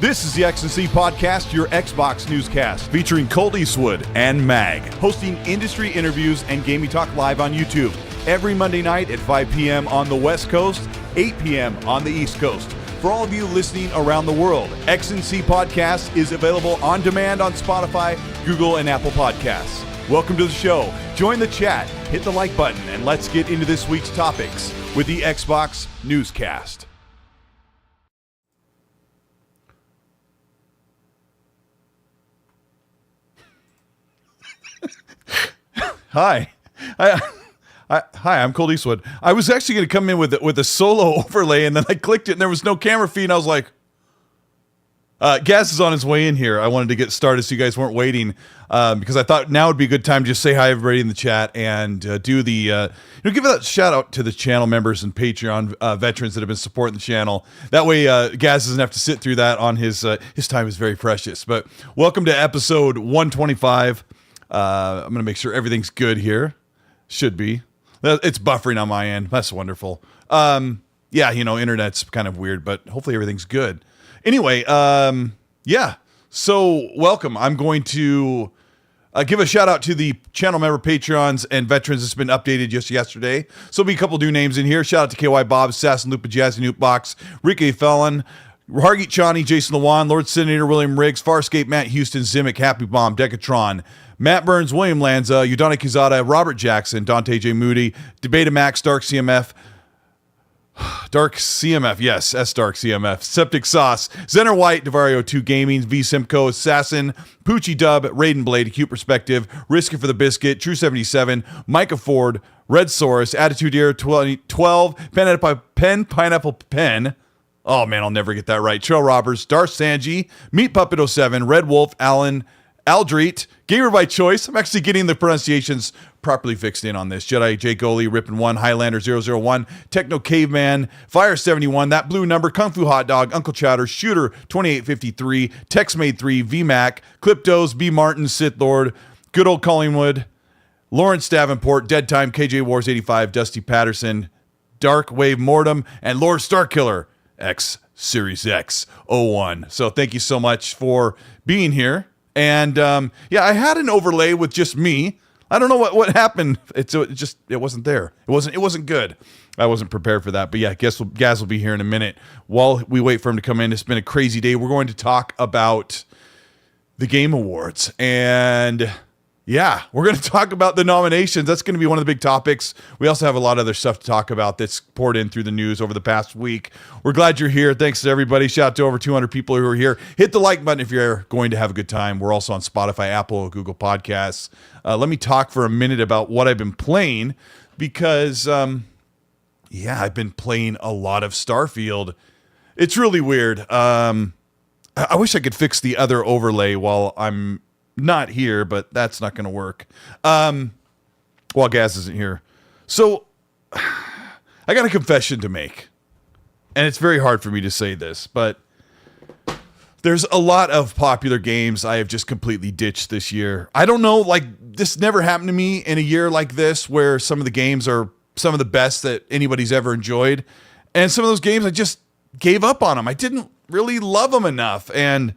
This is the X&C Podcast, your Xbox newscast, featuring Colteastwood and Mag, hosting industry interviews and gaming talk live on YouTube every Monday night at 5 p.m. on the West Coast, 8 p.m. on the East Coast. For all of you listening around the world, X&C Podcast is available on demand on Spotify, Google, and Apple Podcasts. Welcome to the show. Join the chat, hit the like button, and let's get into this week's topics with the Xbox newscast. Hi, I'm Colteastwood. I was actually going to come in with a solo overlay, and then I clicked it, and there was no camera feed, and I was like, Gaz is on his way in here. I wanted to get started so you guys weren't waiting, because I thought now would be a good time to just say hi everybody in the chat and do the, give a shout out to the channel members and Patreon veterans that have been supporting the channel. That way, Gaz doesn't have to sit through that on his time is very precious. But welcome to episode 125. I'm going to make sure everything's good here. Should be. It's buffering on my end. That's wonderful. Yeah, internet's kind of weird, but hopefully everything's good. Anyway, yeah. So welcome. I'm going to give a shout out to the channel member Patreons and veterans. It's been updated just yesterday. So there'll be a couple new names in here. Shout out to KY Bob, Assassin Lupa, Jazzy Newtbox, Ricky Felon, Hargeet Chani, Jason Lewan, Lord Senator William Riggs, Farscape, Matt Houston, Zimic, Happy Bomb, Decatron, Matt Burns, William Lanza, Udana Kizada, Robert Jackson, Dante J. Moody, Debata Max, Dark CMF, yes, S Dark CMF, Septic Sauce, Zener White, Devario 2 Gaming, V Simcoe, Assassin, Poochie Dub, Raiden Blade, Acute Perspective, Risky for the Biscuit, True 77, Micah Ford, Red Saurus, Attitude Ear 2012, Pen Pineapple Pen. Oh man, I'll never get that right. Trail Robbers, Darth Sanji, Meat Puppet 07, Red Wolf, Alan, Aldreet, Gamer by Choice. I'm actually getting the pronunciations properly fixed in on this. Jedi J. Goalie, Rippin' 1, Highlander 001, Techno Caveman, Fire 71, That Blue Number, Kung Fu Hot Dog, Uncle Chowder, Shooter 2853, TextMade 3, VMac, Cliptos, B. Martin, Sith Lord, Good Old Collingwood, Lawrence Davenport, Dead Time, KJ Wars 85, Dusty Patterson, Dark Wave Mortem, and Lord Starkiller, X Series X 01. So thank you so much for being here. And yeah, I had an overlay with just me. I don't know what happened. It wasn't there. It wasn't good. I wasn't prepared for that. But yeah, Gaz will be here in a minute while we wait for him to come in. It's been a crazy day. We're going to talk about the Game Awards. And yeah, we're going to talk about the nominations. That's going to be one of the big topics. We also have a lot of other stuff to talk about that's poured in through the news over the past week. We're glad you're here. Thanks to everybody. Shout out to over 200 people who are here. Hit the like button if you're going to have a good time. We're also on Spotify, Apple, Google Podcasts. Let me talk for a minute about what I've been playing because, yeah, I've been playing a lot of Starfield. It's really weird. I wish I could fix the other overlay while I'm not here, but that's not going to work. While Gaz isn't here. So I got a confession to make. And it's very hard for me to say this, but there's a lot of popular games I have just completely ditched this year. I don't know, this never happened to me in a year like this where some of the games are some of the best that anybody's ever enjoyed. And some of those games I just gave up on them. I didn't really love them enough. And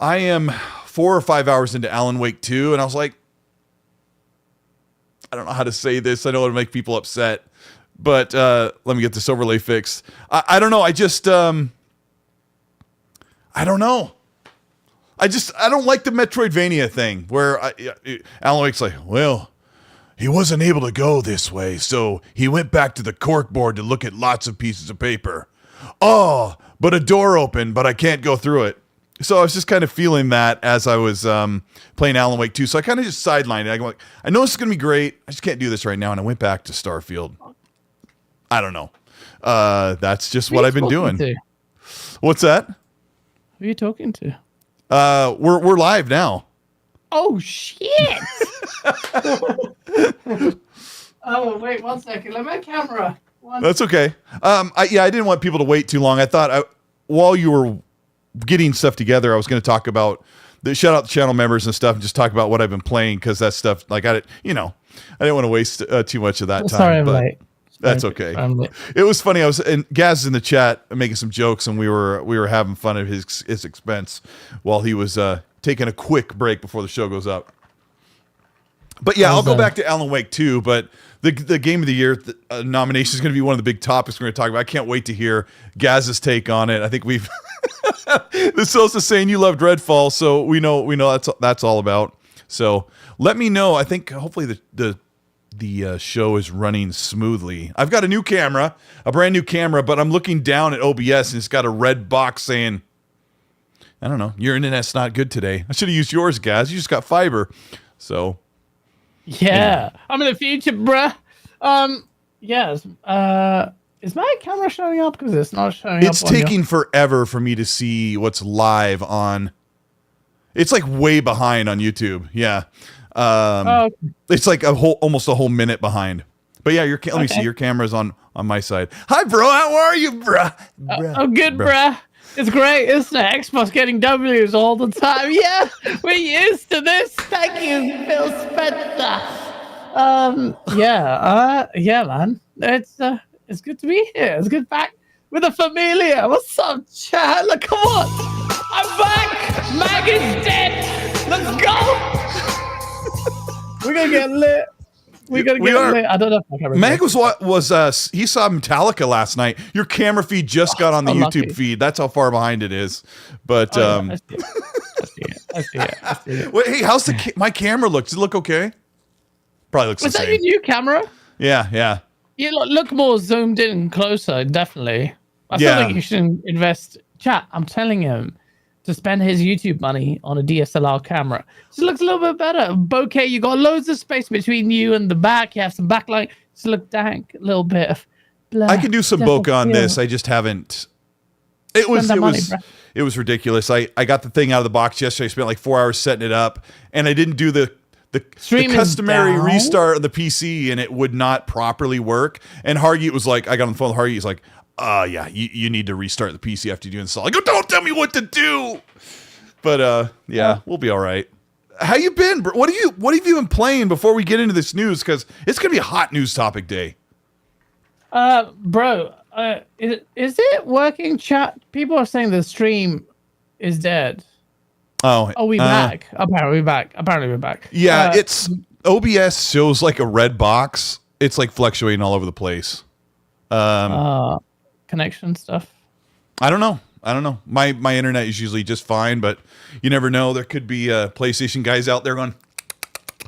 I am 4 or 5 hours into Alan Wake 2, and I was like, I don't know how to say this. I know it'll make people upset, but let me get this overlay fixed. I don't know. I don't know. I don't like the Metroidvania thing where Alan Wake's like, well, he wasn't able to go this way, so he went back to the corkboard to look at lots of pieces of paper. Oh, but a door opened, but I can't go through it. So I was just kind of feeling that as I was playing Alan Wake 2. So I kind of just sidelined it. I'm like, I know this is going to be great. I just can't do this right now. And I went back to Starfield. I don't know. That's just what I've been doing. To? What's that? Who are you talking to? We're live now. Oh, shit. Oh, wait 1 second. Let my camera. That's okay. I didn't want people to wait too long. I thought while you were getting stuff together, I was going to talk about the shout out the channel members and stuff and just talk about what I've been playing because that stuff, I didn't want to waste too much of that time. Sorry, I'm late. That's okay. It was funny. Gaz is in the chat making some jokes, and we were having fun at his expense while he was taking a quick break before the show goes up. But yeah, I'll go back to Alan Wake 2, but the Game of the Year nomination is going to be one of the big topics we're going to talk about. I can't wait to hear Gaz's take on it. I think we've the Sosa saying you loved Redfall, so we know that's all about. So let me know. I think hopefully the show is running smoothly. I've got a brand new camera, but I'm looking down at OBS and it's got a red box saying, I don't know, your internet's not good today. I should have used yours, Gaz. You just got fiber. So yeah, anyway. I'm in the future, bruh. Yes. Is my camera showing up? Because it's not showing up. It's taking forever for me to see what's live on. It's like way behind on YouTube. Yeah. It's like almost a whole minute behind. But yeah, let me see. Your camera's on my side. Hi, bro. How are you, bruh? I'm good, bruh. It's great, isn't it? Xbox getting W's all the time. Yeah, we're used to this. Thank you, Phil Spencer. Yeah, man. It's good to be here. It's good back with the familia. What's up, chat? Look, come on. I'm back. Mag is dead. Let's go. We're gonna get lit. We're gonna get lit. I don't know if my camera. Mag was he saw Metallica last night. Your camera feed just got on the YouTube feed. That's how far behind it is. But I see it. Wait, hey, how's my camera look? Does it look okay? Probably looks the same. Was that your new camera? Yeah. You look more zoomed in and closer, definitely. I feel like you should invest. Chat, I'm telling him to spend his YouTube money on a DSLR camera. So it looks a little bit better. Bokeh, you got loads of space between you and the back. You have some backlight. Just look dank. A little bit of blur. I can do some bokeh on this. I just haven't. It was ridiculous. I got the thing out of the box yesterday. I spent like 4 hours setting it up, and I didn't do the customary restart of the PC, and it would not properly work. And Hargy was like, I got on the phone with Hargy. He's like, yeah, you need to restart the PC after you do install. I go, don't tell me what to do. But yeah, we'll be all right. How you been, bro? What have you been playing before we get into this news? Because it's gonna be a hot news topic day. Bro, is it working? Chat. People are saying the stream is dead. Oh, we back. Apparently we're back. Yeah, it's OBS shows like a red box. It's like fluctuating all over the place. Connection stuff. I don't know. My internet is usually just fine, but you never know. There could be PlayStation guys out there going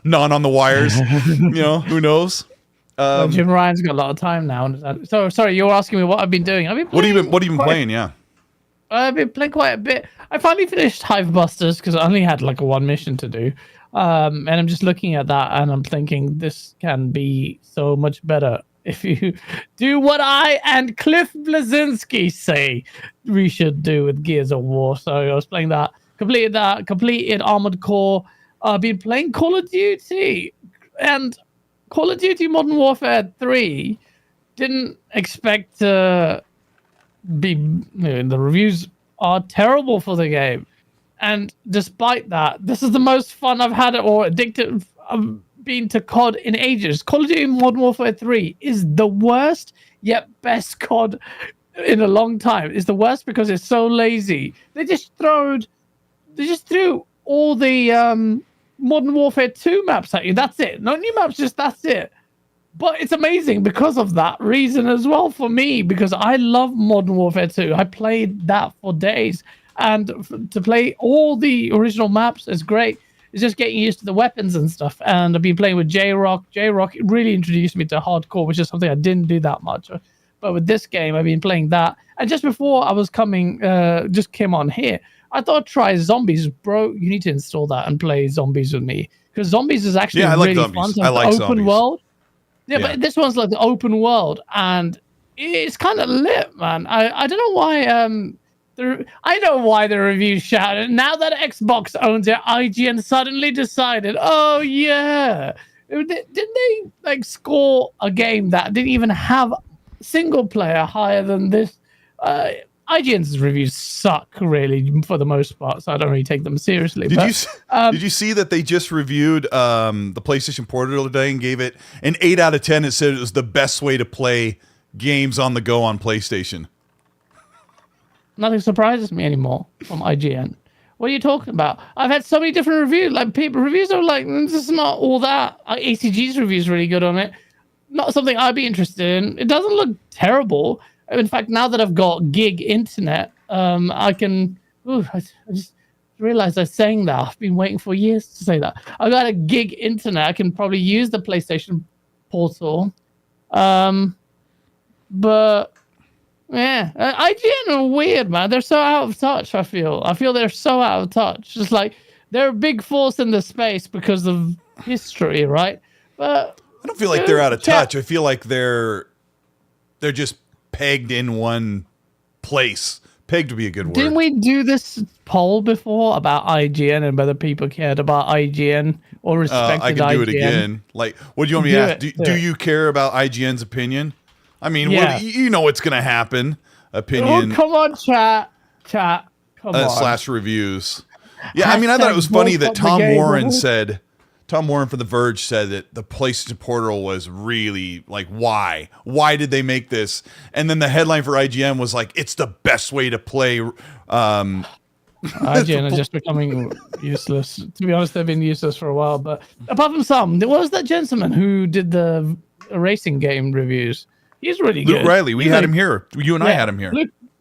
gnawing on the wires. Who knows? Jim Ryan's got a lot of time now. So sorry, you're asking me what I've been doing. What have you been playing? Yeah. I've been playing quite a bit. I finally finished Hivebusters because I only had like one mission to do. And I'm just looking at that and I'm thinking this can be so much better if you do what I and Cliff Blazinski say we should do with Gears of War. So I was playing that, completed Armored Core. I've been playing Call of Duty and Call of Duty Modern Warfare 3. Didn't expect to be, the reviews are terrible for the game. And despite that, this is the most fun I've had or addicted I've been to COD in ages. Call of Duty Modern Warfare 3 is the worst yet best COD in a long time. It's the worst because it's so lazy. They just threw all the Modern Warfare 2 maps at you. That's it. No new maps, just that's it. But it's amazing because of that reason as well for me, because I love Modern Warfare 2. I played that for days. And to play all the original maps is great. It's just getting used to the weapons and stuff. And I've been playing with J-Rock. J-Rock really introduced me to hardcore, which is something I didn't do that much. But with this game, I've been playing that. And just before I was just came on here, I thought try Zombies. Bro, you need to install that and play Zombies with me. Because Zombies is actually really fun. I like open Zombies. World. Yeah, but this one's like the open world. And it's kind of lit, man. I don't know why... I know why the reviews shouted. Now that Xbox owns it, IGN suddenly decided, oh yeah. Didn't they like score a game that didn't even have single player higher than this? I IGN's reviews suck, really, for the most part, so I don't really take them seriously. Did you see that they just reviewed the PlayStation Portal today and gave it an 8 out of 10? It said it was the best way to play games on the go on PlayStation. Nothing surprises me anymore from IGN. What are you talking about? I've had so many different reviews. Like, people reviews are like, this is not all that. ACG's review is really good on it. Not something I'd be interested in. It doesn't look terrible. In fact, now that I've got gig internet, I can. I just realized I was saying that. I've been waiting for years to say that. I've got a gig internet. I can probably use the PlayStation Portal. But yeah, IGN are weird, man. They're so out of touch. I feel they're so out of touch. Just like they're a big force in the space because of history, right? But I don't feel like they're out of touch. I feel like they're just pegged in one place. Pegged would be a good word. Didn't we do this poll before about IGN and whether people cared about IGN or respected IGN? I can do it again. Like, what do you want me to ask? Do you care about IGN's opinion? I mean, yeah. you know what's going to happen. Opinion. Oh, come on, chat. Come on. / reviews. Yeah, I mean, I thought it was funny that Tom Warren from The Verge said that the PlayStation Portal was really like, why? Why did they make this? And then the headline for IGN was like, it's the best way to play. IGN are just becoming useless. To be honest, they've been useless for a while. But apart from some, what was that gentleman who did the racing game reviews? He's really good. Luke Riley, we had him here. You and I had him here.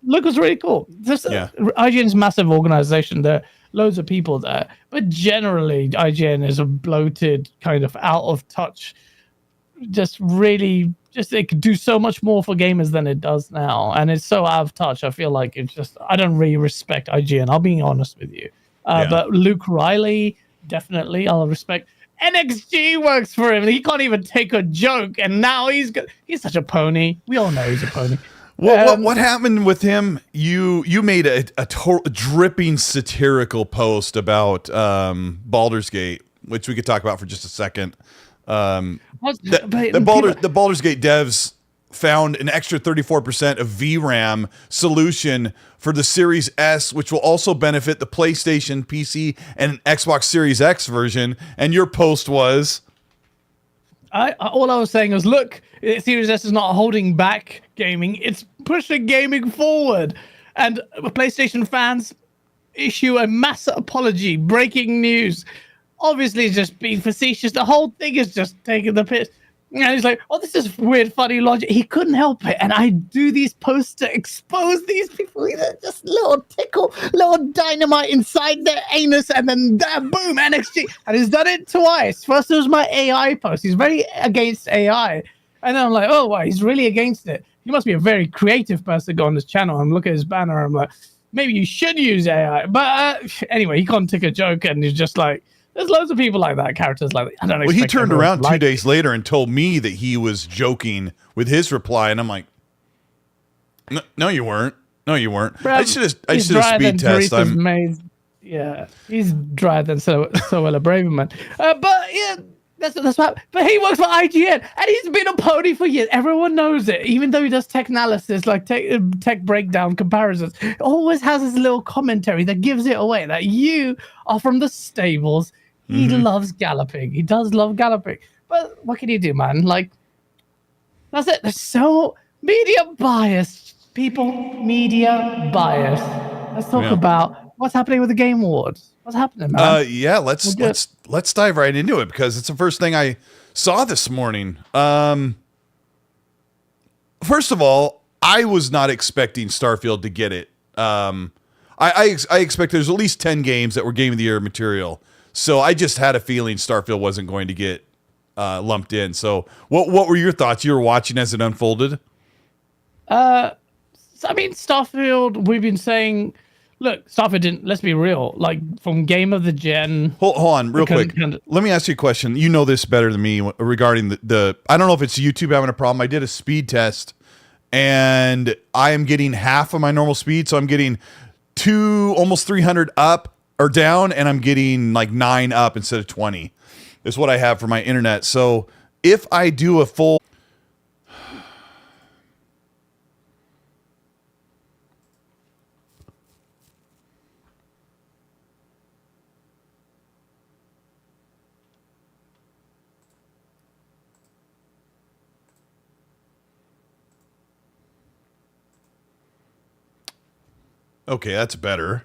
Luke was really cool. IGN's massive organization. There are loads of people there. But generally, IGN is a bloated, kind of out of touch. It could do so much more for gamers than it does now. And it's so out of touch. I feel like I don't really respect IGN. I'll be honest with you. But Luke Riley, definitely, I'll respect. NXG works for him. He can't even take a joke, and now he's such a pony. We all know he's a pony. What happened with him? You made a dripping satirical post about Baldur's Gate, which we could talk about for just a second. The Baldur's Gate devs found an extra 34% of VRAM solution for the Series S, which will also benefit the PlayStation, PC, and Xbox Series X version. And your post was... all I was saying was, look, Series S is not holding back gaming. It's pushing gaming forward. And PlayStation fans issue a mass apology. Breaking news. Obviously, it's just being facetious. The whole thing is just taking the piss. And he's like, oh, this is weird, funny logic. He couldn't help it. And I do these posts to expose these people. Just little tickle, little dynamite inside their anus, and then boom, NXG. And he's done it twice. First, it was my AI post. He's very against AI. And then I'm like, oh, wow, he's really against it. He must be a very creative person to go on this channel. And look at his banner. I'm like, maybe you should use AI. But anyway, he can't take a joke. And he's just like, there's loads of people like that, characters like that. I don't know. Well, he turned around 2 days later and told me that he was joking with his reply, and I'm like, "No, you weren't. No, you weren't. Bro, I should have speed test." Yeah, he's drier than so well a Braverman. But yeah, that's what. But he works for IGN, and he's been a pony for years. Everyone knows it, even though he does tech analysis, like tech breakdown comparisons. He always has his little commentary that gives it away that you are from the stables. He loves galloping. He does love galloping. But what can you do, man? Like, that's it. They're so media biased. People, media biased. Let's talk about what's happening with the Game Awards. What's happening, man? Let's dive right into it because it's the first thing I saw this morning. First of all, I was not expecting Starfield to get it. I expect there's at least 10 games that were Game of the Year material. So I just had a feeling Starfield wasn't going to get lumped in. So what were your thoughts? You were watching as it unfolded? I mean, Starfield, we've been saying, look, Starfield didn't, let's be real, like from Game of the Gen. Hold on real quick. Let me ask you a question. You know this better than me regarding the I don't know if it's YouTube having a problem. I did a speed test and I am getting half of my normal speed. So I'm getting almost 300 up or down, and I'm getting like 9 up instead of 20 is what I have for my internet. So if I do a full... Okay, that's better.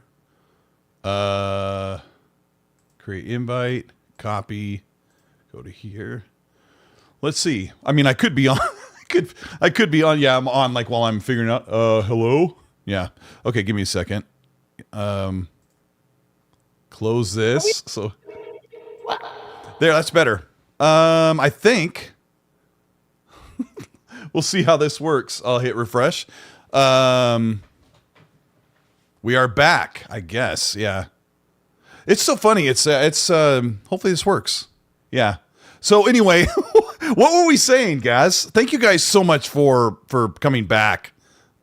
Create invite, copy, go to here. Let's see. I mean, I could be on. I could be on. Yeah, I'm on. Like while I'm figuring out. Hello. Yeah. Okay, give me a second. Close this. So there. That's better. I think we'll see how this works. I'll hit refresh. We are back, I guess. Yeah. It's so funny. It's hopefully this works. Yeah. So anyway, what were we saying, guys? Thank you guys so much for coming back.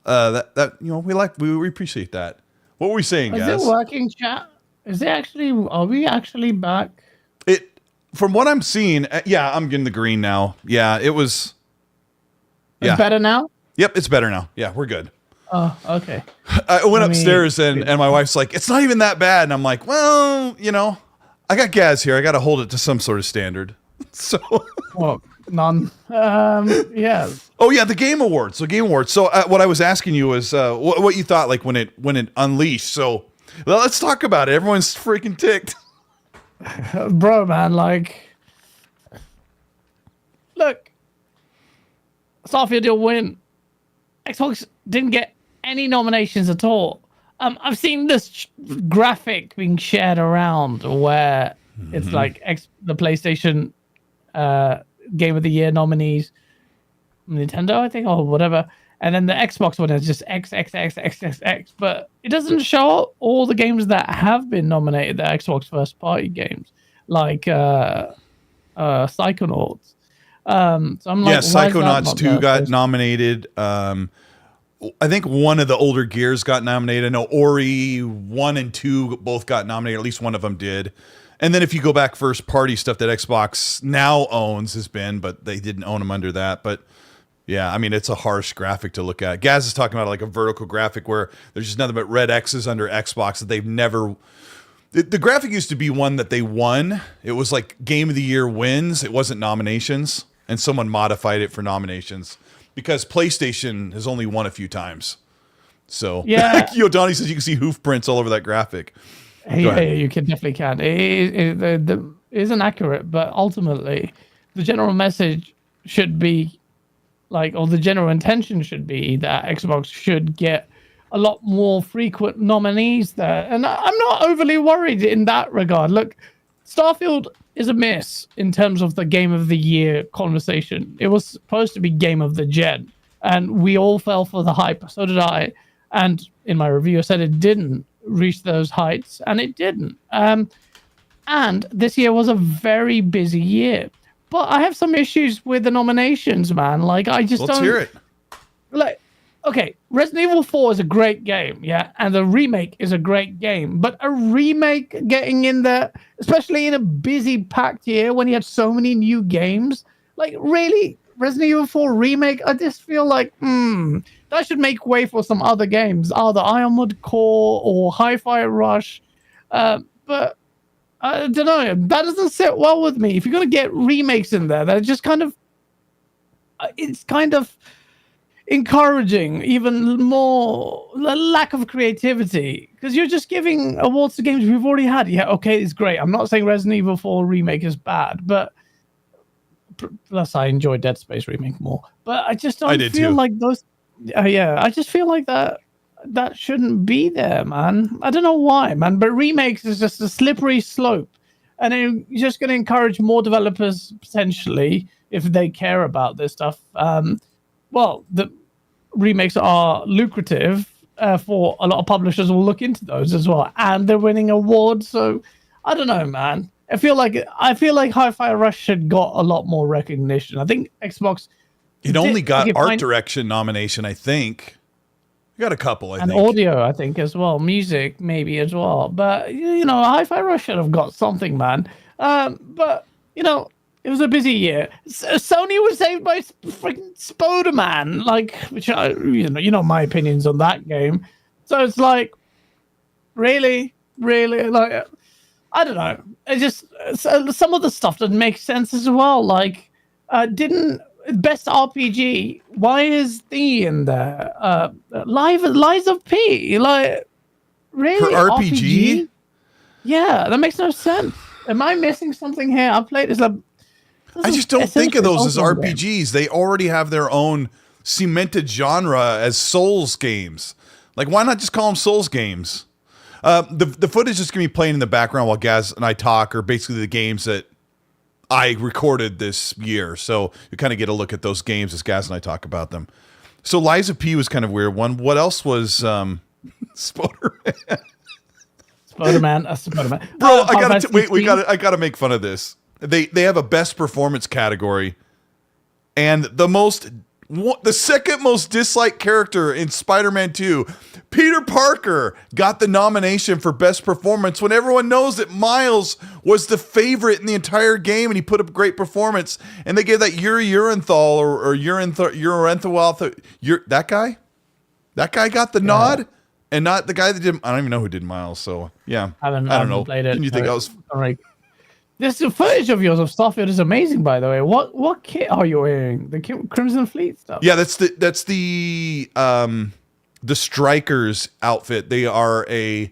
That we appreciate that. What were we saying, guys? Is it working, chat? Are we actually back? From what I'm seeing, yeah, I'm getting the green now. Yeah, it was. Yeah. It's better now? Yep, it's better now. Yeah, we're good. Oh, okay. I went upstairs and my wife's like, it's not even that bad. And I'm like, well, I got Gaz here. I got to hold it to some sort of standard. So. Well, none. Yeah. Oh, yeah, the Game Awards. So what I was asking you was what you thought like when it unleashed. So let's talk about it. Everyone's freaking ticked. Bro, man, like, look, Starfield will win. Xbox didn't get any nominations at all. I've seen this graphic being shared around where it's like the PlayStation Game of the Year nominees, Nintendo, I think, or whatever, and then the Xbox one is just X, but it doesn't show all the games that have been nominated, the Xbox first party games, like Psychonauts. So I'm like, Psychonauts 2 got nominated. I think one of the older Gears got nominated. I know Ori 1 and 2 both got nominated. At least one of them did. And then if you go back, first party stuff that Xbox now owns has been, but they didn't own them under that. But yeah, I mean, it's a harsh graphic to look at. Gaz is talking about like a vertical graphic where there's just nothing but red X's under Xbox that they've never. The graphic used to be one that they won. It was like Game of the Year wins. It wasn't nominations. And someone modified it for nominations because PlayStation has only won a few times. So yeah, Donnie says you can see hoof prints all over that graphic. Yeah, you definitely can. It isn't accurate, but ultimately, the general message should be like, or the general intention should be that Xbox should get a lot more frequent nominees there. And I'm not overly worried in that regard. Look, Starfield is a miss in terms of the Game of the Year conversation. It was supposed to be Game of the Gen, and we all fell for the hype. So did I. And in my review, I said it didn't reach those heights, and it didn't. And this year was a very busy year. But I have some issues with the nominations, man. Like, I just Let's hear it. Like, okay, Resident Evil 4 is a great game, yeah, and the remake is a great game. But a remake getting in there, especially in a busy, packed year when you had so many new games, like, really, Resident Evil 4 remake, I just feel like, that should make way for some other games, either Ironwood Core or Hi-Fi Rush. But I don't know, that doesn't sit well with me. If you're going to get remakes in there, they're just kind of, it's kind of encouraging even more the lack of creativity, because you're just giving awards to games we've already had. Yeah, okay, it's great. I'm not saying Resident Evil 4 remake is bad, but plus I enjoy Dead Space remake more. But I just don't feel like those. I just feel like that shouldn't be there, man. I don't know why, man. But remakes is just a slippery slope, and then you're just going to encourage more developers potentially if they care about this stuff. Well, the remakes are lucrative for a lot of publishers. Will look into those as well, and they're winning awards. So I don't know, man. I feel like Hi-Fi Rush should got a lot more recognition. I think Xbox. It only got art direction nomination, I think. You got a couple, I think. And audio, I think, as well. Music, maybe, as well. But, Hi-Fi Rush should have got something, man. But, it was a busy year. Sony was saved by freaking Spider-Man, like, which, my opinions on that game. So it's like, really? Like, I don't know. It just, some of the stuff doesn't make sense as well. Like, Best RPG, why is the in there? Lies of P, like, Really? Her RPG? Yeah, that makes no sense. Am I missing something here? I played as I just don't think of those as RPGs. They already have their own cemented genre as Souls games. Like, why not just call them Souls games? The footage is going to be playing in the background while Gaz and I talk are basically the games that I recorded this year. So you kind of get a look at those games as Gaz and I talk about them. So Liza P was kind of weird one. What else was Spoderman? Spoderman. Bro, I gotta make fun of this. They have a best performance category, and the second most disliked character in Spider-Man 2, Peter Parker, got the nomination for best performance when everyone knows that Miles was the favorite in the entire game and he put up a great performance. And they gave that Urenthal or Urenthal, that guy? That guy got the nod? And not the guy that did. I don't even know who did Miles. So yeah, I don't know. Played it. Can you think I was? Like, this footage of yours of Starfield is amazing, by the way. What kit are you wearing? The Crimson Fleet stuff. Yeah, that's the Strikers outfit. They are a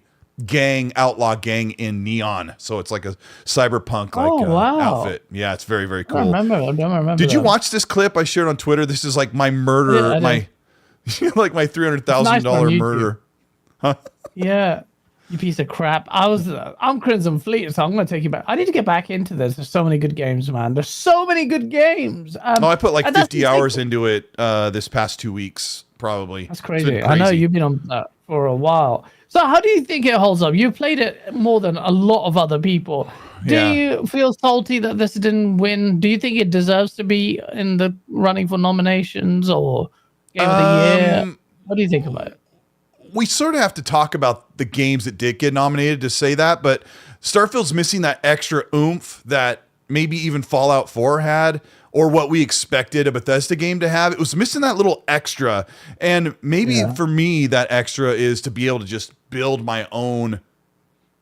outlaw gang in neon. So it's like a cyberpunk outfit. Yeah, it's very, very cool. I don't remember. Did you watch this clip I shared on Twitter? This is like my murder, like my $300,000 murder. Huh? Yeah, you piece of crap. I'm Crimson Fleet, so I'm going to take you back. I need to get back into this. There's so many good games, man. There's so many good games. I put like 50 hours into it this past 2 weeks, probably. That's crazy. I know you've been on that for a while. So how do you think it holds up? You played it more than a lot of other people. Do you feel salty that this didn't win? Do you think it deserves to be in the running for nominations or Game of the Year? What do you think about it? We sort of have to talk about the games that did get nominated to say that, but Starfield's missing that extra oomph that maybe even Fallout 4 had, or what we expected a Bethesda game to have. It was missing that little extra. And maybe for me, that extra is to be able to just build my own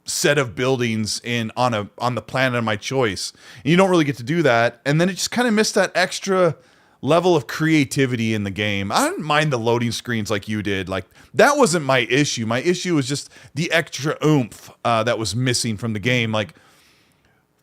set of buildings on the planet of my choice. And you don't really get to do that. And then it just kind of missed that extra level of creativity in the game. I didn't mind the loading screens like you did. Like, that wasn't my issue. My issue was just the extra oomph that was missing from the game. Like,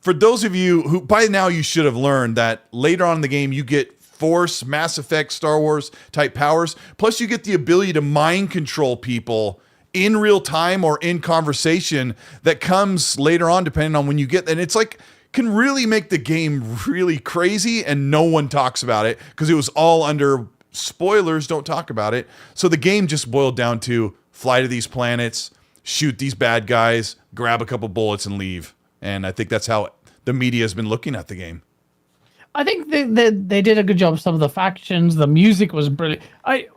for those of you who by now you should have learned that later on in the game you get Force, Mass Effect, Star Wars type powers, plus you get the ability to mind control people in real time or in conversation that comes later on depending on when you get, and it's like can really make the game really crazy, and no one talks about it because it was all under spoilers, don't talk about it. So the game just boiled down to fly to these planets, shoot these bad guys, grab a couple bullets and leave. And I think that's how the media has been looking at the game. I think they did a good job. Some of the factions, the music was brilliant. I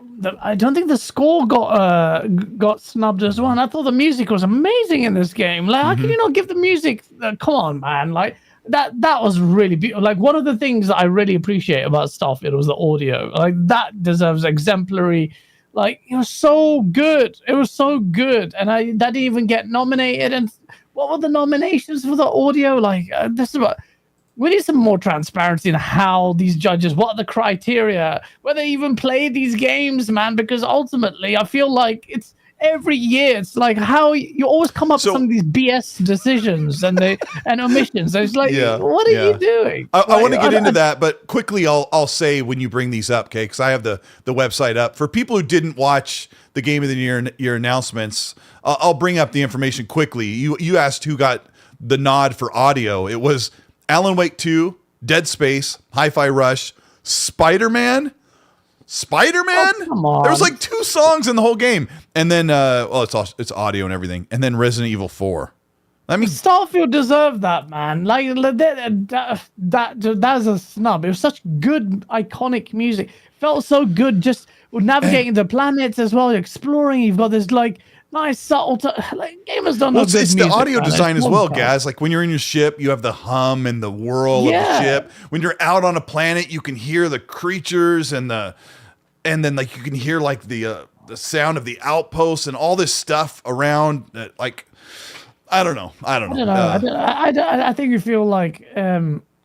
don't think the score got snubbed as well. And I thought the music was amazing in this game. Like, how can you not give the music? Come on, man! Like that was really beautiful. Like, one of the things that I really appreciate about Starfield was the audio. Like, that deserves exemplary. Like, it was so good. It was so good, and that didn't even get nominated. And what were the nominations for the audio? Like, this is what. We need some more transparency in how these judges, what are the criteria, whether they even play these games, man, because ultimately I feel like it's every year, it's like how you always come up with some of these BS decisions and omissions. So it's like, what are you doing? I want to get into that, but quickly I'll say when you bring these up, okay, because I have the website up. For people who didn't watch the Game of the Year announcements, I'll bring up the information quickly. You asked who got the nod for audio. It was Alan Wake 2, Dead Space, Hi-Fi Rush, Spider-Man. Oh, come on. There was like 2 songs in the whole game, and then it's audio and everything, and then Resident Evil 4. I mean, Starfield deserved that, man. Like that's a snub. It was such good, iconic music. Felt so good, just navigating the planets as well, exploring. You've got this like nice subtle game has done. Well, it's the audio design as well, guys. Like when you're in your ship, you have the hum and the whirl of the ship. When you're out on a planet, you can hear the creatures and then like you can hear like the sound of the outposts and all this stuff around. Like I don't know. I think you feel like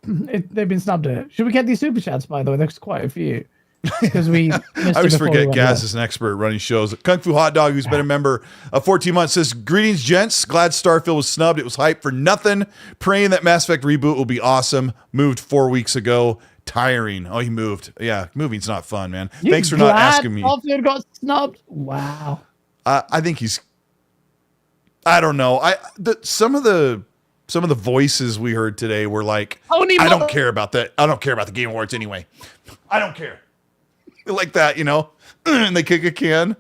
they've been snubbed. Should we get these super chats? By the way, there's quite a few. because we missed I always forget Gaz is an expert at running shows. Kung Fu Hot Dog, who's been a member of 14 months, says, greetings, gents. Glad Starfield was snubbed. It was hyped for nothing. Praying that Mass Effect reboot will be awesome. Moved 4 weeks ago. Tiring. Oh, he moved. Yeah, moving's not fun, man. Thanks for not asking me. Starfield got snubbed? Wow. I think he's... I don't know. Some of the voices we heard today were like, I don't care about that. I don't care about the Game Awards anyway. I don't care. Like that, you know? And they kick a can.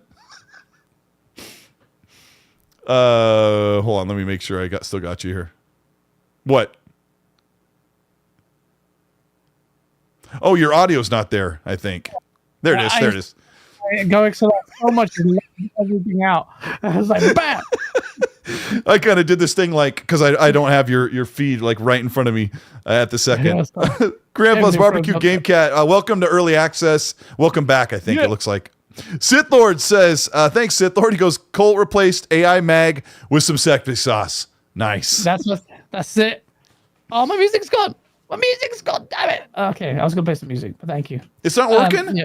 Hold on, let me make sure I still got you here. What? Oh, your audio's not there, I think. There it is. There it is. Going so much everything out. I was like, bam. I kind of did this thing like, because I don't have your feed like right in front of me at the second. Grandpa's Barbecue Game Cat, welcome to Early Access. Welcome back, I think it looks like. Sith Lord says, thanks, Sith Lord. He goes, Colt replaced AI Mag with some sexy sauce. Nice. That's it. Oh, my music's gone. My music's gone, damn it. Okay, I was going to play some music, but thank you. It's not working?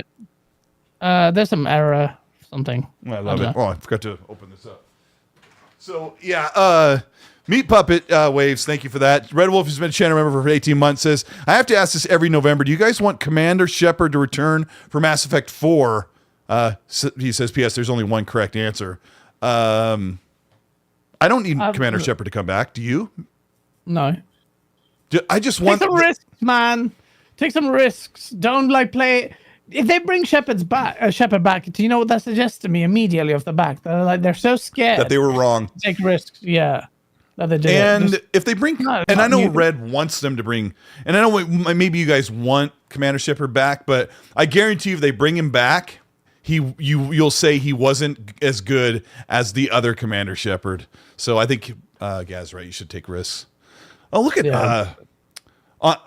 Yeah. There's some error, something. I love it. Oh, I forgot to open this up. So, yeah, Meat Puppet Waves, thank you for that. Red Wolf has been a channel member for 18 months, says, I have to ask this every November. Do you guys want Commander Shepard to return for Mass Effect 4? He says, P.S. There's only one correct answer. I don't need Commander Shepard to come back. Do you? No. I just want... Take some risks, man. Take some risks. Don't, play... If they bring Shepard back, do you know what that suggests to me immediately off the back? They're so scared that they were wrong. Take risks, yeah. That they did. And if they bring, and I know Red wants them to bring, and I know maybe you guys want Commander Shepard back, but I guarantee you if they bring him back, you'll say he wasn't as good as the other Commander Shepard. So I think Gaz, right? You should take risks. Oh, look at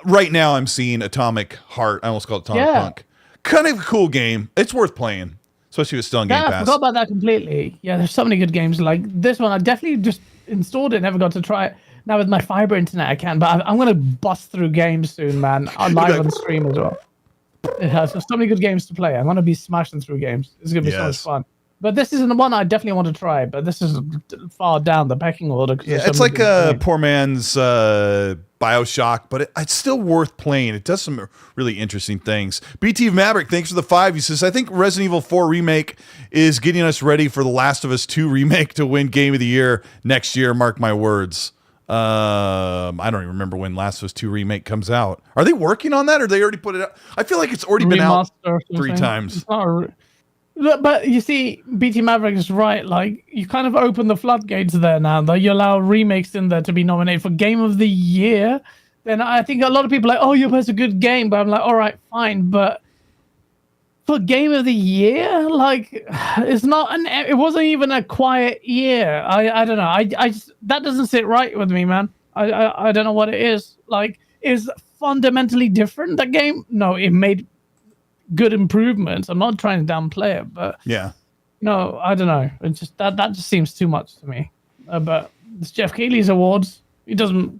right now I'm seeing Atomic Heart. I almost called it Atomic Punk. Kind of a cool game. It's worth playing, especially if it's still on Game Pass. I forgot about that completely. Yeah, there's so many good games like this one. I definitely just installed it, never got to try it. Now with my fiber internet, I can, but I'm going to bust through games soon, man. I'm live on stream as well. It has so many good games to play. I'm going to be smashing through games. It's going to be so much fun. But this isn't the one I definitely want to try, but this is far down the pecking order. Yeah, it's like a poor man's BioShock, but it's still worth playing. It does some really interesting things. BT Maverick, thanks for the 5. He says, I think Resident Evil 4 Remake is getting us ready for The Last of Us 2 Remake to win Game of the Year next year. Mark my words. I don't even remember when Last of Us 2 Remake comes out. Are they working on that, or they already put it out? I feel like it's already been out 3 times. But you see, BT Maverick is right. Like, you kind of open the floodgates there now. That you allow remakes in there to be nominated for Game of the Year. Then I think a lot of people are like, oh, yeah, that's a good game. But I'm like, all right, fine. But for Game of the Year, like, it's not it wasn't even a quiet year. I don't know. I just, that doesn't sit right with me, man. I don't know what it is. Like, is fundamentally different, that game? No, it made good improvements. I'm not trying to downplay it, but no, I don't know. It's just that just seems too much to me. But it's Jeff Keighley's awards. He doesn't.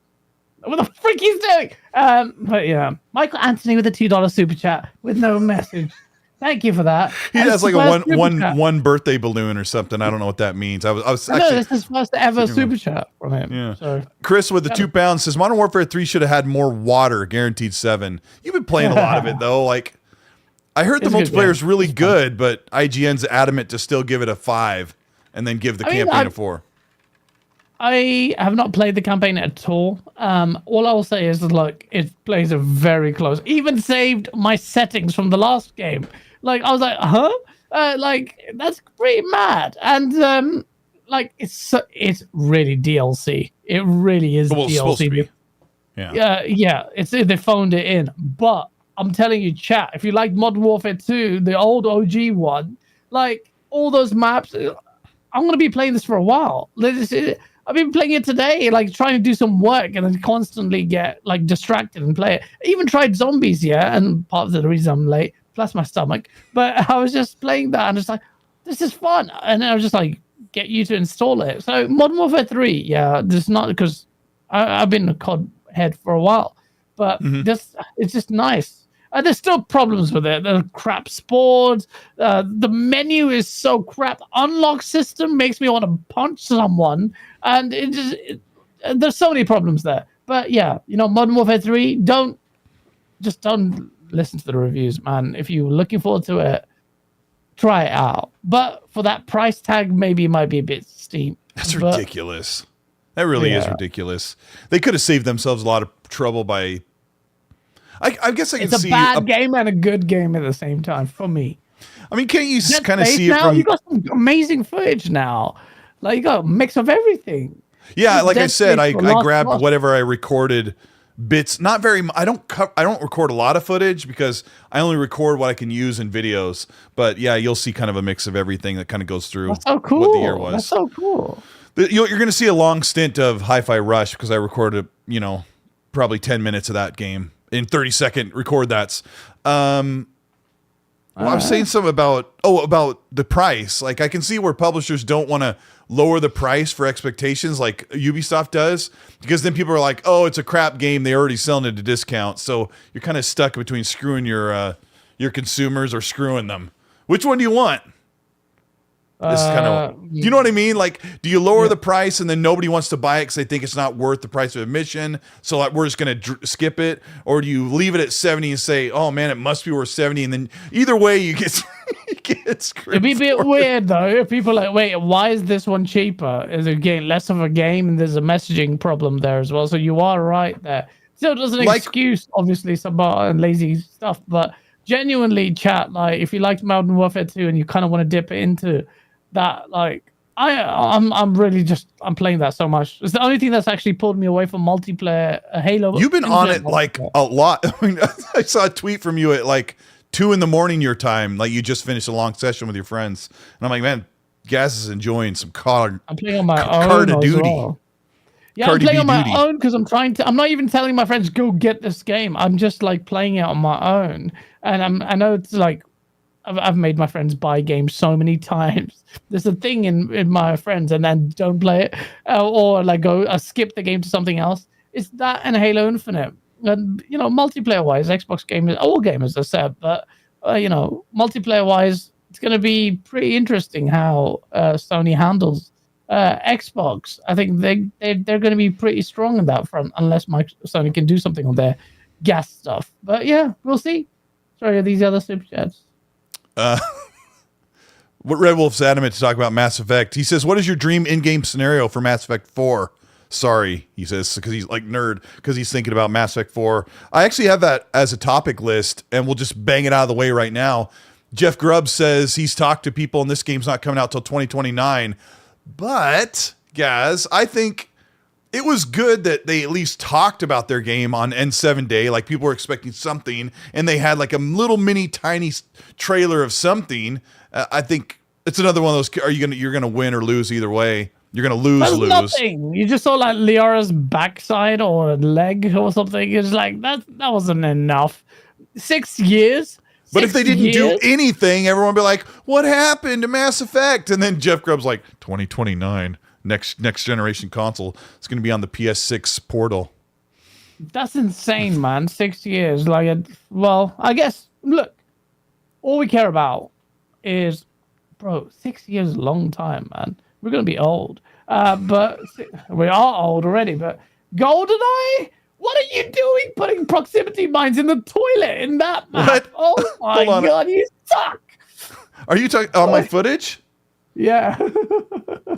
What the frick he's doing? But yeah, Michael Anthony with a $2 super chat with no message. Thank you for that. He has like a one birthday balloon or something. I don't know what that means. I was actually, this is first ever super chat from him. Yeah. So, Chris with the 2 pounds says Modern Warfare 3 should have had more water. Guaranteed 7. You've been playing a lot of it though. Like, I heard the multiplayer is really good, but IGN's adamant to still give it a 5 and then give the campaign a 4. I have not played the campaign at all. All I will say is that, like, it plays a very close. Even saved my settings from the last game. Like, I was like, huh? Like, that's pretty mad. And like, it's really DLC. It really is DLC. Yeah. They phoned it in, but I'm telling you, chat, if you like Modern Warfare 2, the old OG one, like, all those maps, I'm going to be playing this for a while. I've been playing it today, like, trying to do some work and then constantly get, like, distracted and play it. I even tried zombies, and part of the reason I'm late, plus my stomach. But I was just playing that and just like, this is fun. And then I was just like, get you to install it. So Modern Warfare 3, just not because I've been a COD head for a while. But it's just nice. There's still problems with it. The crap sport. The menu is so crap. Unlock system makes me want to punch someone, and there's so many problems there. But yeah, Modern Warfare 3. Don't listen to the reviews, man. If you're looking forward to it, try it out. But for that price tag, maybe it might be a bit steep. That's ridiculous. That really is ridiculous. They could have saved themselves a lot of trouble by. I guess I can see it's a bad game and a good game at the same time for me. I mean, can't you kind of see it now? from? You got some amazing footage now. Like you got a mix of everything. Yeah, like I said, I grabbed whatever I recorded bits. Not very. I don't record a lot of footage because I only record what I can use in videos. But yeah, you'll see kind of a mix of everything that kind of goes through. That's so cool. What the year was. That's so cool. You're going to see a long stint of Hi-Fi Rush because I recorded, probably 10 minutes of that game in 30-second record that's. I was saying something about the price. Like I can see where publishers don't want to lower the price for expectations like Ubisoft does, because then people are like, oh, it's a crap game. They already selling it at a discount. So you're kind of stuck between screwing your consumers or screwing them. Which one do you want? This is kind of, you know what I mean? Like, do you lower the price and then nobody wants to buy it because they think it's not worth the price of admission? So like, we're just going to skip it. Or do you leave it at 70 and say, oh man, it must be worth 70. And then either way you get screwed. It'd be a bit weird though. If people are like, wait, why is this one cheaper? Is it getting less of a game? And there's a messaging problem there as well. So you are right there. Still doesn't excuse obviously some lazy stuff, but genuinely chat, like if you liked Modern Warfare 2 and you kind of want to dip into that, like I'm playing that so much. It's the only thing that's actually pulled me away from multiplayer Halo. You've been on it like a lot. I mean, I saw a tweet from you at like 2 a.m. your time, like you just finished a long session with your friends, and I'm like, man, Gaz is enjoying some I'm playing on my own as well. Yeah, I'm playing on my own because I'm not even telling my friends go get this game. I'm just like playing it on my own, and I know it's like. I've made my friends buy games so many times. There's a thing in my friends and then don't play it or like go skip the game to something else. It's that and Halo Infinite. And, multiplayer wise, Xbox gamers, all gamers are said, but, multiplayer wise, it's going to be pretty interesting how Sony handles Xbox. I think they're going to be pretty strong in that front unless Sony can do something on their gas stuff. But yeah, we'll see. Sorry, are these other super chats? What Red Wolf's adamant to talk about Mass Effect. He says, what is your dream in-game scenario for Mass Effect 4? Sorry, he says, because he's like nerd, because he's thinking about Mass Effect 4. I actually have that as a topic list, and we'll just bang it out of the way right now. Jeff Grubb says he's talked to people, and this game's not coming out till 2029. But, guys, I think it was good that they at least talked about their game on N7 Day. Like, people were expecting something, and they had like a little mini tiny trailer of something. I think it's another one of those. You're gonna win or lose either way. You're gonna lose. Nothing. You just saw like Liara's backside or leg or something. It's like that wasn't enough. 6 years. But if they didn't do anything, everyone would be like, "What happened to Mass Effect?" And then Jeff Grubb's like, "2029." Next generation console. It's going to be on the PS6 portal. That's insane, man. 6 years. Like, well, I guess, look, all we care about is, bro, 6 years is a long time, man. We're going to be old. But we are old already. But GoldenEye? What are you doing putting proximity mines in the toilet in that map? What? Oh my God, you suck. Are you talking on my footage? Yeah.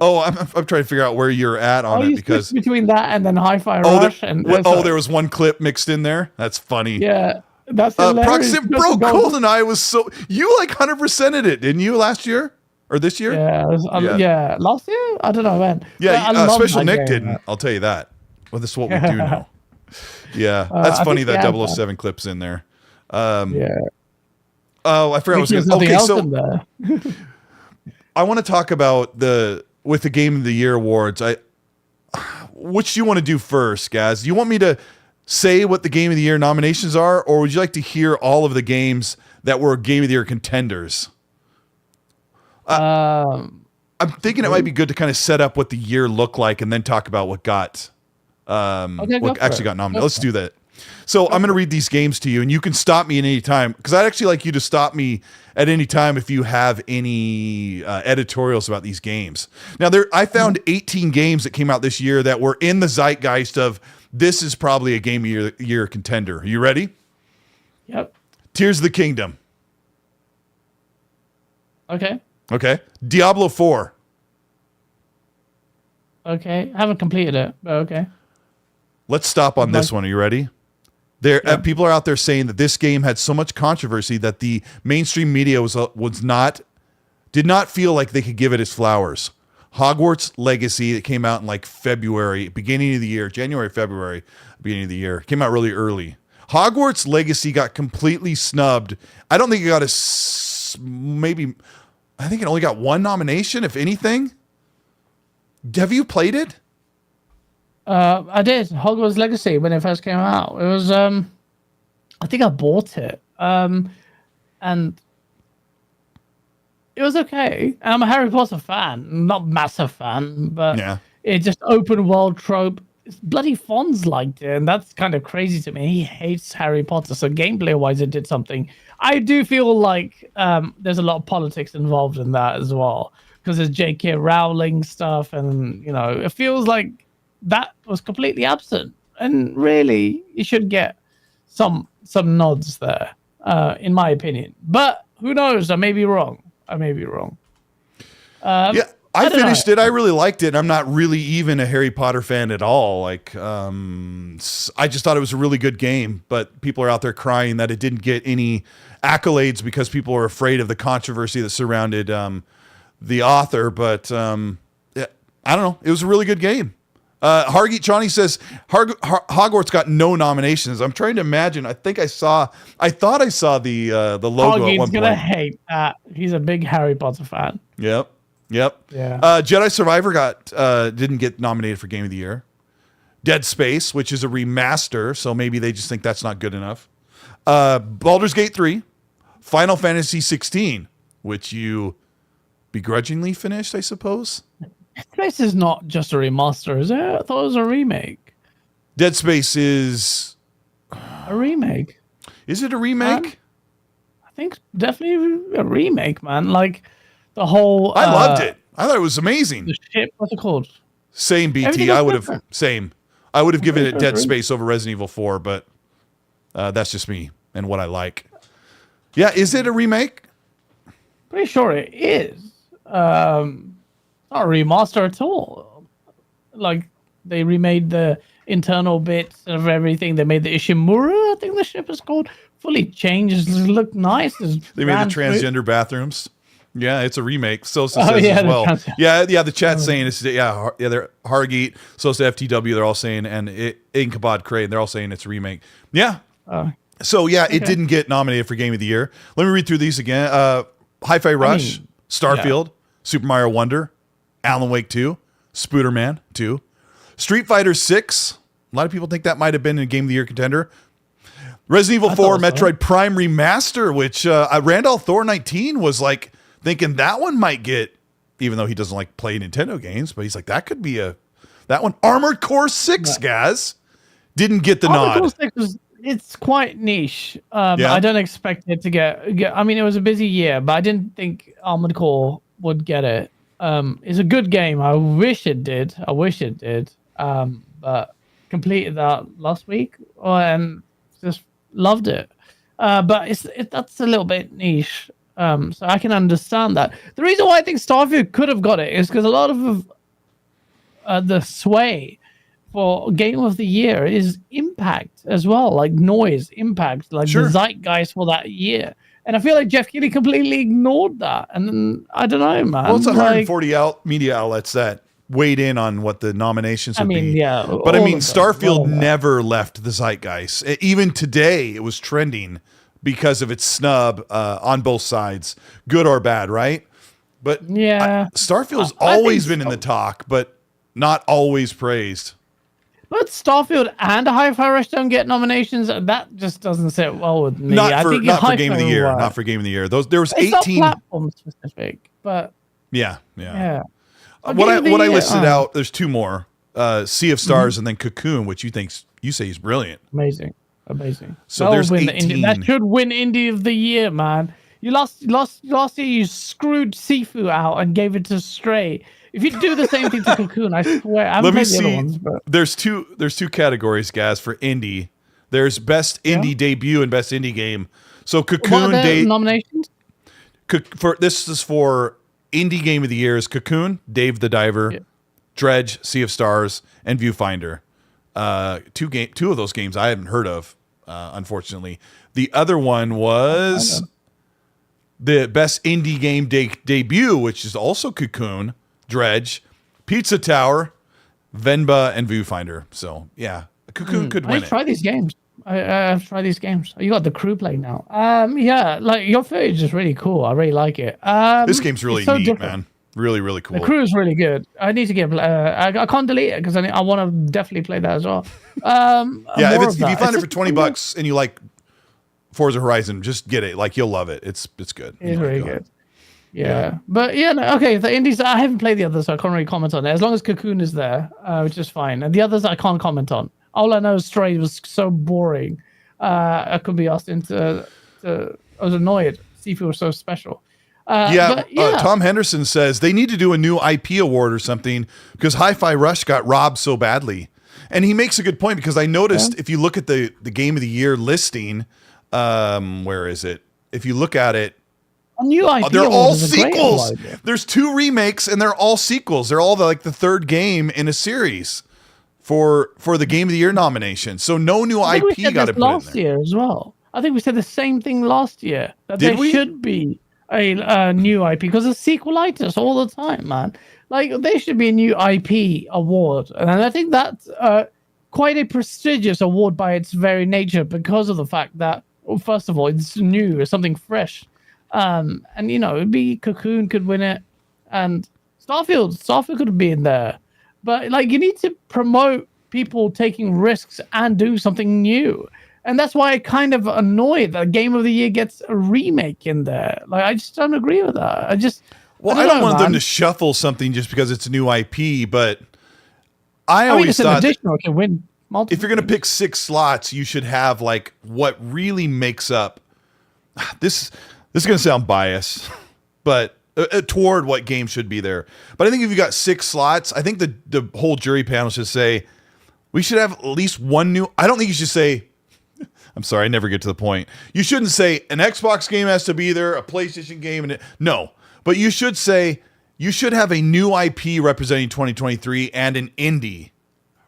I'm trying to figure out where you're at on it because between that and then Hi-Fi Rush there was one clip mixed in there. That's funny. Yeah, that's bro. GoldenEye was you like 100%ed it, didn't you, last year or this year? Yeah, last year. I don't know when. Yeah, Special Nick didn't. I'll tell you that. Well, this is what we do now. Yeah, that's funny that 007 clip's in there. Yeah. Oh, I forgot I was going to. Okay, so. I want to talk about with the Game of the Year awards. Which do you want to do first, guys? Do you want me to say what the Game of the Year nominations are, or would you like to hear all of the games that were Game of the Year contenders? I'm thinking it might be good to kind of set up what the year looked like and then talk about what got got nominated. Let's do that. So I'm going to read these games to you, and you can stop me at any time, because I'd actually like you to stop me at any time if you have any editorials about these games. Now, I found 18 games that came out this year that were in the zeitgeist of this is probably a game of the year contender. Are you ready? Yep. Tears of the Kingdom. Okay. Okay. Diablo 4. Okay. I haven't completed it, but okay. Let's stop on this one. Are you ready? People are out there saying that this game had so much controversy that the mainstream media did not feel like they could give it its flowers. Hogwarts Legacy, that came out in like February, beginning of the year, January, February, beginning of the year. Came out really early. Hogwarts Legacy got completely snubbed. I don't think it got I think it only got one nomination, if anything. Have you played it? I did Hogwarts Legacy when it first came out. It was I think I bought it. And it was okay. I'm a Harry Potter fan, not massive fan, but it just open world trope. Bloody Fonz liked it, and that's kind of crazy to me. He hates Harry Potter, so gameplay wise it did something. I do feel like there's a lot of politics involved in that as well, because there's J.K. Rowling stuff, and it feels like that was completely absent. And really, you should get some nods there, in my opinion. But who knows? I may be wrong. I finished it. I really liked it. And I'm not really even a Harry Potter fan at all. Like, I just thought it was a really good game, but people are out there crying that it didn't get any accolades because people are afraid of the controversy that surrounded the author. But I don't know. It was a really good game. Hargeet Chani says Hogwarts got no nominations. I'm trying to imagine. I thought I saw the logo at one point. Hargeet's gonna hate that. He's a big Harry Potter fan. Yep. Yeah. Jedi Survivor didn't get nominated for Game of the Year. Dead Space, which is a remaster, so maybe they just think that's not good enough. Baldur's Gate 3, Final Fantasy 16, which you begrudgingly finished, I suppose. Dead Space is not just a remaster, is it? I thought it was a remake. Dead Space is a remake. Is it a remake? I think definitely a remake, man. Like the whole. I loved it. I thought it was amazing. The shit. What's it called? Same BT. I would have given it Dead Space over Resident Evil 4, but that's just me and what I like. Yeah, is it a remake? Pretty sure it is. Not a remaster at all. Like they remade the internal bits of everything. They made the Ishimura, I think the ship is called, fully changed. It looked nice. They made the transgender bathrooms. Yeah, it's a remake. Sosa says as well. The chat's saying it's they're Hargeet, Sosa FTW, they're all saying, and Inkabod Crane, they're all saying it's a remake. Yeah. So it didn't get nominated for Game of the Year. Let me read through these again. Hi-Fi Rush, Starfield, Super Mario Wonder, Alan Wake 2, Spooderman 2, Street Fighter 6. A lot of people think that might have been a Game of the Year contender. Resident Evil 4, Metroid Prime Remaster, which Randolph Thor 19 was like thinking that one might get, even though he doesn't like play Nintendo games, but he's like, that could be that one. Armored Core 6, guys, didn't get the nod. Armored Core 6 it's quite niche. I don't expect it to get. I mean, it was a busy year, but I didn't think Armored Core would get it. It's a good game. I wish it did. But completed that last week and just loved it. But that's a little bit niche. So I can understand that. The reason why I think Starfield could have got it is because a lot of the sway for Game of the Year is impact as well, like noise, impact, like the zeitgeist for that year. And I feel like Jeff Keighley completely ignored that. And then, I don't know, man. Well, it's 140 media outlets that weighed in on what the nominations would be. Yeah. But I mean, Starfield never left the zeitgeist. Even today, it was trending because of its snub on both sides, good or bad, right? But Starfield's always been in the talk, but not always praised. But Starfield and Hi-Fi Rush don't get nominations. That just doesn't sit well with me. Not for Game of the Year. Not for Game of the Year. There was 18. It's not platform specific, but yeah. What I listed out, there's two more: Sea of Stars and then Cocoon, which you say is brilliant. Amazing. Amazing. So That'll there's win the 18. that should win Indie of the Year, man. You last year you screwed Sifu out and gave it to Stray. If you do the same thing to Cocoon, I swear. I haven't Let me played the other see. ones, but There's two categories, guys, for indie. There's best indie debut and best indie game. So what Cocoon are the nominations? This is for indie game of the year is Cocoon, Dave the Diver, Dredge, Sea of Stars, and Viewfinder. Two of those games I haven't heard of, unfortunately. The other one was the best indie game debut, which is also Cocoon, Dredge, Pizza Tower, Venba, and Viewfinder. So yeah, Cocoon could win it. Try these games. I've tried these games. You got the crew play now. Yeah, like your footage is really cool. I really like it. This game's really so neat, different. man. Really, really cool. The crew is really good. I need to get. I can't delete it because I want to definitely play that as well. Yeah, if you find it for $20 and you like Forza Horizon, just get it. Like you'll love it. It's good. It's really good. Yeah. But yeah, no, okay. The indies, I haven't played the others, so I can't really comment on it. As long as Cocoon is there, which is fine. And the others, I can't comment on. All I know is Stray was so boring. I could be asked into. I was annoyed. Sifu was so special. Tom Henderson says they need to do a new IP award or something because Hi-Fi Rush got robbed so badly. And he makes a good point because I noticed if you look at the Game of the Year listing, where is it? If you look at it, a new IP they're all is a great sequels. idea. There's 2 remakes and they're all sequels. They're all the third game in a series for the Game of the Year nomination. So no new IP got to put in there. Last year as well. I think we said the same thing last year that there should be a new IP because it's sequelitis all the time, man. Like there should be a new IP award, and I think that's quite a prestigious award by its very nature because of the fact that, well, first of all, it's new, it's something fresh, and it'd be Cocoon could win it, and Starfield could be in there, but like you need to promote people taking risks and do something new. And that's why I'm kind of annoyed that Game of the Year gets a remake in there. Like, I just don't agree with that. I don't want them to shuffle something just because it's a new IP, but I always mean, thought an additional can win multiple. If you're going to pick 6 slots, you should have like what really makes up this is going to sound biased, but toward what game should be there. But I think if you got 6 slots, I think the whole jury panel should say we should have at least one new. I don't think you should say. I'm sorry, I never get to the point. You shouldn't say an Xbox game has to be there, a PlayStation game, no. But you should say you should have a new IP representing 2023 and an indie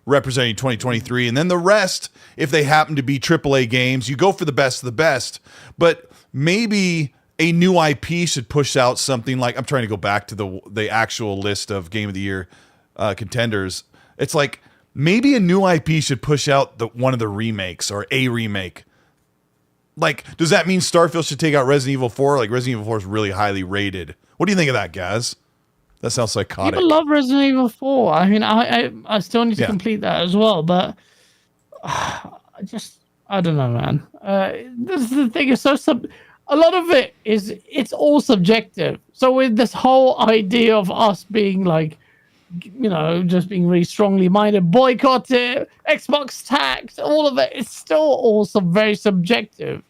representing 2023, and then the rest, if they happen to be AAA games, you go for the best of the best. But maybe a new IP should push out something like, I'm trying to go back to the actual list of Game of the Year contenders. It's like, maybe a new IP should push out one of the remakes or a remake. Like, does that mean Starfield should take out Resident Evil 4? Like, Resident Evil 4 is really highly rated. What do you think of that, Gaz? That sounds psychotic. People love Resident Evil 4. I mean, I still need to complete that as well, but I don't know, man. This is the thing. It's a lot of it's all subjective. So with this whole idea of us being like, just being really strongly minded, boycott it, Xbox tax, all of it, it's still also very subjective.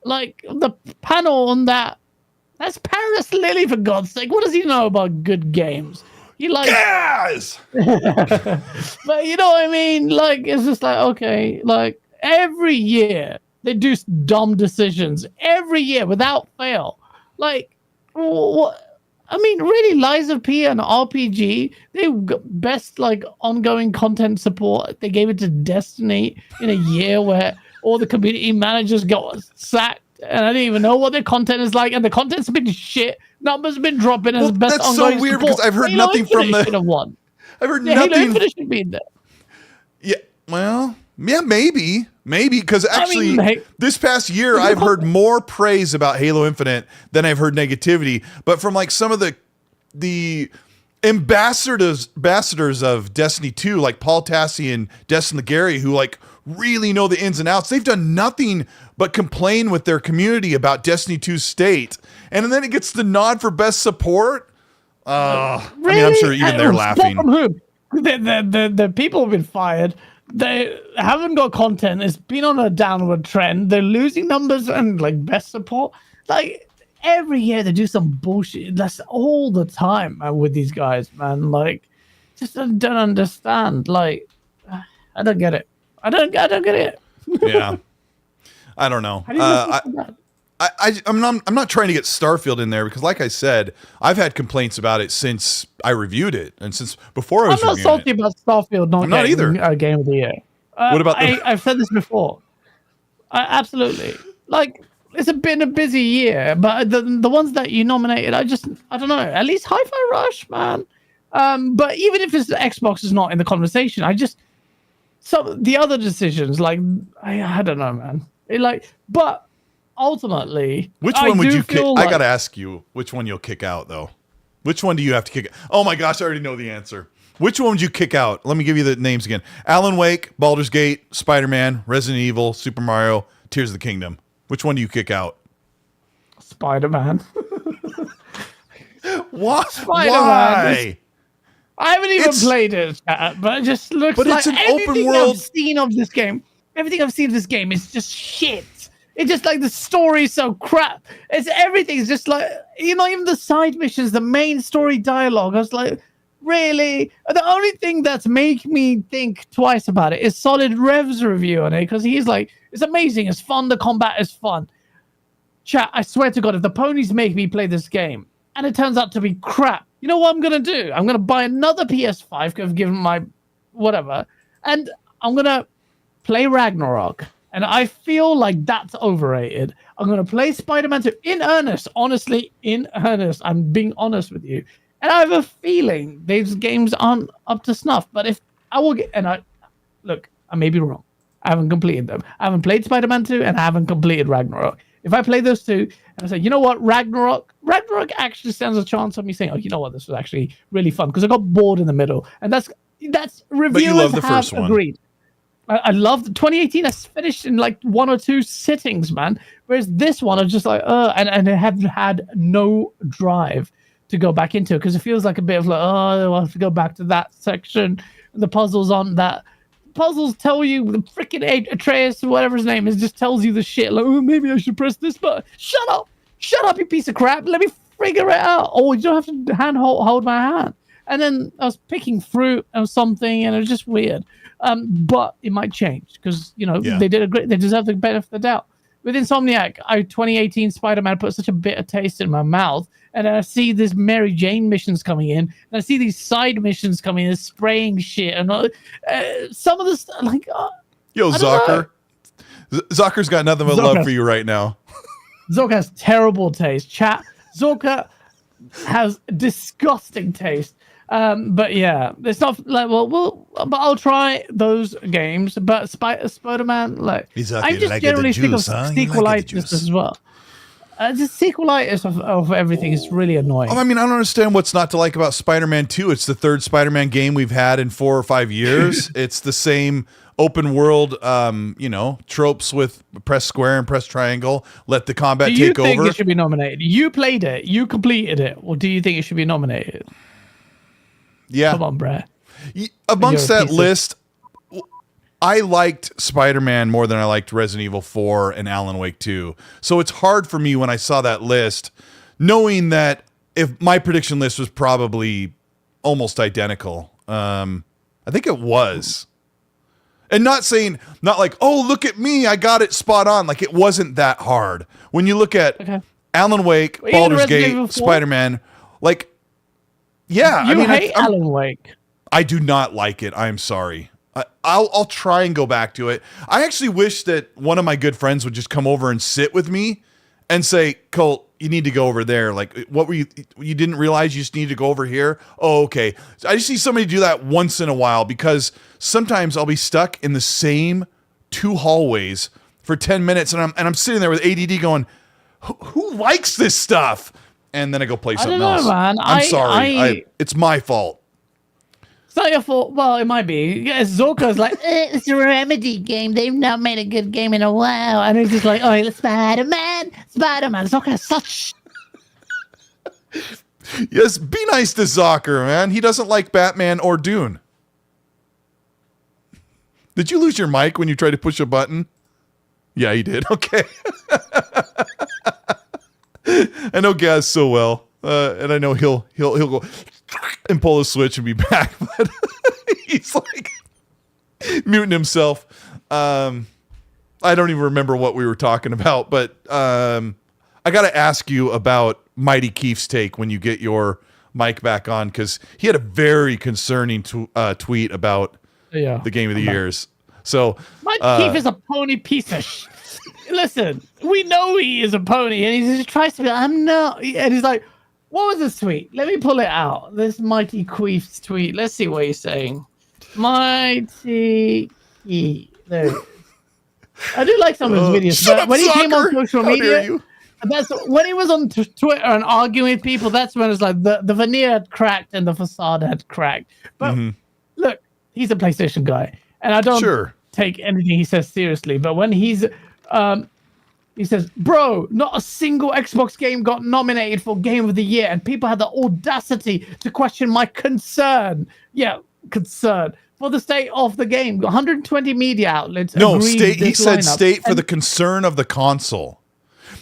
Like the panel on that's Paris Lily, for God's sake. What does he know about good games? He likes yes! But you know what I mean? Like, it's just like, okay, like every year they do dumb decisions every year without fail. Like, what? I mean, really, Lies of P and RPG, they got best like ongoing content support. They gave it to Destiny in a year where all the community managers got sacked, and I didn't even know what their content is like, and the content's been shit. Numbers have been dropping as best that's ongoing so weird support. because I've heard Halo nothing Infinite from the. should have won. I've heard Halo nothing. Infinite should be in there. Yeah, well, yeah, maybe because actually, this past year I've heard more praise about Halo Infinite than I've heard negativity. But from like some of the ambassadors of Destiny 2, like Paul Tassi and Destin Legary, who like really know the ins and outs, they've done nothing but complain with their community about Destiny 2's state, and then it gets the nod for best support. Really? I mean, I'm sure even they're laughing. From who? The people have been fired. they haven't got content. It's been on a downward trend. They're losing numbers and like best support. Like every year they do some bullshit. That's all the time with these guys, man. Like, just don't understand. Like, I don't get it. I don't get it. Yeah, I don't know. How do you I'm not trying to get Starfield in there because, like I said, I've had complaints about it since I reviewed it and since before I was. I'm not salty about Starfield not getting either. A game of the year. What about I've said this before. Absolutely. Like, it's been a busy year, but the ones that you nominated, I don't know. At least Hi-Fi Rush, man. But even if it's Xbox is not in the conversation, some the other decisions, like I don't know, man. But ultimately, which one would you kick? I gotta ask you, which one you'll kick out though? Which one do you have to kick? Oh my gosh, I already know the answer. Which one would you kick out? Let me give you the names again: Alan Wake, Baldur's Gate, Spider-Man, Resident Evil, Super Mario, Tears of the Kingdom. Which one do you kick out? Spider-Man. What? Spider-Man. Why? I haven't even played it, but it just looks like it's an open world. I've seen of this game. Everything I've seen of this game is just shit. It's just like the story's so crap. Everything's just like, even the side missions, the main story dialogue. I was like, really? The only thing that's make me think twice about it is Solid Rev's review on it, because he's like, it's amazing, it's fun, the combat is fun. Chat, I swear to God, if the ponies make me play this game and it turns out to be crap, you know what I'm going to do? I'm going to buy another PS5 because I've given my whatever, and I'm going to play Ragnarok. And I feel like that's overrated. I'm going to play Spider-Man 2 in earnest. Honestly, in earnest. I'm being honest with you. And I have a feeling these games aren't up to snuff. But if I will get... Look, I may be wrong. I haven't completed them. I haven't played Spider-Man 2 and I haven't completed Ragnarok. If I play those two and I say, you know what, Ragnarok actually stands a chance of me saying, oh, you know what, this was actually really fun. Because I got bored in the middle. And that's reviewers but you love the first one. Agreed. I love 2018. I finished in like 1 or 2 sittings, man. Whereas this one, I was just like, and I have had no drive to go back into it because it feels like a bit of like, oh, I have to go back to that section. The puzzles on that. Puzzles tell you the freaking Atreus, whatever his name is, just tells you the shit. Like, oh, maybe I should press this button. Shut up, you piece of crap. Let me figure it out. Oh, you don't have to hold my hand. And then I was picking fruit or something, and it was just weird. But it might change because they deserve the benefit of the doubt. With Insomniac, 2018 Spider-Man put such a bitter taste in my mouth, and I see this Mary Jane missions coming in, and I see these side missions coming in, spraying shit, and some of this like. Yo, Zocker, Zocker's got nothing but love for you right now. Zocker has terrible taste. Chat. Zocker has disgusting taste. But yeah, it's not like but I'll try those games. But Spider-Man, like I'm just generally sick of sequelitis as well. Just sequelitis of everything is really annoying. I mean, I don't understand what's not to like about Spider-Man 2. It's the third Spider-Man game we've had in 4 or 5 years. It's the same open world, tropes with press square and press triangle. Let the combat take over. Do you think it should be nominated? You played it. You completed it. Or do you think it should be nominated? Yeah. Come on, Brad. Amongst that list, I liked Spider-Man more than I liked Resident Evil 4 and Alan Wake 2. So it's hard for me when I saw that list, knowing that if my prediction list was probably almost identical. I think it was. And not like, oh, look at me, I got it spot on. Like, it wasn't that hard. When you look at Alan Wake, Baldur's Gate, Spider-Man, like, yeah. You hate Alan Wake. I do not like it. I'm sorry. I'll try and go back to it. I actually wish that one of my good friends would just come over and sit with me and say, Colt, you need to go over there. Like, what were you didn't realize you just need to go over here? Oh, okay. So I just need somebody to do that once in a while because sometimes I'll be stuck in the same 2 hallways for 10 minutes and I'm sitting there with ADD going, who likes this stuff? And then I go play something else. Man. I'm sorry. It's my fault. It's not your fault. Well, it might be. Yeah, Zorko's like, it's a Remedy game. They've not made a good game in a while. And it's just like, oh, Spider-Man. Zorko's such... Yes, be nice to Zocker, man. He doesn't like Batman or Dune. Did you lose your mic when you tried to push a button? Yeah, you did. Okay. I know Gaz so well, and I know he'll go and pull a switch and be back, but he's like muting himself. I don't even remember what we were talking about, but I got to ask you about Mighty Keith's take when you get your mic back on, because he had a very concerning tweet about the game of the years. So Mike Keith is a pony piece of Listen, we know he is a pony, and he just tries to be like, I'm not. And he's like, what was this tweet? Let me pull it out. This Mighty Keith's tweet. Let's see what he's saying. Mighty Keith. There it is. I do like some of his videos, but when he came on social media, that's when he was on Twitter and arguing with people. That's when it's like the veneer had cracked and the facade had cracked. But look, he's a PlayStation guy, and I don't take anything he says seriously. But when he says, bro, not a single Xbox game got nominated for Game of the Year, and people had the audacity to question my concern. Yeah, concern for the state of the game. 120 media outlets. No, state. He said state for the concern of the console.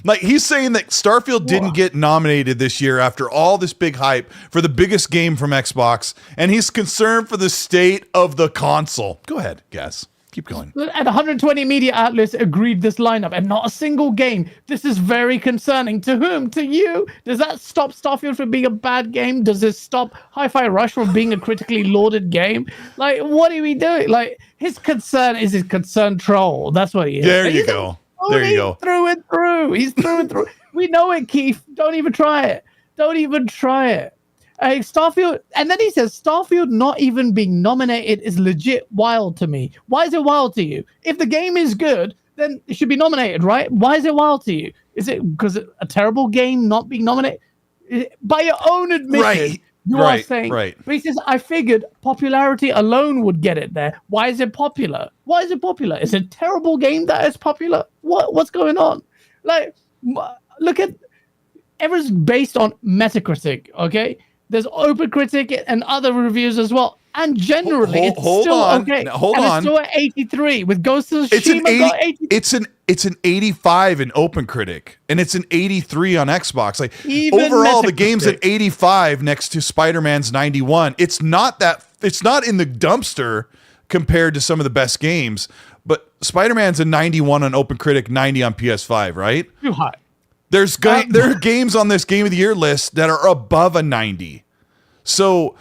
Like, he's saying that Starfield didn't get nominated this year after all this big hype for the biggest game from Xbox, and he's concerned for the state of the console. Go ahead, guess. Keep going. And 120 media outlets agreed this lineup, and not a single game. This is very concerning. To whom? To you? Does that stop Starfield from being a bad game? Does this stop Hi-Fi Rush from being a critically lauded game? Like, what are we doing? Like, his concern is his concern troll. That's what he is. There you go. There you go. Through and through. He's through and through. We know it, Keith. Don't even try it. Don't even try it. Starfield, and then he says Starfield not even being nominated is legit wild to me. Why is it wild to you? If the game is good, then it should be nominated, right? Why is it wild to you? Is it because a terrible game not being nominated? By your own admission, you are saying. Right. But he says, I figured popularity alone would get it there. Why is it popular? Why is it popular? Is it a terrible game that is popular? What's going on? Like, look at everything's based on Metacritic, okay? There's OpenCritic and other reviews as well. And generally, it's still okay. Hold on. It's still at 83 with Ghost of Tsushima got 80. It's an 85 in OpenCritic, and it's an 83 on Xbox. Like, even overall, the game's at 85 next to Spider-Man's 91. It's not in the dumpster compared to some of the best games, but Spider-Man's a 91 on OpenCritic, 90 on PS5, right? Too high. There are games on this Game of the Year list that are above a 90. So,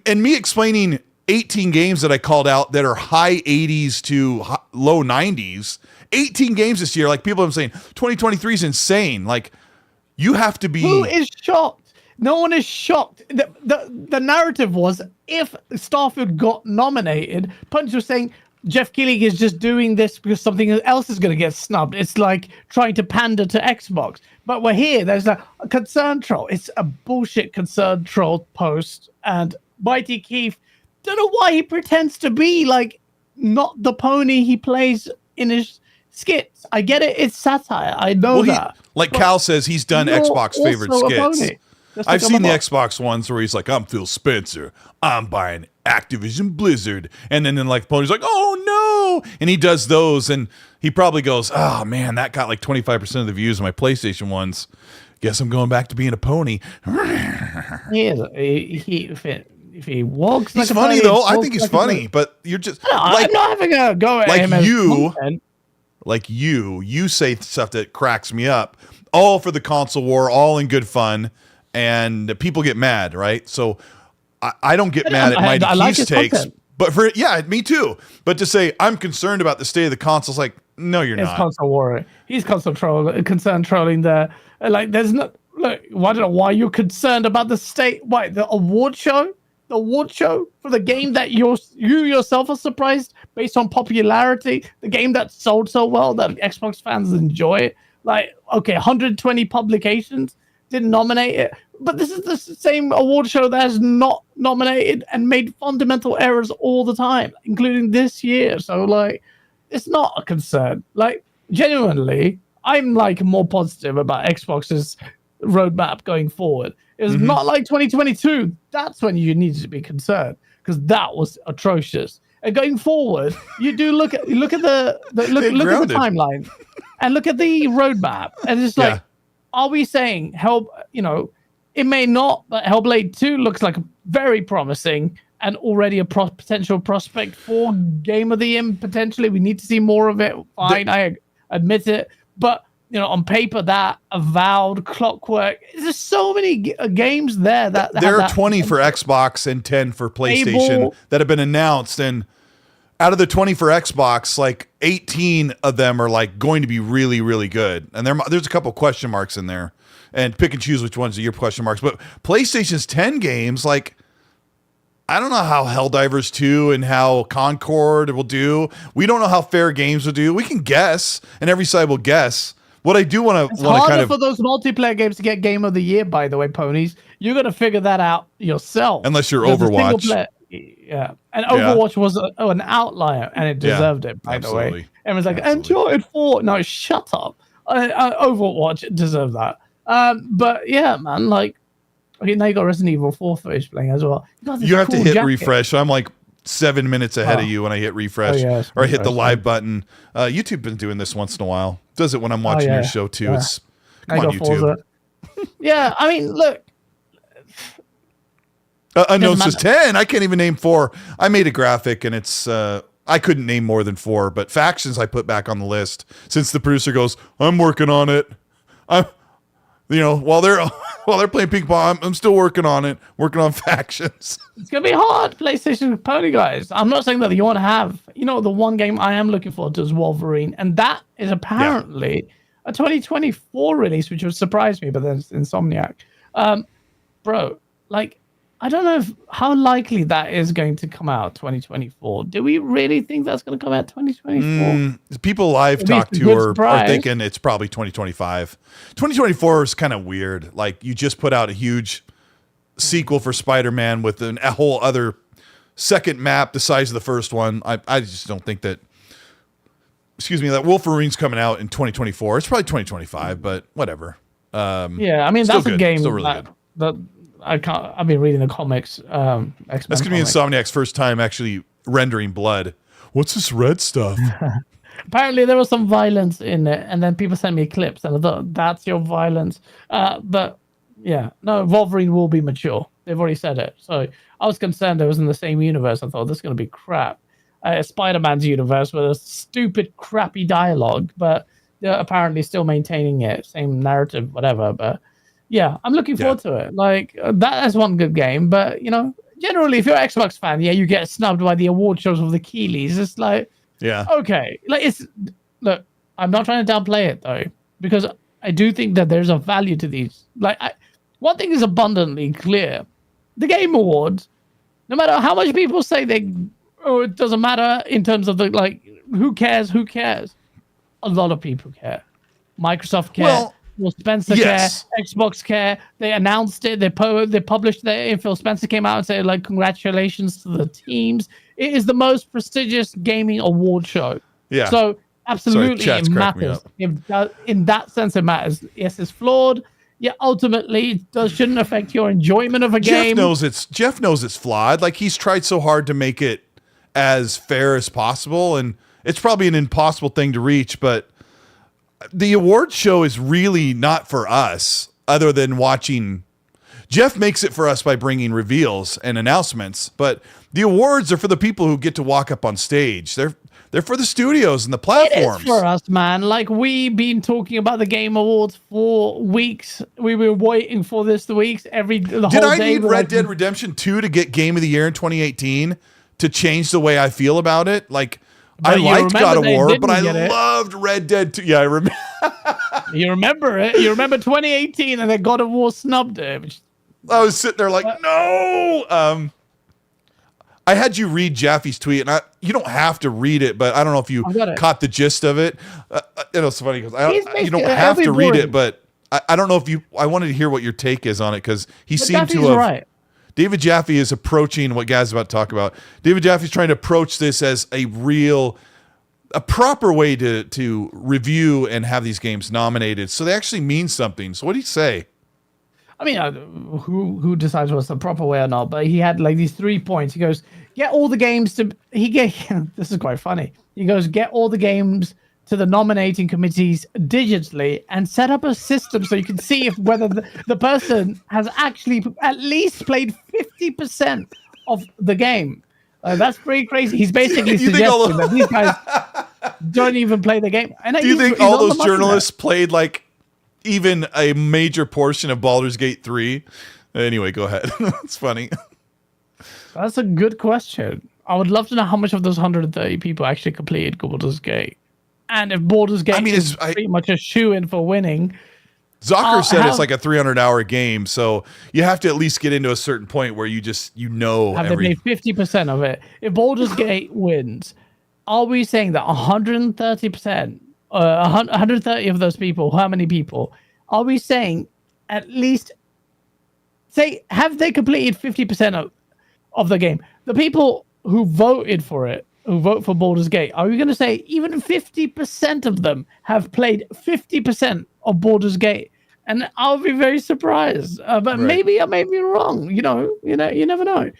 and me explaining 18 games that I called out that are high 80s to low 90s, 18 games this year, like, people have been saying 2023 is insane. Like, you have to be. Who is shocked? No one is shocked. The narrative was, if Starfield got nominated, Punch was saying, Jeff Keighley is just doing this because something else is going to get snubbed. It's like trying to pander to Xbox. But we're here. There's a concern troll. It's a bullshit concern troll post. And Mighty Keith, don't know why he pretends to be like not the pony he plays in his skits. I get it. It's satire. I know that. Like Cal says, he's done Xbox favorite skits. I've seen the Xbox ones where he's like, I'm Phil Spencer. I'm buying Activision Blizzard. And then like Pony's like, oh no. And he does those, and he probably goes, oh man, that got like 25% of the views of my PlayStation ones. Guess I'm going back to being a pony. If he walks, he's funny though. I think he's funny, but you're just I'm not having a go at him. Like you say stuff that cracks me up. All for the console war, all in good fun. And people get mad, right? So I don't get mad at Mighty Keith's takes. Content. But me too. But to say I'm concerned about the state of the console, it's like, no, you're not. It's console war. He's console concerned trolling there. Like, there's no. Look, I don't know why you're concerned about the state. Why, the award show? The award show for the game that you yourself are surprised based on popularity. The game that sold so well that Xbox fans enjoy it. Like, okay, 120 publications didn't nominate it, but this is the same award show that has not nominated and made fundamental errors all the time, including this year. So, like, it's not a concern. Like, genuinely, I'm like more positive about Xbox's roadmap going forward. It's not like 2022. That's when you needed to be concerned, because that was atrocious. going forward, you do look at the look at the timeline, and look at the roadmap, and it's like, are we saying it may not, but Hellblade 2 looks like very promising and already a potential prospect for Game of the Year potentially. We need to see more of it. Fine, I admit it, but on paper, that Avowed, Clockwork, there's so many games there that there are 20 for Xbox and 10 for PlayStation Fable that have been announced, and out of the 20 for Xbox, like 18 of them are like going to be really, really good. And there's a couple question marks in there, and pick and choose which ones are your question marks. But PlayStation's 10 games, like, I don't know how Helldivers 2 and how Concord will do. We don't know how Fair Games will do. We can guess, and every side will guess. What I do want to kind of, for those multiplayer games to get Game of the Year, by the way, ponies. You're going to figure that out yourself. Unless you're Overwatch. And Overwatch was an outlier, and it deserved it, by the way. Everyone's like, Uncharted 4. No, shut up. Overwatch deserved that. But yeah, man, like, okay, now you got Resident Evil 4 footage playing as well. You have to hit refresh. I'm like 7 minutes ahead of you when I hit refresh, or I hit the live button. YouTube been doing this once in a while. Does it when I'm watching your show too. It's come on, YouTube. Yeah, I mean, look. Unknown says 10. I can't even name 4. I made a graphic, and it's I couldn't name more than 4. But Factions I put back on the list since the producer goes, I'm working on it. While they're playing ping pong, I'm still working on it. Working on Factions. It's gonna be hard, PlayStation Pony guys. I'm not saying that you want to have. The one game I am looking forward to is Wolverine, and that is apparently a 2024 release, which would surprise me. But then it's Insomniac, bro. Like, I don't know how likely that is going to come out 2024. Do we really think that's going to come out 2024? People I've talked to are thinking it's probably 2025. 2024 is kind of weird. Like, you just put out a huge sequel for Spider-Man with a whole other second map the size of the first one. I just don't think that, that Wolverine's coming out in 2024. It's probably 2025, but whatever. I mean, that's a game still really that I can't. I've been reading the comics. That's gonna be Insomniac's first time actually rendering blood. What's this red stuff? Apparently, there was some violence in it, and then people sent me clips, and I thought, that's your violence. But yeah, no, Wolverine will be mature. They've already said it. So I was concerned it was in the same universe. I thought, this is gonna be crap. Spider-Man's universe with a stupid, crappy dialogue, but they're apparently still maintaining it, same narrative, whatever. But yeah, I'm looking forward to it. Like, that is one good game, but generally, if you're an Xbox fan, you get snubbed by the award shows of the Keeleys. It's like, okay, like, look, I'm not trying to downplay it though, because I do think that there's a value to these. Like, one thing is abundantly clear: the Game Awards, no matter how much people say it doesn't matter in terms of who cares? Who cares? A lot of people care. Microsoft care. Phil Spencer care, Xbox care. They announced it. They published it. Phil Spencer came out and said, like, congratulations to the teams. It is the most prestigious gaming award show. Yeah. So absolutely, it matters. In that sense, it matters. Yes, it's flawed. Yeah, ultimately, it shouldn't affect your enjoyment of a game. Jeff knows it's flawed. Like, he's tried so hard to make it as fair as possible, and it's probably an impossible thing to reach, but the award show is really not for us, other than watching. Jeff makes it for us by bringing reveals and announcements, but the awards are for the people who get to walk up on stage. They're for the studios and the platforms. It is for us, man. Like, we've been talking about the Game Awards for weeks. We were waiting for this the weeks. Did I need Red Dead Redemption 2 to get Game of the Year in 2018 to change the way I feel about it? Like, I liked God of War, but I loved Red Dead 2. Yeah, I remember. You remember it. You remember 2018, and then God of War snubbed it. I was sitting there like, no. I had you read Jaffe's tweet, and you don't have to read it, but I don't know if you caught the gist of it. It's funny because you don't have to read it, but I don't know if I wanted to hear what your take is on it, because he seemed to have. Right. David Jaffe is approaching what Gaz's about to talk about. David Jaffe's trying to approach this as a proper way to review and have these games nominated, so they actually mean something. So what do you say? I mean, who decides what's the proper way or not? But he had like these 3 points. He goes, get all the games to. This is quite funny. He goes, get all the games to the nominating committees digitally and set up a system so you can see if whether the person has actually at least played 50% of the game. That's pretty crazy. He's basically suggesting that these guys don't even play the game. And do you think all those journalists played like even a major portion of Baldur's Gate 3? Anyway, go ahead. It's funny. That's a good question. I would love to know how much of those 130 people actually completed Baldur's Gate. And if Baldur's Gate is pretty much a shoe-in for winning. Zucker said it's like a 300-hour game, so you have to at least get into a certain point where you know. Have they made 50% of it? If Baldur's Gate wins, are we saying that 130%, 130 of those people, how many people, are we saying at least, have they completed 50% of the game? The people who voted for it, who vote for Baldur's Gate, are we going to say even 50% of them have played 50% of Baldur's Gate? And I'll be very surprised. But maybe I may be wrong. You never know.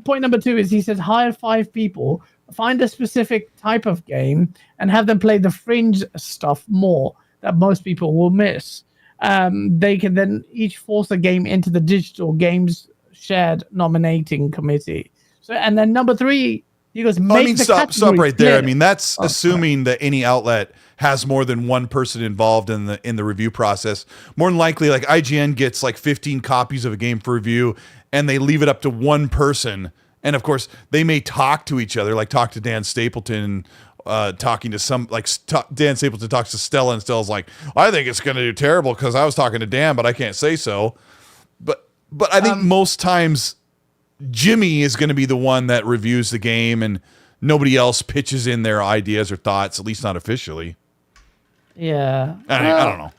Point number 2 is he says hire 5 people, find a specific type of game, and have them play the fringe stuff more that most people will miss. They can then each force a game into the digital games shared nominating committee. So, and then number 3, he goes, stop right there. I mean, that's assuming that any outlet has more than one person involved in the review process. More than likely, like IGN gets like 15 copies of a game for review, and they leave it up to one person. And of course, they may talk to each other, like talk to Dan Stapleton, talking to Dan Stapleton talks to Stella, and Stella's like, I think it's going to do terrible because I was talking to Dan, but I can't say so. But I think most times Jimmy is going to be the one that reviews the game, and nobody else pitches in their ideas or thoughts, at least not officially. Yeah. I don't know.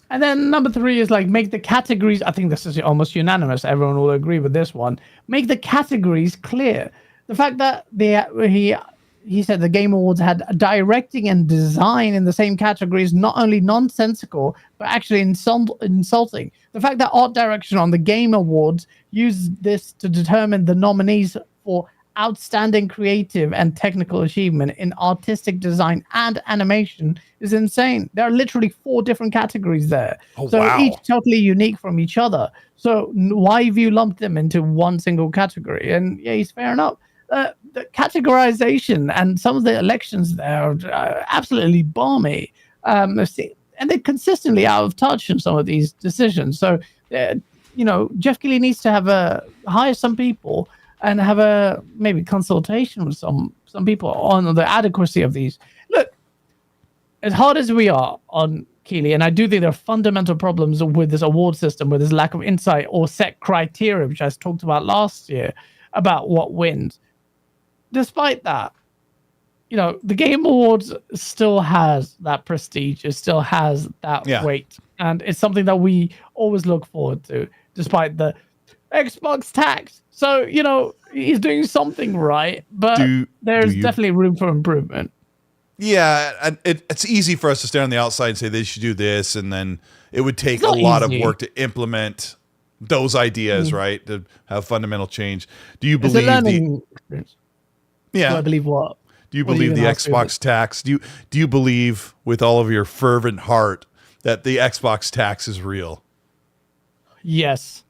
And then number 3 is like make the categories. I think this is almost unanimous. Everyone will agree with this one. Make the categories clear. The fact that he said the Game Awards had directing and design in the same category is not only nonsensical, but actually insulting. The fact that art direction on the Game Awards used this to determine the nominees for outstanding creative and technical achievement in artistic design and animation is insane. There are literally 4 different categories there. Each totally unique from each other. So why have you lumped them into one single category? And yeah, he's fair enough. The categorization and some of the elections there are absolutely balmy. And they're consistently out of touch in some of these decisions. So, Jeff Keighley needs to hire some people and have a maybe consultation with some people on the adequacy of these. Look, as hard as we are on Keighley, and I do think there are fundamental problems with this award system, with this lack of insight or set criteria, which I talked about last year, about what wins. Despite that, the Game Awards still has that prestige. It still has that weight. And it's something that we always look forward to, despite the Xbox tax. So, he's doing something right, but there's definitely room for improvement. Yeah, it's easy for us to stand on the outside and say they should do this, and then it would take a lot of work to implement those ideas, right? To have fundamental change. Do you believe experience? Yeah. Do I believe what? Do you believe the Xbox tax? Do you believe with all of your fervent heart that the Xbox tax is real? Yes.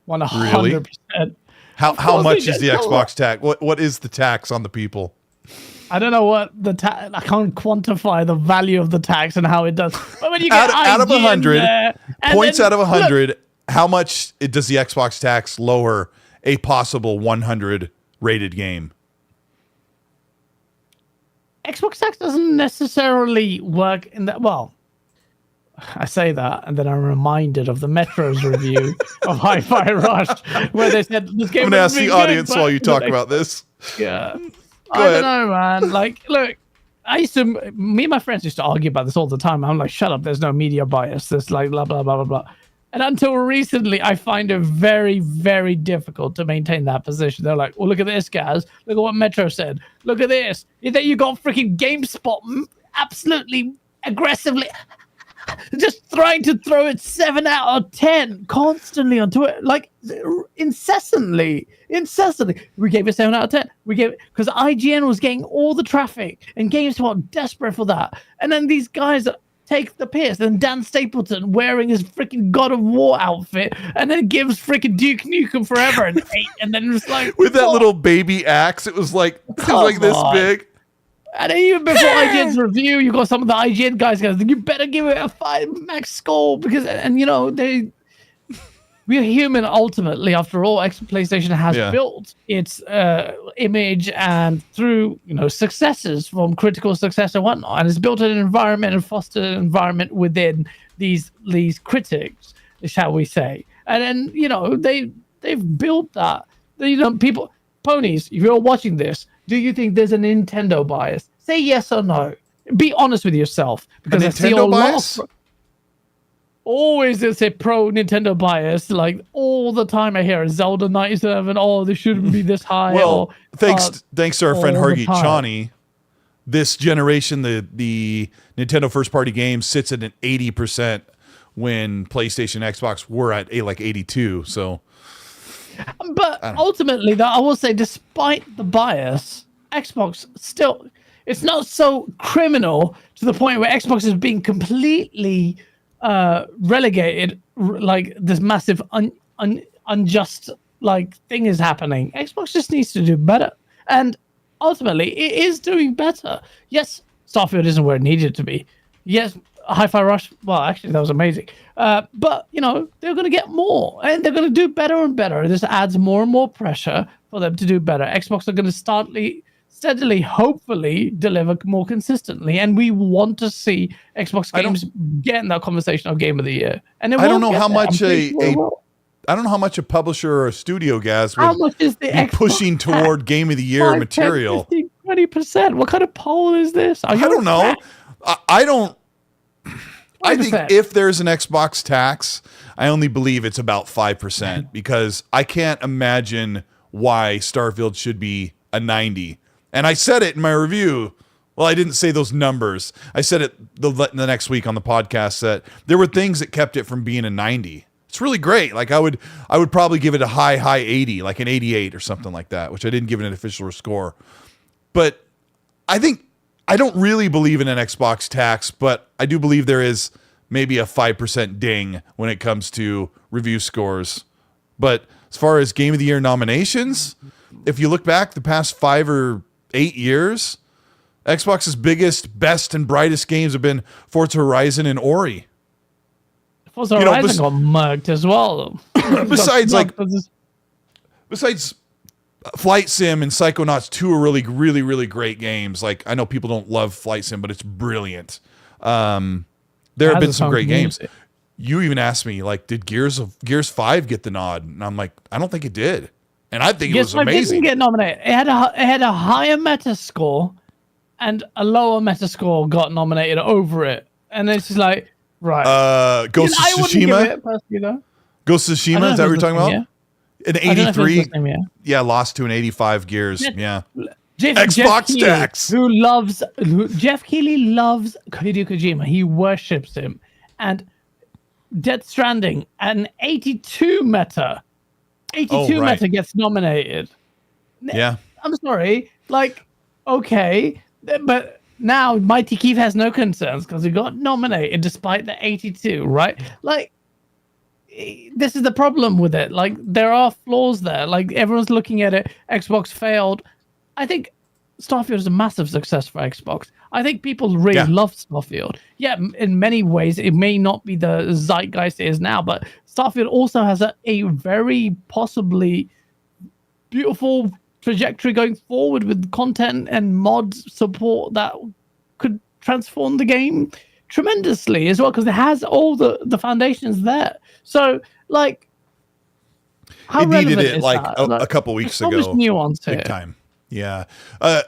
100%. Really? How much is the Xbox tax? What is the tax on the people? I don't know what the tax. I can't quantify the value of the tax and how it does. But when you get out of 100 points, out of 100, how much does the Xbox tax lower a possible 100 rated game? Xbox tax doesn't necessarily work in that. Well, I say that, and then I'm reminded of the Metro's review of Hi-Fi Rush, where they said this game. I'm gonna ask the audience while you talk about this. Yeah, I don't know, man. Like, look, me and my friends used to argue about this all the time. I'm like, shut up. There's no media bias. There's like blah blah blah blah blah. And until recently, I find it very, very difficult to maintain that position. They're like, well, look at this, guys. Look at what Metro said. Look at this. You think you got freaking GameSpot absolutely aggressively just trying to throw it 7 out of 10 constantly on Twitter, like incessantly. We gave it 7 out of 10. We gave it because IGN was getting all the traffic and GameSpot desperate for that. And then these guys take the piss, and Dan Stapleton wearing his freaking God of War outfit, and then gives freaking Duke Nukem Forever an 8, and then it's like with that little baby axe, it was like this big. And then even before IGN's review, you got some of the IGN guys going, you better give it a 5 max score because, and you know, we're human ultimately. After all, PlayStation has built its image and through, you know, successes from critical success and whatnot, and it's built an environment and fostered an environment within these critics, shall we say? And then, you know, they've built that. You know, people, ponies, if you're watching this, do you think there's a Nintendo bias? Say yes or no. Be honest with yourself, because I see a lot. Always they say pro Nintendo bias, like all the time. I hear Zelda 97. Oh, they shouldn't be this high. Well, thanks to our friend Hargi Chani, this generation, the Nintendo first party games sits at an 80% when PlayStation, Xbox were at like 82. So, but ultimately, though, I will say, despite the bias, Xbox still, it's not so criminal to the point where Xbox is being completely relegated, like this massive unjust like thing is happening. Xbox just needs to do better, and ultimately it is doing better. Yes, Starfield isn't where it needed to be. Yes, Hi-Fi Rush, well, actually that was amazing, but you know, they're going to get more and they're going to do better and better. This adds more and more pressure for them to do better. Xbox are going to steadily, hopefully, deliver more consistently, and we want to see Xbox games get in that conversation of Game of the Year. And I don't know how much I don't know how much a publisher or a studio guys would be pushing toward Game of the Year material. 20%. What kind of poll is this? I don't know. I think if there's an Xbox tax, I only believe it's about 5% because I can't imagine why Starfield should be a 90. And I said it in my review. Well, I didn't say those numbers. I said it the next week on the podcast that there were things that kept it from being a 90. It's really great. Like I would probably give it a high 80, like an 88 or something like that, which I didn't give it an official score. But I don't really believe in an Xbox tax, but I do believe there is maybe a 5% ding when it comes to review scores. But as far as Game of the Year nominations, if you look back the past 5 or 8 years, Xbox's biggest, best, and brightest games have been Forza Horizon and Ori. Forza Horizon got mugged as well. Besides Flight Sim and Psychonauts 2 are really, really, really great games. Like, I know people don't love Flight Sim, but it's brilliant. There have been some great games. You even asked me, like, did Gears 5 get the nod? And I'm like, I don't think it did. And I think it was amazing. It didn't get nominated. It had a higher meta score, and a lower meta score got nominated over it. And it's just like, right. Ghost of Tsushima? Ghost of Tsushima, is that what you're talking about? Yeah. An 83? Yeah, lost to an 85 Gears. Yeah. Xbox tax. Jeff Keighley loves Hideo Kojima. He worships him. And Death Stranding, an 82 meta. 82 meta gets nominated. Yeah. I'm sorry. Like, okay. But now Mighty Keith has no concerns because he got nominated despite the 82, right? Like, this is the problem with it. Like, there are flaws there. Like, everyone's looking at it. Xbox failed. I think Starfield is a massive success for Xbox. I think people really love Starfield. Yeah, in many ways, it may not be the zeitgeist it is now, but Starfield also has a very possibly beautiful trajectory going forward with content and mod support that could transform the game tremendously as well, because it has all the foundations there. So, like, how it needed relevant it is like that? a couple weeks ago. So much nuance big here. Time. Yeah.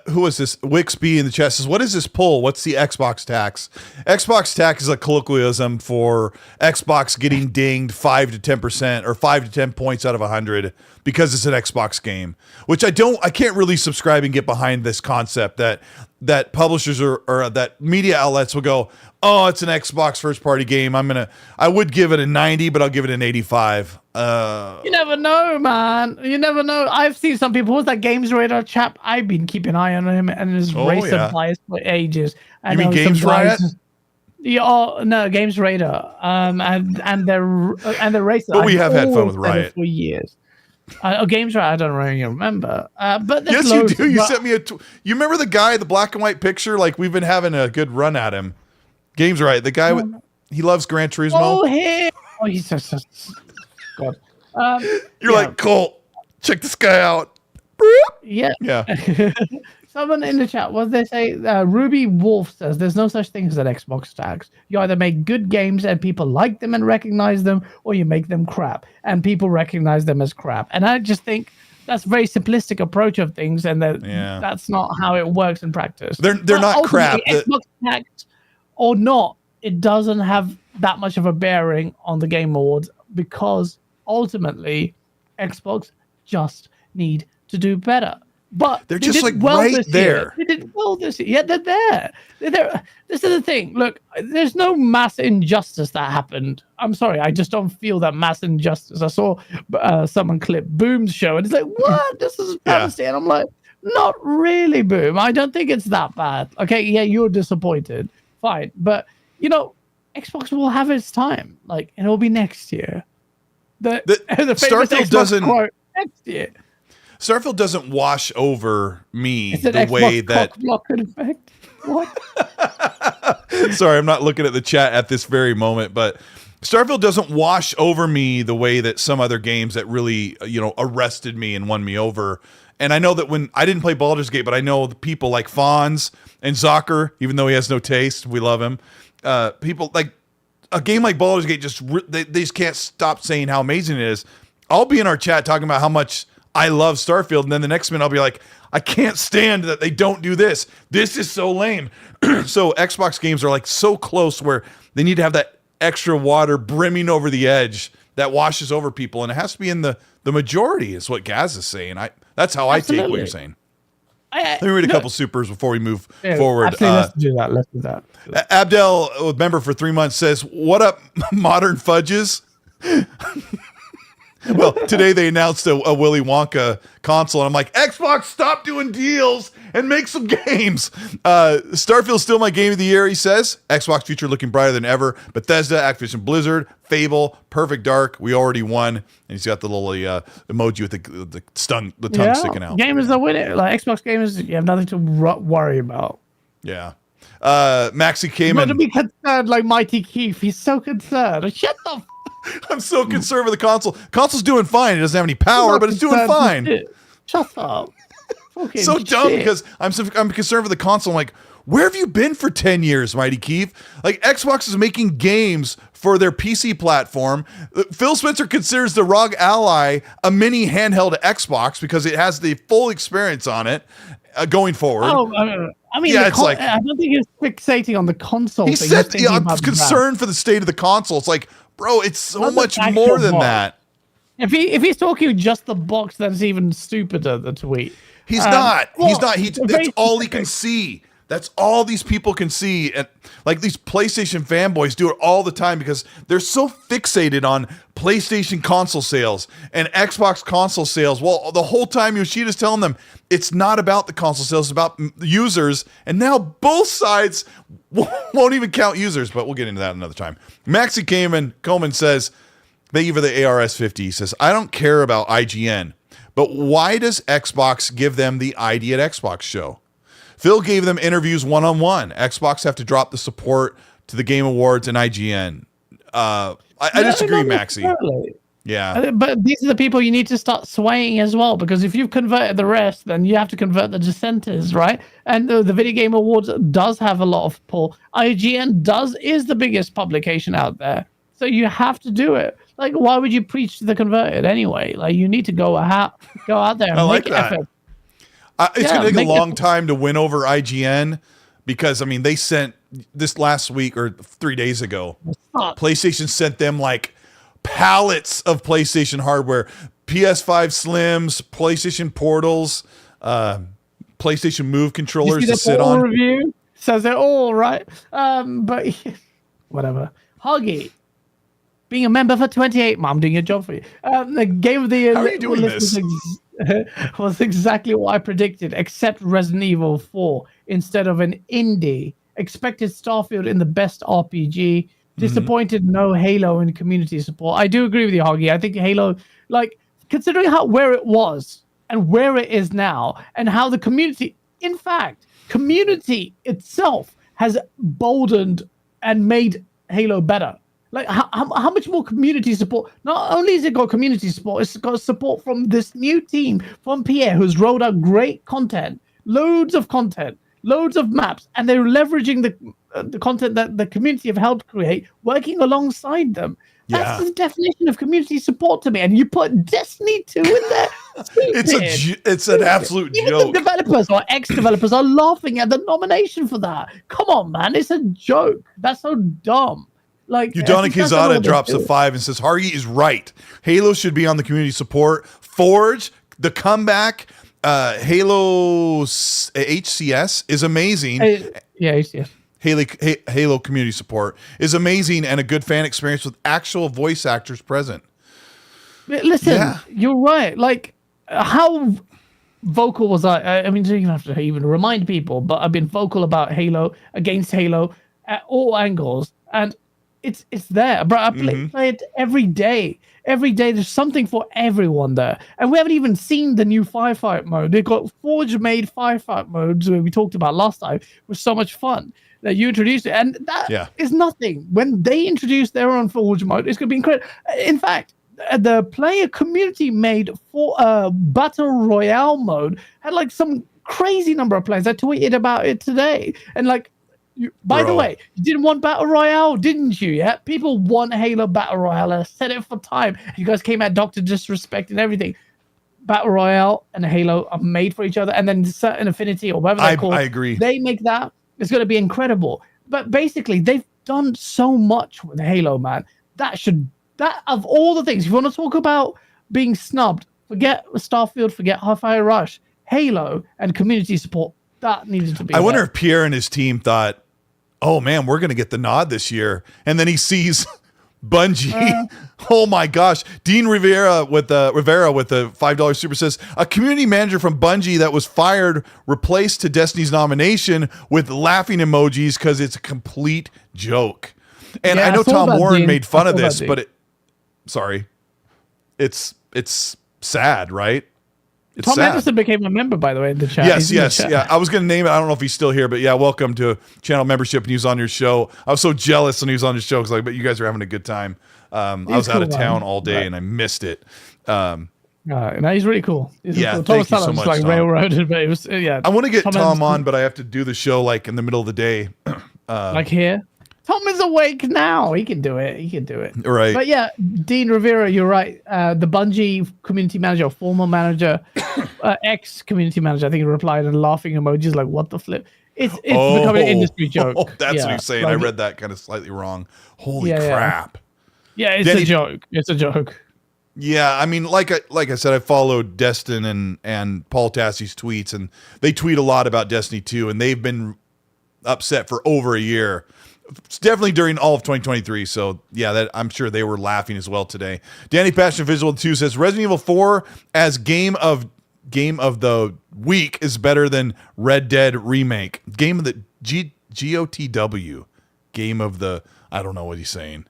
Who was this? Wixby in the chat says, what is this poll? What's the Xbox tax? Xbox tax is a colloquialism for Xbox getting dinged 5 to 10% or 5 to 10 points out of 100 because it's an Xbox game, which I can't really subscribe and get behind this concept that that publishers or that media outlets will go, oh, it's an Xbox first party game. I would give it a 90, but I'll give it an 85. You never know, man. You never know. I've seen some people. What's that Games Radar chap? I've been keeping an eye on him and his racer bias for ages. You mean Games Riot? Yeah, no, Games Radar. And the racer. But we have had fun with Riot for years. Games Riot, I don't really remember. But yes, you do. You sent me you remember the guy, the black and white picture? Like we've been having a good run at him. Games Riot, the guy he loves Gran Turismo. Oh, him. Oh, he's so God. You're like, Colt, check this guy out. Yeah. Yeah. Someone in the chat, what they say? Ruby Wolf says there's no such thing as an Xbox tax. You either make good games and people like them and recognize them, or you make them crap and people recognize them as crap. And I just think that's a very simplistic approach of things, and that's not how it works in practice. They're not crap. Xbox tax or not, it doesn't have that much of a bearing on the Game Awards, because ultimately Xbox just need to do better. But they're just like right there. They did well this year. Yeah, they're there. They're there. This is the thing. Look, there's no mass injustice that happened. I'm sorry, I just don't feel that mass injustice. I saw someone clip Boom's show, and it's like, what? This is fantasy. And I'm like, not really, Boom. I don't think it's that bad. Okay, yeah, you're disappointed. Fine. But, Xbox will have its time. Like, and it'll be next year. The Starfield doesn't... quote, next year. Starfield doesn't wash over me the Xbox way that blocker effect. What? Sorry, I'm not looking at the chat at this very moment, but Starfield doesn't wash over me the way that some other games that really, arrested me and won me over. And I know that when I didn't play Baldur's Gate, but I know the people like Fonz and Zocker, even though he has no taste, we love him. People like a game like Baldur's Gate, they just can't stop saying how amazing it is. I'll be in our chat talking about how much I love Starfield, and then the next minute I'll be like, I can't stand that they don't do this. This is so lame. So Xbox games are like so close where they need to have that extra water brimming over the edge that washes over people, and it has to be in the majority, is what Gaz is saying. That's how I take what you're saying. Let me read a couple supers before we move forward. Let's do that. Abdel, member for 3 months, says, what up, modern fudges? Well, today they announced a Willy Wonka console, and I'm like, Xbox, stop doing deals and make some games. Starfield's still my game of the year, he says. Xbox future looking brighter than ever. Bethesda, Activision Blizzard, Fable, Perfect Dark, we already won. And he's got the little emoji with the tongue sticking out. Gamers are winning. Like Xbox gamers, you have nothing to worry about. Yeah. Maxi came in. Not to be concerned like Mighty Keith. He's so concerned. Shut the I'm so concerned with the console. Console's doing fine. It doesn't have any power, but it's doing fine. Shut up. So dumb because I'm concerned with the console. I'm like, where have you been for 10 years, Mighty Keith? Like, Xbox is making games for their PC platform. Phil Spencer considers the ROG Ally a mini handheld Xbox because it has the full experience on it going forward. I mean, I don't think he's fixating on the console. He said, I'm concerned for the state of the console. It's like, bro, it's so much more than that. If he's talking just the box, that's even stupider, the tweet. He's not. That's all he can see. That's all these people can see. And like these PlayStation fanboys do it all the time because they're so fixated on PlayStation console sales and Xbox console sales. Well, the whole time Yoshida's telling them it's not about the console sales, it's about users. And now both sides won't even count users, but we'll get into that another time. Maxi Coleman says, thank you for the ARS 50. He says, I don't care about IGN, but why does Xbox give them the ID at Xbox show? Phil gave them interviews one-on-one. Xbox have to drop the support to the Game Awards and IGN. I disagree, Maxi. Yeah. But these are the people you need to start swaying as well, because if you've converted the rest, then you have to convert the dissenters, right? And the Video Game Awards does have a lot of pull. IGN is the biggest publication out there. So you have to do it. Like, why would you preach to the converted anyway? Like, you need to go out there and make effort. It's going to take a long time to win over IGN because, I mean, they sent this last week or 3 days ago, PlayStation sent them like pallets of PlayStation hardware, PS5 Slims, PlayStation Portals, PlayStation Move controllers you to see the sit full on. review? Says it all, right? But whatever. Hoggy, being a member for 28, I'm doing your job for you. The game of the year How are you doing list was exactly what I predicted, except Resident Evil 4 instead of an indie. Expected Starfield in the best RPG. Disappointed no Halo in community support. I do agree with you, Hoggy. I think Halo, like, considering where it was and where it is now, and how the community, in fact, community itself has boldened and made Halo better. Like, how much more community support? Not only has it got community support, it's got support from this new team, from Pierre, who's rolled out great content, loads of maps, and they're leveraging the content that the community have helped create, working alongside them. That's the definition of community support to me. And you put Destiny 2 in there. It's an absolute Even joke. the developers or ex-developers are laughing at the nomination for that. Come on, man. It's a joke. That's so dumb. Like, Udana Kizada drops a 5 and says, Hargy is right. Halo should be on the community support. Forge, the comeback, Halo HCS is amazing. Yeah, HCS. Halo community support is amazing and a good fan experience with actual voice actors present. Listen, you're right. Like, how vocal was I? I mean, you don't have to even remind people, but I've been vocal about Halo, against Halo at all angles. And it's there, bro. I play it every day. Every day, there's something for everyone there. And we haven't even seen the new firefight mode. They've got Forge-made firefight modes that we talked about last time. It was so much fun that you introduced it. And that is nothing. When they introduce their own Forge mode, it's going to be incredible. In fact, the player community made for Battle Royale mode had like some crazy number of players. I tweeted about it today. And like, by the way, you didn't want Battle Royale, didn't you? Yeah, people want Halo Battle Royale. I said it for time. You guys came at Dr. Disrespect and everything. Battle Royale and Halo are made for each other, and then certain Affinity or whatever they're called. I agree. They make that. It's going to be incredible. But basically, they've done so much with Halo, man. That of all the things, if you want to talk about being snubbed, forget Starfield, forget Hi-Fi Rush, Halo, and community support. That needed to be. I wonder if Pierre and his team thought, oh man, we're going to get the nod this year. And then he sees Bungie. Oh my gosh. Dean Rivera with the $5 super says, a community manager from Bungie that was fired replaced to Destiny's nomination with laughing emojis because it's a complete joke. And I know Tom Warren made fun of this, but it's sad, right? It's Tom sad. Anderson became a member, by the way, in the chat. Yes. Yeah, I was going to name it. I don't know if he's still here, but yeah, welcome to channel membership. And he was on your show. I was so jealous when he was on your show because I bet you guys are having a good time. I was out of town all day and I missed it. No, he's really cool. He's cool. Thank you so much, like Tom. Railroaded, but it was I want to get Tom on, but I have to do the show like in the middle of the day. Like here. Tom is awake now. He can do it. Right. But yeah, Dean Rivera, you're right. The Bungie community manager, former manager, ex-community manager, I think he replied and laughing emojis like, what the flip? It's becoming an industry joke. Oh, that's what he's saying. Like, I read that kind of slightly wrong. Holy crap. Yeah, it's a joke. It's a joke. Yeah, I mean, like I said, I followed Destin and Paul Tassie's tweets, and they tweet a lot about Destiny 2, and they've been upset for over a year. It's definitely during all of 2023. So yeah, I'm sure they were laughing as well today. Danny Passion Visual 2 says Resident Evil 4 as game of the week is better than Red Dead Remake. Game of the GOTW. Game of the, I don't know what he's saying.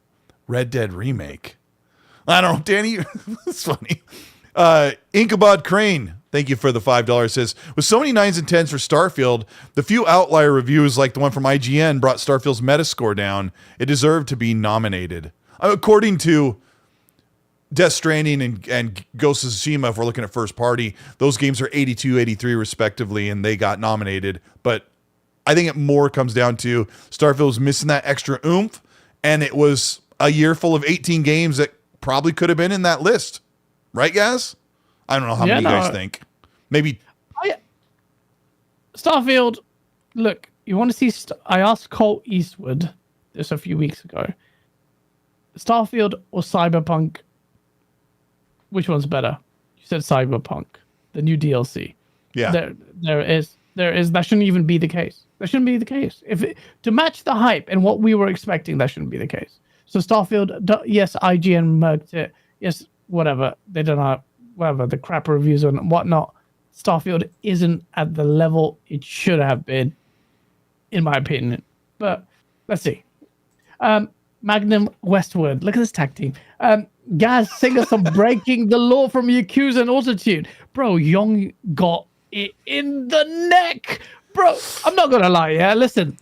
Red Dead Remake. I don't know, Danny. It's funny. Inkabod Crane, thank you for the $5. Says, with so many 9s and 10s for Starfield, the few outlier reviews like the one from IGN brought Starfield's Metascore down. It deserved to be nominated. According to Death Stranding and Ghost of Tsushima, if we're looking at first party, those games are 82, 83 respectively, and they got nominated. But I think it more comes down to Starfield was missing that extra oomph, and it was a year full of 18 games that probably could have been in that list. Right, guys? I don't know how many you guys think. Maybe. Starfield, look, you want to see... I asked Colteastwood this a few weeks ago. Starfield or Cyberpunk, which one's better? You said Cyberpunk, the new DLC. Yeah. There it is. that shouldn't even be the case. That shouldn't be the case. To match the hype and what we were expecting, that shouldn't be the case. So Starfield, yes, IGN murked it. Yes, whatever. They don't know, whatever, the crap reviews and whatnot. Starfield isn't at the level it should have been, in my opinion. But let's see. Magnum Westwood. Look at this tag team. Gaz, sing us some Breaking the Law from Yakuza and Autotune. Bro, Young got it in the neck. Bro, I'm not going to lie, yeah? Listen,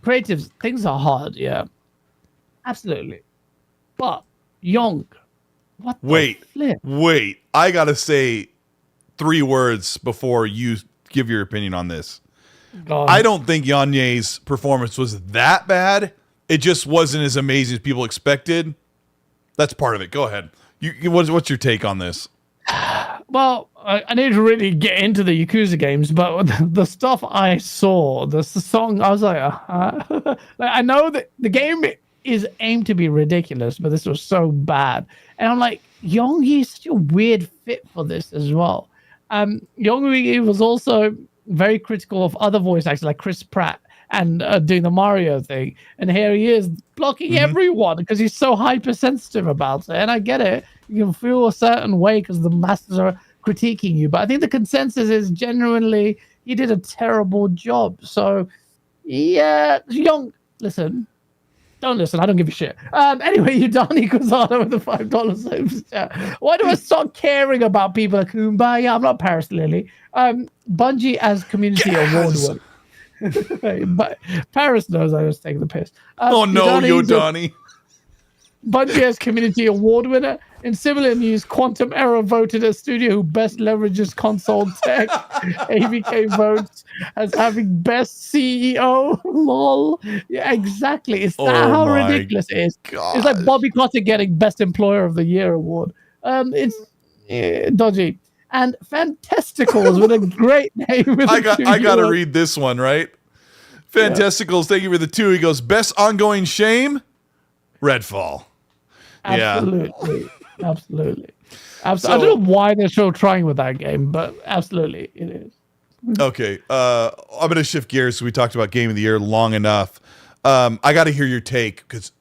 creatives, things are hard, yeah? Absolutely. But, Young, what the flip? Wait. I got to say 3 words before you give your opinion on this. I don't think Yanye's performance was that bad. It just wasn't as amazing as people expected. That's part of it. Go ahead. What's your take on this? Well, I need to really get into the Yakuza games, but the stuff I saw, the song, I was like, like, I know that the game is aimed to be ridiculous, but this was so bad. And I'm like, Yonggi is such a weird fit for this as well. Yonggi was also very critical of other voice actors like Chris Pratt and doing the Mario thing. And here he is blocking everyone because he's so hypersensitive about it. And I get it. You can feel a certain way because the masters are critiquing you. But I think the consensus is genuinely he did a terrible job. So, yeah, Young, listen. Don't listen. I don't give a shit. Anyway, Udani Quasado with the $5 super chat. Why do I start caring about people like Kumbaya? I'm not Paris Lily. Bungie as community award winner. But Paris knows I was taking the piss. Oh no, Udani. Bungie as community award winner. In similar news, Quantum Error voted as studio who best leverages console tech. ABK votes as having best CEO. Lol. Yeah, exactly. Is that how ridiculous it is? God. It's like Bobby Kotick getting Best Employer of the Year award. It's dodgy. And Fantasticals with a great name. I got to read this one, right? Fantasticals, thank you for the 2. He goes, best ongoing shame? Redfall. Absolutely. Yeah. Absolutely. I don't know why they're still trying with that game, but absolutely it is. Okay. I'm going to shift gears. So we talked about Game of the Year long enough. I got to hear your take because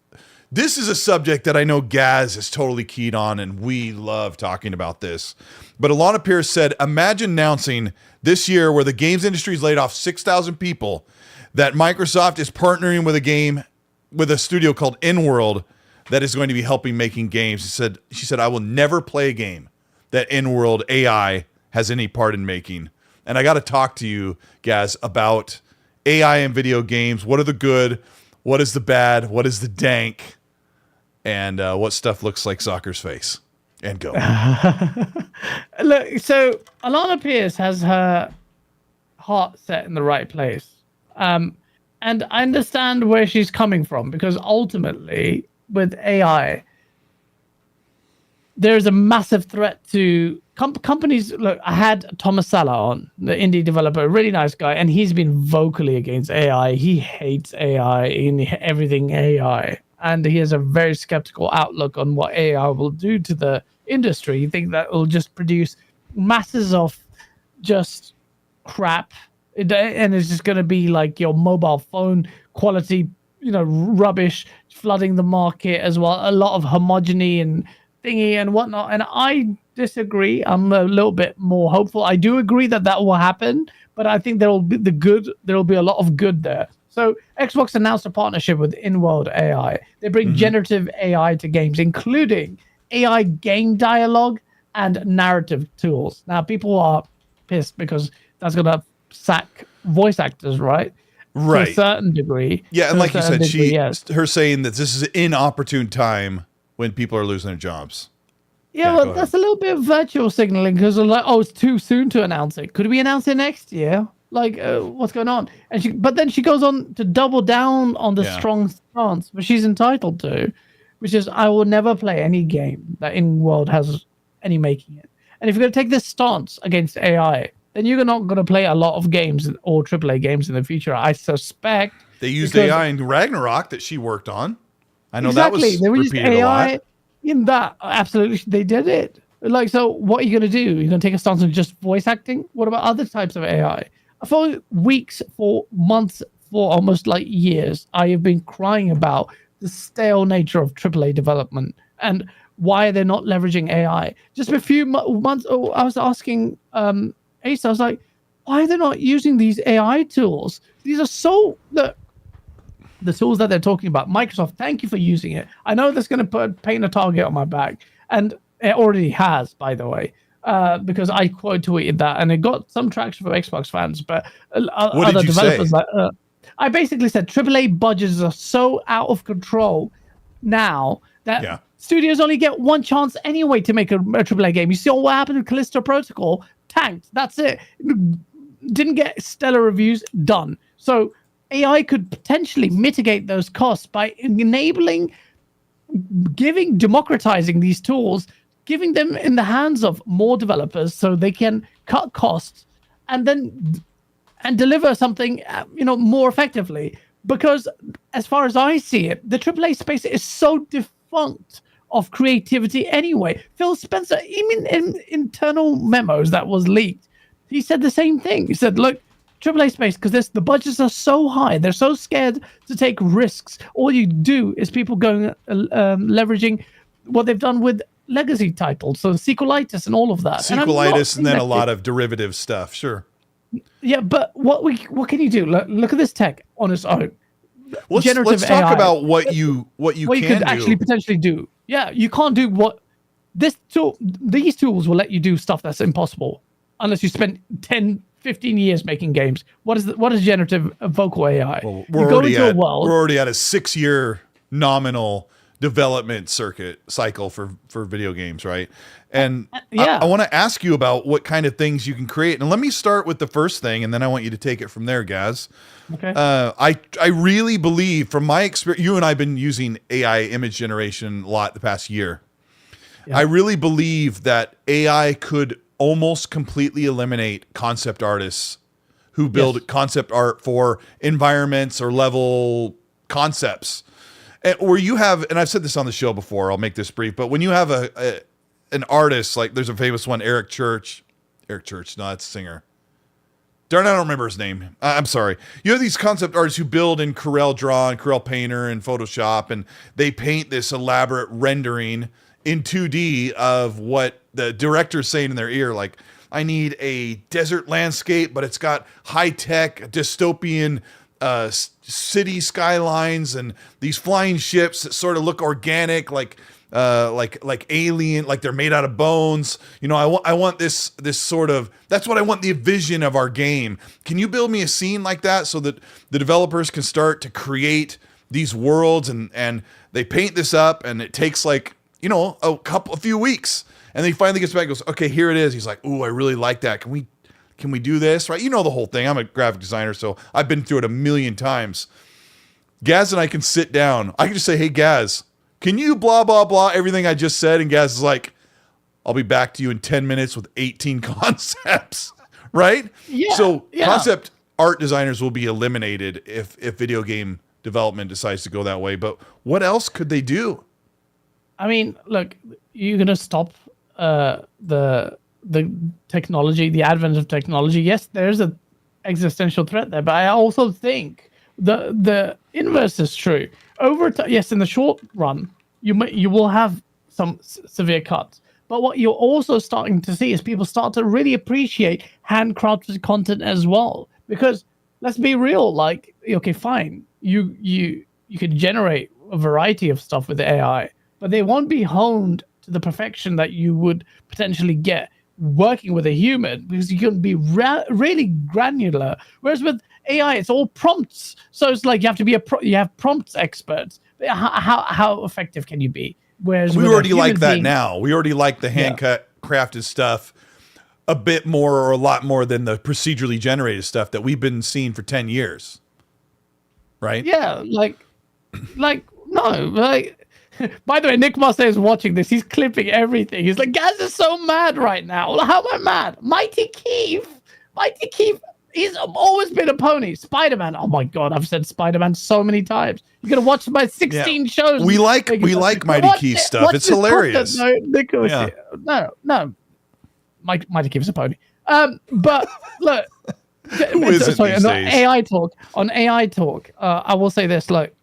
this is a subject that I know Gaz is totally keyed on, and we love talking about this. But Alana Pierce said, imagine announcing this year where the games industry's laid off 6,000 people that Microsoft is partnering with a studio called InWorld that is going to be helping making games. She said, I will never play a game that InWorld AI has any part in making. And I got to talk to you, Gaz, about AI in video games. What are the good? What is the bad? What is the dank? And what stuff looks like soccer's face? And go. Look, so Alana Pierce has her heart set in the right place. And I understand where she's coming from because ultimately, with AI, there's a massive threat to companies. Look, I had Thomas Sala on, the indie developer, a really nice guy, and he's been vocally against AI. He hates AI in everything AI, and he has a very skeptical outlook on what AI will do to the industry. You think that will just produce masses of just crap, and it's just going to be like your mobile phone quality, rubbish, flooding the market as well. A lot of homogeny and thingy and whatnot. And I disagree. I'm a little bit more hopeful. I do agree that will happen, but I think there will be a lot of good there. So Xbox announced a partnership with InWorld AI. They bring generative AI to games, including AI game dialogue and narrative tools. Now, people are pissed because that's going to sack voice actors, right? Right. To a certain degree. Yeah, and like you said, her saying that this is an inopportune time when people are losing their jobs. Yeah, well, that's a little bit of virtual signaling because like, it's too soon to announce it. Could we announce it next year? Like, what's going on? But then she goes on to double down on the strong stance, which she's entitled to, which is, I will never play any game that InWorld has any making it. And if you're going to take this stance against AI, then you're not going to play a lot of games or AAA games in the future, I suspect. They used AI in Ragnarok that she worked on. I know that was repeated a lot. In that, absolutely, they did it. Like, so what are you going to do? You're going to take a stance on just voice acting? What about other types of AI? for weeks, for months, for almost like years, I have been crying about the stale nature of AAA development and why they're not leveraging AI. Just a few months, I was asking Ace, I was like, why are they not using these AI tools? These are so the tools that they're talking about. Microsoft, thank you for using it. I know that's going to paint a target on my back, and it already has, by the way, because I quote tweeted that, and it got some traction from Xbox fans. But other developers, I basically said AAA budgets are so out of control now that studios only get one chance anyway to make a AAA game. You see what happened with Callisto Protocol? Tanked. That's it. Didn't get stellar reviews. Done. So AI could potentially mitigate those costs by democratizing these tools, giving them in the hands of more developers so they can cut costs and deliver something more effectively. Because as far as I see it, the AAA space is so defunct of creativity anyway. Phil Spencer, even in internal memos that was leaked, he said the same thing. He said, look, AAA space, because the budgets are so high, they're so scared to take risks. All you do is people going leveraging what they've done with legacy titles, so sequelitis and all of that. Sequelitis and then a lot of derivative stuff, sure. Yeah, but what can you do? Look at this tech on its own. Let's talk about what you could actually potentially do. Yeah, you can't do what these tools will let you do stuff that's impossible unless you spend 10, 15 years making games. What is generative vocal AI? Well, we're already at a 6-year nominal development cycle for video games, right? And I want to ask you about what kind of things you can create. And let me start with the first thing, and then I want you to take it from there, Gaz. Okay. I really believe, from my experience, you and I have been using AI image generation a lot the past year. Yeah. I really believe that AI could almost completely eliminate concept artists who build concept art for environments or level concepts. Where you have, and I've said this on the show before, I'll make this brief, but when you have an artist, like there's a famous one, Eric Church, no, that's a singer. Darn, I don't remember his name. I'm sorry. You have these concept artists who build in Corel Draw and Corel Painter and Photoshop, and they paint this elaborate rendering in 2D of what the director's saying in their ear, like, I need a desert landscape, but it's got high-tech, dystopian city skylines and these flying ships that sort of look organic, like alien, like they're made out of bones. I want this sort of, that's what I want, the vision of our game. Can you build me a scene like that so that the developers can start to create these worlds and they paint this up and it takes a few weeks, and then he finally gets back and goes, okay, here it is. He's like, ooh, I really like that. Can we do this? Right? You know the whole thing. I'm a graphic designer, so I've been through it a million times. Gaz and I can sit down. I can just say, hey, Gaz, can you blah, blah, blah, everything I just said? And Gaz is like, I'll be back to you in 10 minutes with 18 concepts, right? Yeah. So concept art designers will be eliminated if video game development decides to go that way. But what else could they do? I mean, look, you're going to stop the technology, the advent of technology. Yes, there's an existential threat there, but I also think the inverse is true. Over time, yes, in the short run, you will have some severe cuts. But what you're also starting to see is people start to really appreciate handcrafted content as well. Because let's be real, like, okay, fine, you can generate a variety of stuff with AI, but they won't be honed to the perfection that you would potentially get working with a human, because you can be really granular. Whereas with AI, it's all prompts. So it's like you have to be you have prompts experts. How effective can you be? Whereas we already like that now. We already like the crafted stuff a bit more, or a lot more than the procedurally generated stuff that we've been seeing for 10 years. Right? Yeah, by the way, Nick Master is watching this. He's clipping everything. He's like, Gaz is so mad right now. How am I mad? Mighty Keith, he's always been a pony. Spider-Man. Oh my God, I've said Spider-Man so many times. You're gonna watch my 16 shows. We like Mighty Keith stuff. It's hilarious. No. Mighty Keith's a pony. But look, Who isn't sorry, these no, days? AI talk. On AI talk, I will say this: like,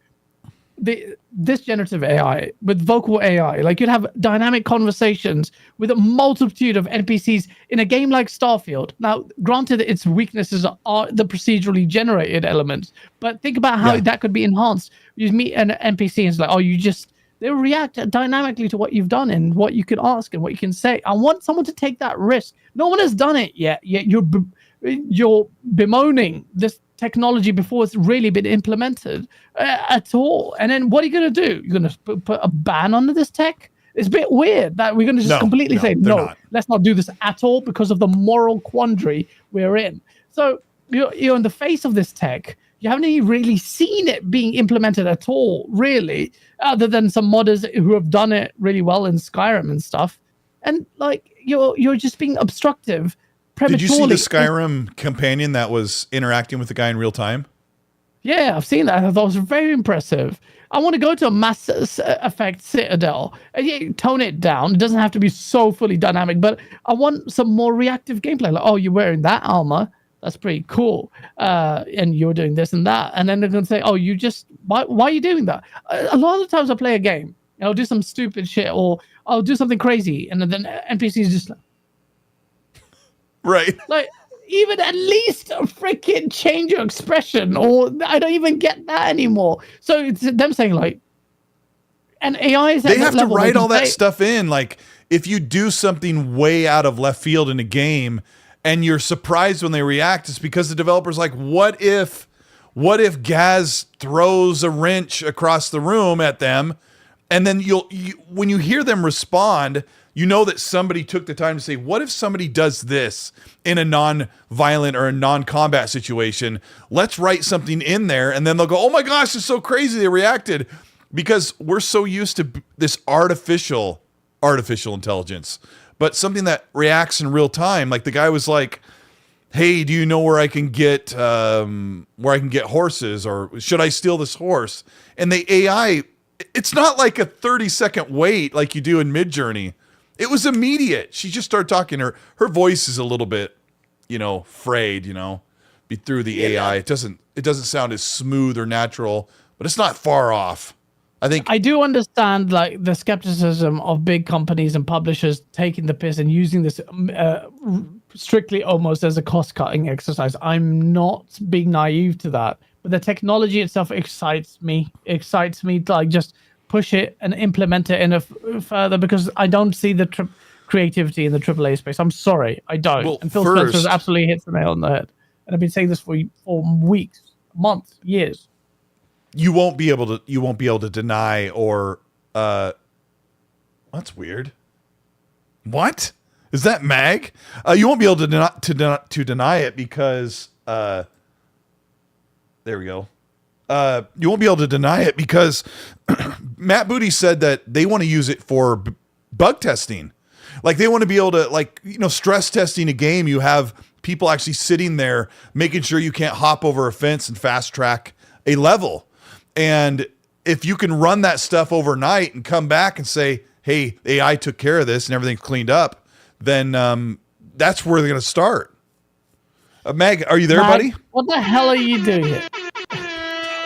this generative AI with vocal AI, like you'd have dynamic conversations with a multitude of NPCs in a game like Starfield. Now, granted, its weaknesses are the procedurally generated elements, but think about how that could be enhanced. You meet an NPC and it's like, they'll react dynamically to what you've done and what you can ask and what you can say. I want someone to take that risk. No one has done it yet. Yet you're bemoaning this technology before it's really been implemented at all. And then what are you going to do? You're going to put a ban on this tech? It's a bit weird that we're going to just completely say, no, let's not do this at all because of the moral quandary we're in. So you're in the face of this tech. You haven't even really seen it being implemented at all, really, other than some modders who have done it really well in Skyrim and stuff. And like you're just being obstructive prematurely. Did you see the Skyrim companion that was interacting with the guy in real time? Yeah, I've seen that. I thought it was very impressive. I want to go to a Mass Effect Citadel and tone it down. It doesn't have to be so fully dynamic, but I want some more reactive gameplay. Like, oh, you're wearing that armor. That's pretty cool. And you're doing this and that. And then they're going to say, oh, why are you doing that? A lot of the times I play a game and I'll do some stupid shit or I'll do something crazy. And then NPCs just like, right. Like, even at least a freaking change your expression, or I don't even get that anymore. So it's them saying like, and AI is they have to write all that stuff in. Like, if you do something way out of left field in a game and you're surprised when they react, it's because the developer's like, what if Gaz throws a wrench across the room at them? And then when you hear them respond, you know that somebody took the time to say, what if somebody does this in a non-violent or a non-combat situation? Let's write something in there. And then they'll go, oh my gosh, it's so crazy they reacted. Because we're so used to this artificial intelligence, but something that reacts in real time. Like the guy was like, hey, do you know where I can get horses, or should I steal this horse? And the AI, it's not like a 30-second wait like you do in Midjourney. It was immediate. She just started talking. Her voice is a little bit, frayed, be through the AI. It doesn't sound as smooth or natural, but it's not far off. I do understand like the skepticism of big companies and publishers taking the piss and using this strictly almost as a cost-cutting exercise. I'm not being naive to that, but the technology itself excites me. To like just push it and implement it in a further, because I don't see the creativity in the AAA space. I'm sorry, I don't. Well, and Phil Spencer absolutely hits the nail on the head. And I've been saying this for weeks, months, years. You won't be able to deny or that's weird. What? Is that Mag? You won't be able to deny it because there we go. You won't be able to deny it because Matt Booty said that they want to use it for bug testing. Like they want to be able to stress testing a game. You have people actually sitting there making sure you can't hop over a fence and fast track a level. And if you can run that stuff overnight and come back and say, hey, AI took care of this and everything's cleaned up, then that's where they're going to start. Mag, are you there, buddy? What the hell are you doing here?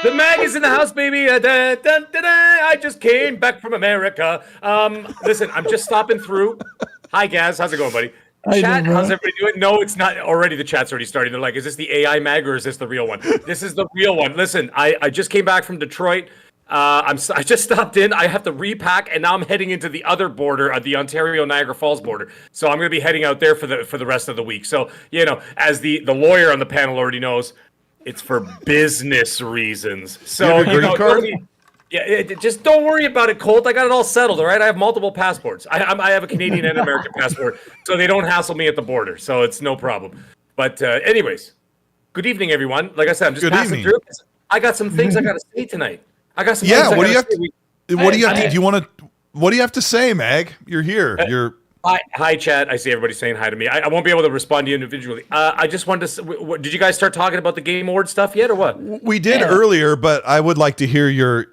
The Mag is in the house, baby. I just came back from America. Listen, I'm just stopping through. Hi, Gaz. How's it going, buddy? Chat, how's everybody doing? No, it's not already. The chat's already starting. They're like, is this the AI Mag or is this the real one? This is the real one. Listen, I just came back from Detroit. I just stopped in. I have to repack, and now I'm heading into the other border, the Ontario Niagara Falls border. So I'm going to be heading out there for the rest of the week. So as the lawyer on the panel already knows, it's for business reasons. So just don't worry about it, Colt. I got it all settled. All right, I have multiple passports. I have a Canadian and American passport, so they don't hassle me at the border. So it's no problem. But anyways, good evening, everyone. Like I said, I'm just passing through. I got some things I got to say tonight. I got some. Yeah, what do you have to? What do you have to say, Mag? You're here. Hi, chat. I see everybody saying hi to me. I won't be able to respond to you individually. I just wanted to. Did you guys start talking about the Game Award stuff yet, or what? We did earlier, but I would like to hear your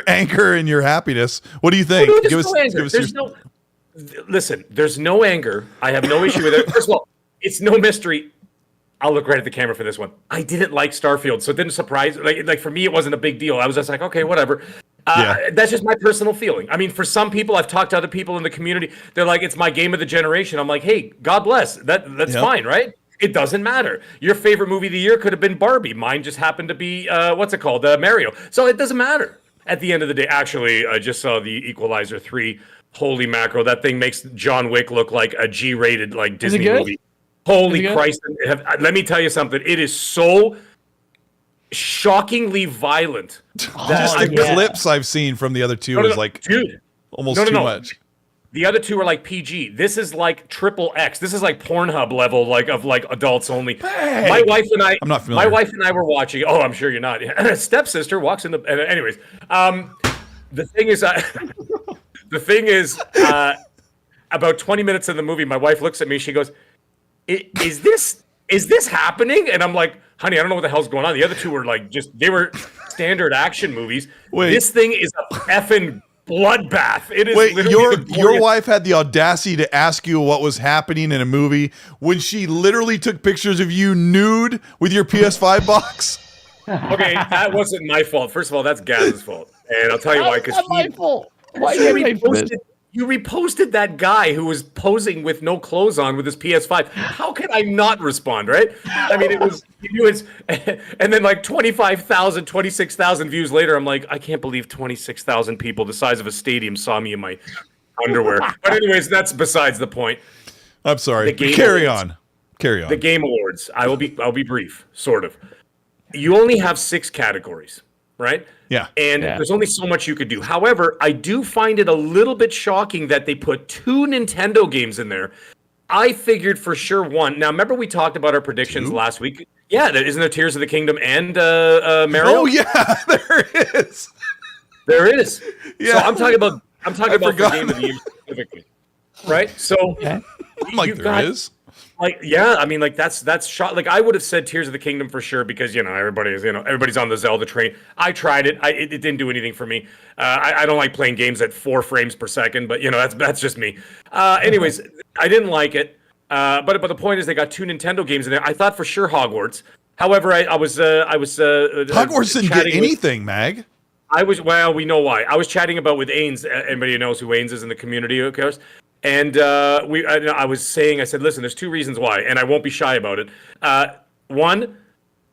anger and your happiness. What do you think? Listen, there's no anger. I have no issue with it. First of all, it's no mystery. I'll look right at the camera for this one. I didn't like Starfield, so it didn't surprise. Like for me, it wasn't a big deal. I was just like, okay, whatever. That's just my personal feeling. I mean, for some people, I've talked to other people in the community. They're like, it's my game of the generation. I'm like, hey, God bless. That's fine, right? It doesn't matter. Your favorite movie of the year could have been Barbie. Mine just happened to be Mario. So it doesn't matter. At the end of the day, actually, I just saw the Equalizer 3. Holy mackerel! That thing makes John Wick look like a G-rated like Disney movie. Holy Christ! Let me tell you something. It is so shockingly violent. Just the clips I've seen from the other two is like, dude, almost too much. The other two are like PG. This is like XXX. This is like Pornhub level, like of like adults only. Hey, my wife and I. I'm not familiar. My wife and I were watching. Oh, I'm sure you're not. Stepsister walks in the. Anyways, the thing is, about 20 minutes in the movie, my wife looks at me. She goes, "Is this happening?" And I'm like, "Honey, I don't know what the hell's going on." The other two were like they were standard action movies. Wait. This thing is a effing bloodbath. It is. Wait, your wife had the audacity to ask you what was happening in a movie when she literally took pictures of you nude with your PS5 box? Okay, that wasn't my fault. First of all, that's Gaz's fault, and I'll tell you why. Because my fault. Why you reposted that guy who was posing with no clothes on with his PS5. How could I not respond, right? I mean, it was, and then like 25,000, 26,000 views later, I'm like, I can't believe 26,000 people the size of a stadium saw me in my underwear. But anyways, that's besides the point. I'm sorry. Carry on. The Game Awards. I'll be brief, sort of. You only have 6 categories, right? Yeah. And there's only so much you could do. However, I do find it a little bit shocking that they put 2 Nintendo games in there. I figured for sure one. Now, remember we talked about our predictions last week? Yeah, isn't there Tears of the Kingdom and Mario? Oh yeah, there is. There is. Yeah. So I'm talking about the game of the year specifically, right? So I'm like there is. Like, yeah, I mean, like that's shot. Like, I would have said Tears of the Kingdom for sure because everybody's on the Zelda train. I tried it. It didn't do anything for me. I don't like playing games at 4 frames per second, but that's just me. Anyways, I didn't like it. But the point is, they got 2 Nintendo games in there. I thought for sure Hogwarts. However, I was Hogwarts didn't get anything, Mag. We know why. I was chatting about with Ains. Anybody who knows who Ains is in the community, of course. And I said, listen, there's 2 reasons why, and I won't be shy about it. 1,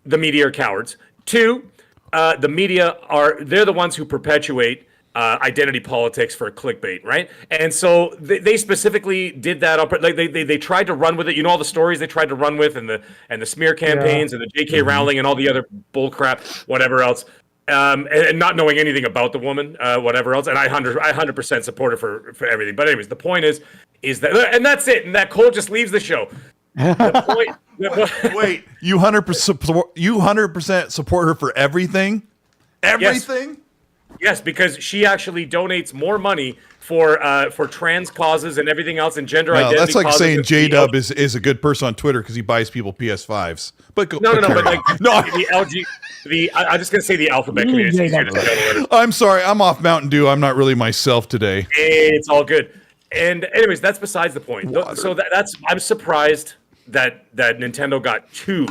the media are cowards. 2, the media they're the ones who perpetuate identity politics for clickbait, right? And so they specifically did that. Like they tried to run with it. You know all the stories they tried to run with, and the smear campaigns and the J.K. Rowling and all the other bullcrap, whatever else. And not knowing anything about the woman, whatever else, and I 100% support her for everything. But anyways, the point is that, and that's it. And that Cole just leaves the show. The point. Wait, you 100% support her for everything? Everything? Yes, because she actually donates more money for trans causes and everything else and gender identity. That's like causes saying J-Dub is a good person on Twitter because he buys people PS5s. But but like the LG. I'm just gonna say the alphabet community. I'm sorry, I'm off Mountain Dew. I'm not really myself today. It's all good. And anyways, that's besides the point. So I'm surprised that Nintendo got 2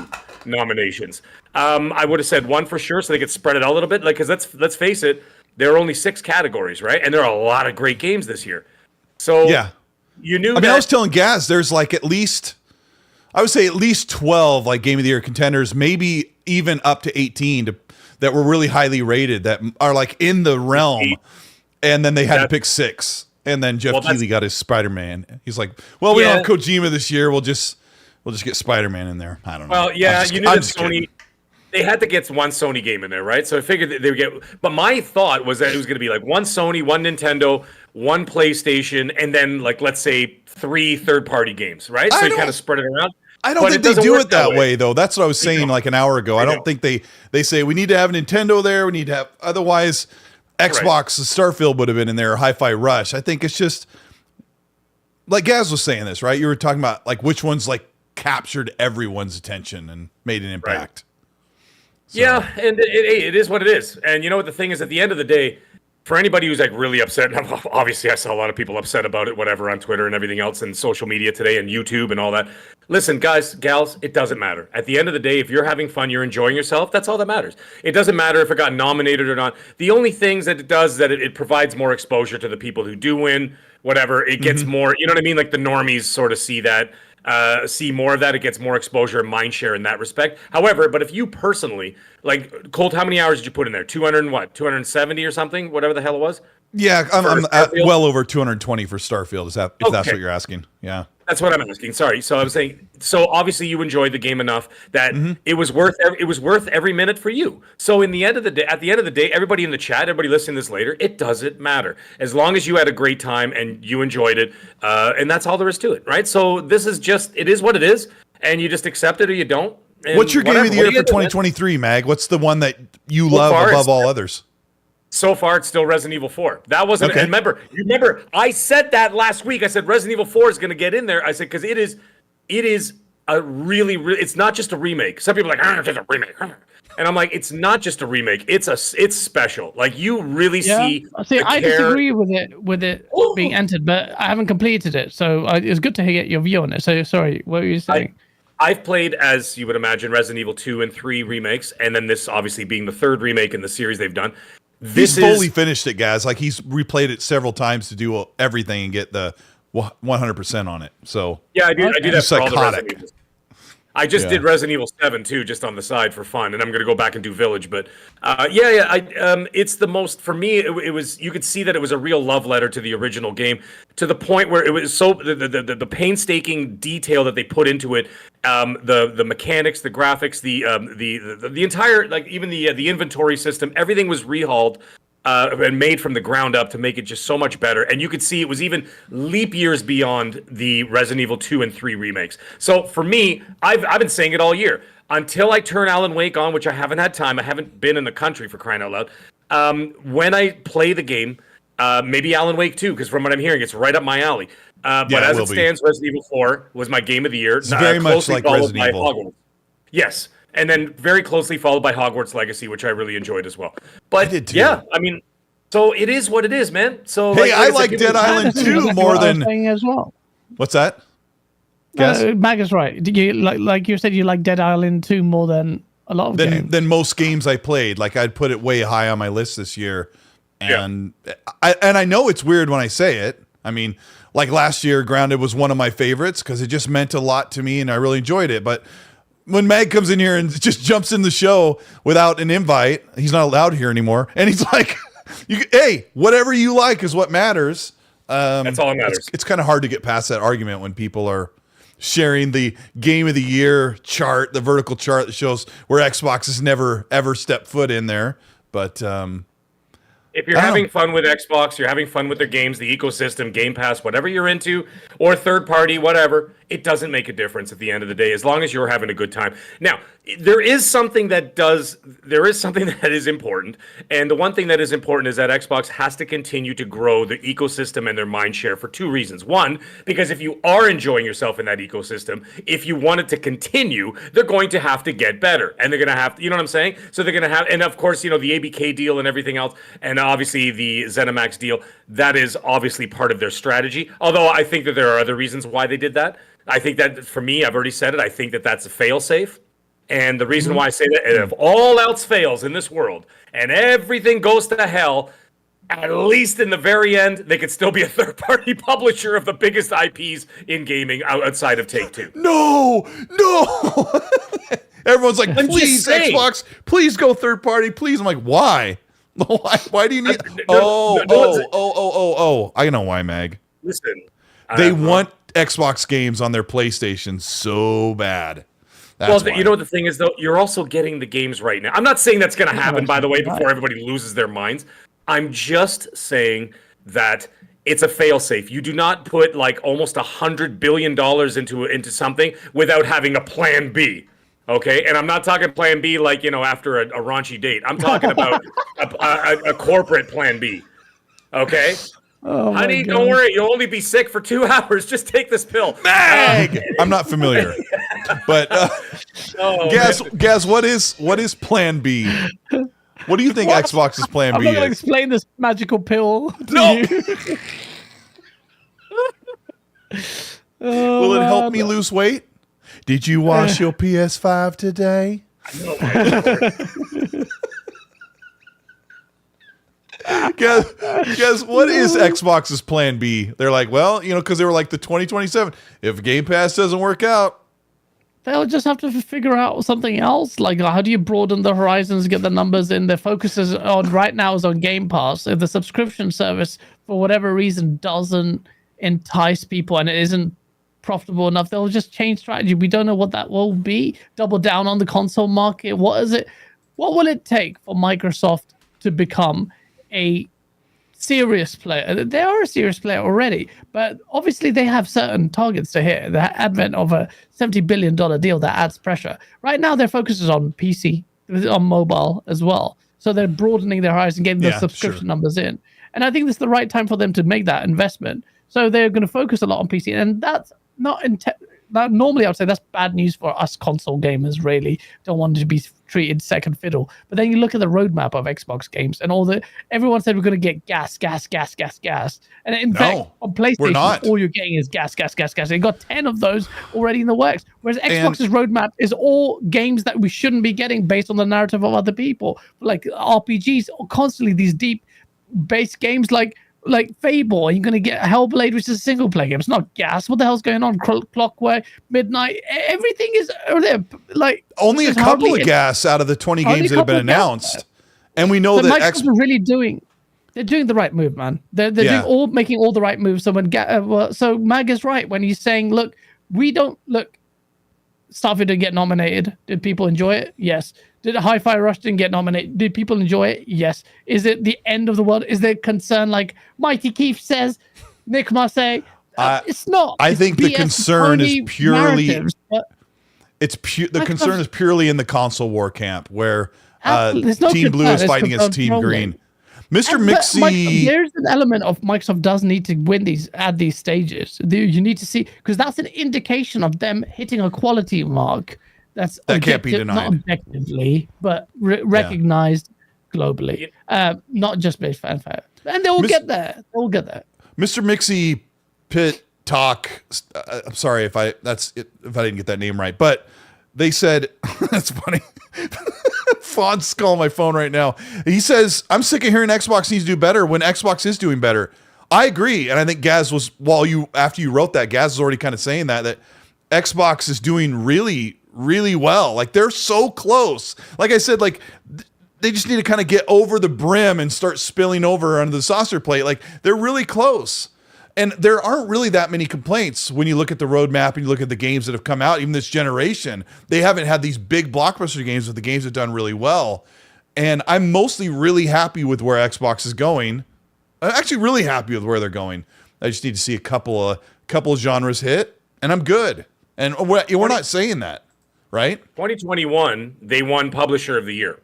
nominations. I would have said 1 for sure, so they could spread it out a little bit. Like, because let's face it, there are only 6 categories, right? And there are a lot of great games this year. So yeah, you knew. I was telling Gaz, there's like at least 12 like Game of the Year contenders, maybe even up to 18 that were really highly rated that are like in the realm. And then they had to pick 6. And then Jeff Keighley got his Spider-Man. He's like, well, we don't have Kojima this year. We'll just get Spider-Man in there. I don't know. Well, yeah, you knew that Sony. They had to get 1 Sony game in there, right? So I figured that they would get. But my thought was that it was going to be like 1 Sony, 1 Nintendo, 1 PlayStation, and then like let's say 3 third-party games, right? So you kind of spread it around. I don't think they do it that way, though. That's what I was saying like an hour ago. I don't think they say we need to have Nintendo there. We need to have otherwise Xbox Starfield would have been in there, or Hi-Fi Rush. I think it's just like Gaz was saying this, right? You were talking about like which ones like captured everyone's attention and made an impact. Right. So. Yeah, and it is what it is. And you know what the thing is, at the end of the day, for anybody who's like really upset, obviously I saw a lot of people upset about it, whatever, on Twitter and everything else and social media today and YouTube and all that. Listen, guys, gals, it doesn't matter. At the end of the day, if you're having fun, you're enjoying yourself, that's all that matters. It doesn't matter if it got nominated or not. The only things that it does is that it provides more exposure to the people who do win, whatever. It gets more, you know what I mean? Like the normies sort of see that. See more of that. It gets more exposure and mind share in that respect. However, but if you personally, like Colt, how many hours did you put in there? 200 and what? 270 or something? Whatever the hell it was? Yeah, I'm at well over 220 for Starfield. Is that if that's what you're asking? Yeah. That's what I'm asking. Sorry. So I'm saying, so obviously you enjoyed the game enough that it was worth every minute for you. So at the end of the day, everybody in the chat, everybody listening to this later, it doesn't matter. As long as you had a great time and you enjoyed it, and that's all there is to it, right? So this is just, it is what it is, and you just accept it or you don't. What's your game of the year for 2023, Mag? What's the one that you love above all others? So far, it's still Resident Evil 4. That wasn't. Okay. And remember, I said that last week. I said Resident Evil 4 is going to get in there. I said because it is a really. It's not just a remake. Some people are like, it's just a remake, and I'm like, it's not just a remake. It's special. Like you really see. I disagree with it being entered, but I haven't completed it, so it's good to get your view on it. So sorry, what were you saying? I've played, as you would imagine, Resident Evil 2 and 3 remakes, and then this obviously being the third remake in the series they've done. He's fully finished it, guys. Like he's replayed it several times to do everything and get the 100% on it. So yeah, I do that for all the Resident Evils. I just did Resident Evil 7 too, just on the side for fun, and I'm going to go back and do Village. But it's the most for me. It was, you could see that it was a real love letter to the original game, to the point where it was so the painstaking detail that they put into it, the mechanics, the graphics, the entire, like even the inventory system, everything was rehauled. And made from the ground up to make it just so much better. And you could see it was even leap years beyond the Resident Evil 2 and 3 remakes. So for me, I've been saying it all year. Until I turn Alan Wake on, which I haven't had time. I haven't been in the country, for crying out loud. When I play the game, maybe Alan Wake 2, because from what I'm hearing, it's right up my alley. But as it stands, Resident Evil 4 was my game of the year. It's very much like Resident Evil. Hogwarts. Yes. And then very closely followed by Hogwarts Legacy, which I really enjoyed as well. But I did too. Yeah, I mean, so it is what it is, man. So hey, I like Dead Island 2 more than as well. What's that? Mag is right. Did you like you said you like Dead Island 2 more than a lot of games? Than most games I played. Like I'd put it way high on my list this year, and I know it's weird when I say it. I mean, like last year, Grounded was one of my favorites because it just meant a lot to me, and I really enjoyed it. But when Mag comes in here and just jumps in the show without an invite, he's not allowed here anymore. And he's like, hey, whatever you like is what matters. That's all that matters. It's kind of hard to get past that argument when people are sharing the game of the year chart, the vertical chart that shows where Xbox has never, ever stepped foot in there. But if you're having fun with Xbox, you're having fun with their games, the ecosystem, Game Pass, whatever you're into, or third party, whatever, it doesn't make a difference at the end of the day, as long as you're having a good time. Now, there is something that is important. And the one thing that is important is that Xbox has to continue to grow the ecosystem and their mind share for two reasons. One, because if you are enjoying yourself in that ecosystem, if you want it to continue, they're going to have to get better. And they're going to have to, you know what I'm saying? So they're going to have, and of course, you know, the ABK deal and everything else, and obviously the ZeniMax deal, that is obviously part of their strategy. Although I think that there are other reasons why they did that. I think that, for me, I've already said it, I think that that's a fail-safe. And the reason why I say that, if all else fails in this world and everything goes to hell, at least in the very end, they could still be a third-party publisher of the biggest IPs in gaming outside of Take-Two. No! Everyone's like, please, Xbox, please go third-party, please. I'm like, why? Why do you need... I know why, Mag. Listen. They want Xbox games on their PlayStation so bad. Well, you know what the thing is, though? You're also getting the games right now. I'm not saying that's going to happen, by the way, before everybody loses their minds. I'm just saying that it's a fail-safe. You do not put like almost $100 billion into something without having a plan B. Okay? And I'm not talking plan B like, you know, after a raunchy date. I'm talking about a corporate plan B. Okay? Oh, honey, don't worry. You'll only be sick for 2 hours. Just take this pill. Mag! I'm not familiar. But Gaz, what is plan B? What do you think Xbox's plan I'm B not going to is? explain this magical pill to No! you. Will it help me lose weight? Did you wash your PS5 today? Guess what is Xbox's plan B? They're like, well, because they were like the 2027. If Game Pass doesn't work out, they'll just have to figure out something else. Like, how do you broaden the horizons, get the numbers in? Their focus is on right now is on Game Pass. If the subscription service, for whatever reason, doesn't entice people and it isn't profitable enough, they'll just change strategy. We don't know what that will be. Double down on the console market. What is it? What will it take for Microsoft to become a serious player? They are a serious player already, but obviously they have certain targets to hit. The advent of a $70 billion deal that adds pressure. Right now, their focus is on PC, on mobile as well. So they're broadening their horizon, getting the subscription numbers in. And I think this is the right time for them to make that investment. So they're going to focus a lot on PC, and that's not normally I would say that's bad news for us console gamers. Really don't want to be treated second fiddle. But then you look at the roadmap of Xbox games, and everyone said we're going to get gas, and in fact on PlayStation all you're getting is gas. They got 10 of those already in the works, whereas Xbox's roadmap is all games that we shouldn't be getting based on the narrative of other people, like RPGs, constantly these deep base games like Fable. You're going to get Hellblade, which is a single player game. It's not gas. What the hell's going on? Clockwork, Midnight, everything is there. Like only a couple of gas out of the 20 games that have been announced, and we know that Microsoft are really doing the right move, man. They're making all the right moves. So so Mag is right when he's saying, look, we don't look. Starfield didn't get nominated. Did people enjoy it? Yes. Did Hi-Fi Rush didn't get nominated? Did people enjoy it? Yes. Is it the end of the world? Is there concern like Mighty Keith says, Nick Marseille? It's not. I think the concern is purely the concern is purely in the console war camp where Team Blue is fighting against Team Green. Mr. Mixie, there's an element of Microsoft does need to win these stages. You need to see, because that's an indication of them hitting a quality mark that can't be denied, not objectively, but recognized globally, not just based fanfare. And they will get there. They will get there. Mr. Mixie Pit Talk. I'm sorry if I didn't get that name right, but they said that's funny. Fawn's calling my phone right now. He says, I'm sick of hearing Xbox needs to do better when Xbox is doing better. I agree. And I think Gaz was, after you wrote that, Gaz was already kind of saying that Xbox is doing really, really well. Like they're so close. Like I said, like they just need to kind of get over the brim and start spilling over onto the saucer plate. Like they're really close. And there aren't really that many complaints when you look at the roadmap and you look at the games that have come out, even this generation. They haven't had these big blockbuster games, but the games have done really well. And I'm mostly really happy with where Xbox is going. I'm actually really happy with where they're going. I just need to see a couple of genres hit, and I'm good. And we're not saying that, right? 2021, they won Publisher of the Year.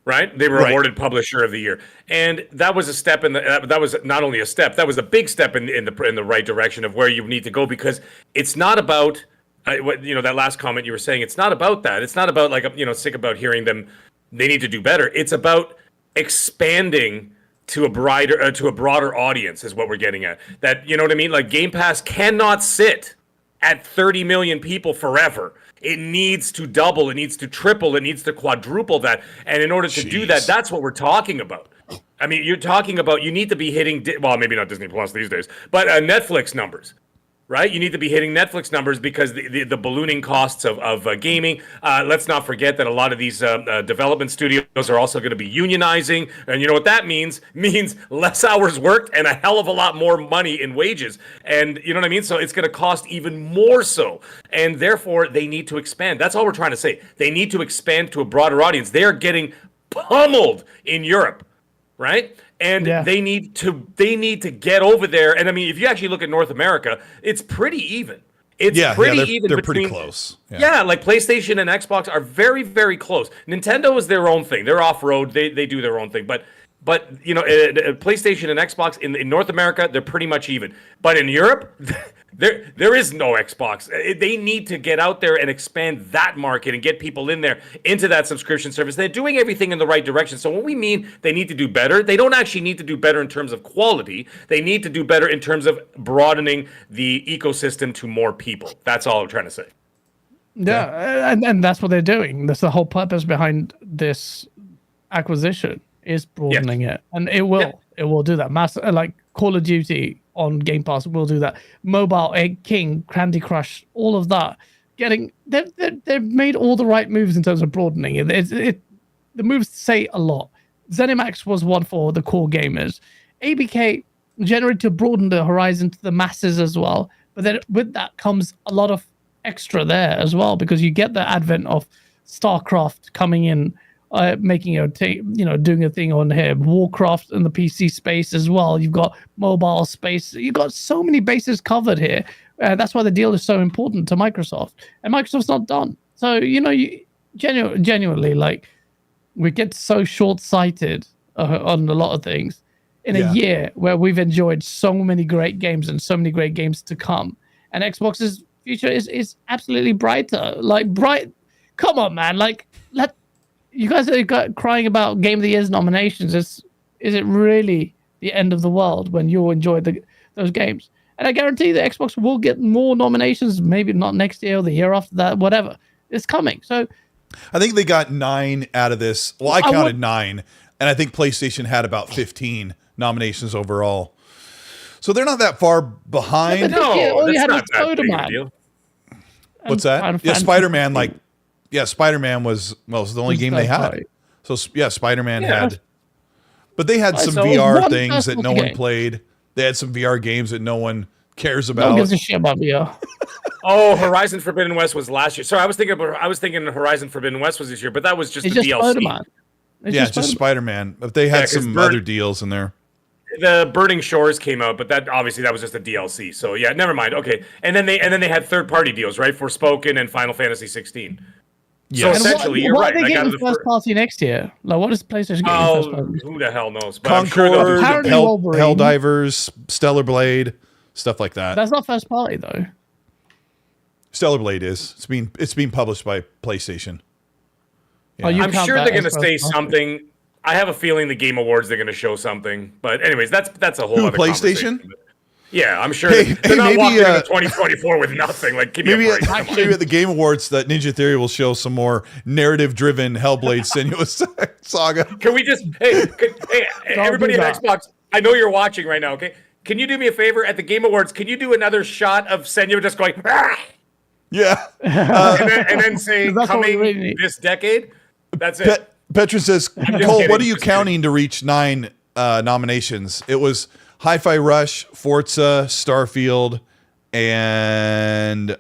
Right? They were awarded Publisher of the Year, and that was a step in that was not only a step, that was a big step in the right direction of where you need to go, because it's not about that last comment you were saying. It's not about that. It's not about sick about hearing them. They need to do better. It's about expanding to a broader audience is what we're getting at. That, you know what I mean? Like Game Pass cannot sit at 30 million people forever. It needs to double, it needs to triple, it needs to quadruple that. And in order to do that, that's what we're talking about. I mean, you're talking about you need to be hitting, maybe not Disney Plus these days, but Netflix numbers, right? You need to be hitting Netflix numbers because the ballooning costs of gaming. Let's not forget that a lot of these development studios are also going to be unionizing. And you know what that means? Means less hours worked and a hell of a lot more money in wages. And you know what I mean? So it's going to cost even more so. And therefore, they need to expand. That's all we're trying to say. They need to expand to a broader audience. They are getting pummeled in Europe, right? And they need to get over there. And I mean, if you actually look at North America, it's pretty even. They're pretty close. Yeah, like PlayStation and Xbox are very, very close. Nintendo is their own thing. They're off-road. They do their own thing. But But PlayStation and Xbox in North America, they're pretty much even. But in Europe, there is no Xbox. They need to get out there and expand that market and get people in there into that subscription service. They're doing everything in the right direction. So when we mean they need to do better, they don't actually need to do better in terms of quality. They need to do better in terms of broadening the ecosystem to more people. That's all I'm trying to say. Yeah, and that's what they're doing. That's the whole purpose behind this acquisition, is broadening it, and it will do that. Like Call of Duty on Game Pass will do that. Mobile, Egg King, Candy Crush, all of that. They've made all the right moves in terms of broadening it. The moves say a lot. ZeniMax was one for the core gamers. ABK generated to broaden the horizon to the masses as well. But then with that comes a lot of extra there as well, because you get the advent of StarCraft coming in, making doing a thing on here, Warcraft in the PC space as well. You've got mobile space. You've got so many bases covered here. That's why the deal is so important to Microsoft, and Microsoft's not done. So you genuinely, like, we get so short-sighted on a lot of things in a year where we've enjoyed so many great games and so many great games to come, and Xbox's future is absolutely brighter. Like, bright. Come on, man. Like, you guys are crying about Game of the Year's nominations. Is it really the end of the world when you enjoy those games? And I guarantee the Xbox will get more nominations, maybe not next year or the year after that, whatever. It's coming. So I think they got 9 out of this. Well, I counted 9, and I think PlayStation had about 15 nominations overall. So they're not that far behind. No, that's not that big of a deal. What's that? Yeah, Spider-Man, Spider-Man was the only game they had. So Spider-Man had, but they had some VR things that no one played. They had some VR games that no one cares about. No one gives a shit about VR. Oh, Horizon Forbidden West was last year. Sorry, I was thinking Horizon Forbidden West was this year, but that was just the DLC. Spider-Man. It's just Spider-Man. But they had some other deals in there. The Burning Shores came out, but that was just a DLC. So yeah, never mind. Okay, and then they had third-party deals, right? Forspoken and Final Fantasy 16. Yeah. So essentially, you're right. What are they getting first party next year? Like, what is PlayStation getting first party? Who the hell knows? But Concord, I'm sure Helldivers, Stellar Blade, stuff like that. That's not first party though. Stellar Blade is. It's being published by PlayStation. Yeah. I'm sure they're going to say something. I have a feeling the Game Awards they're going to show something. But anyways, that's a whole other PlayStation. Yeah, I'm sure they're not walking into 2024 with nothing. Like, give me a break. Maybe at the Game Awards, that Ninja Theory will show some more narrative-driven Hellblade Senua's Saga. Can we just hey everybody at Xbox? I know you're watching right now. Okay, can you do me a favor at the Game Awards? Can you do another shot of Senua just going? Ah! Yeah, and then say coming this decade. That's it. Petra says, Cole, what are you counting to reach 9 nominations? It was Hi-Fi Rush, Forza, Starfield, and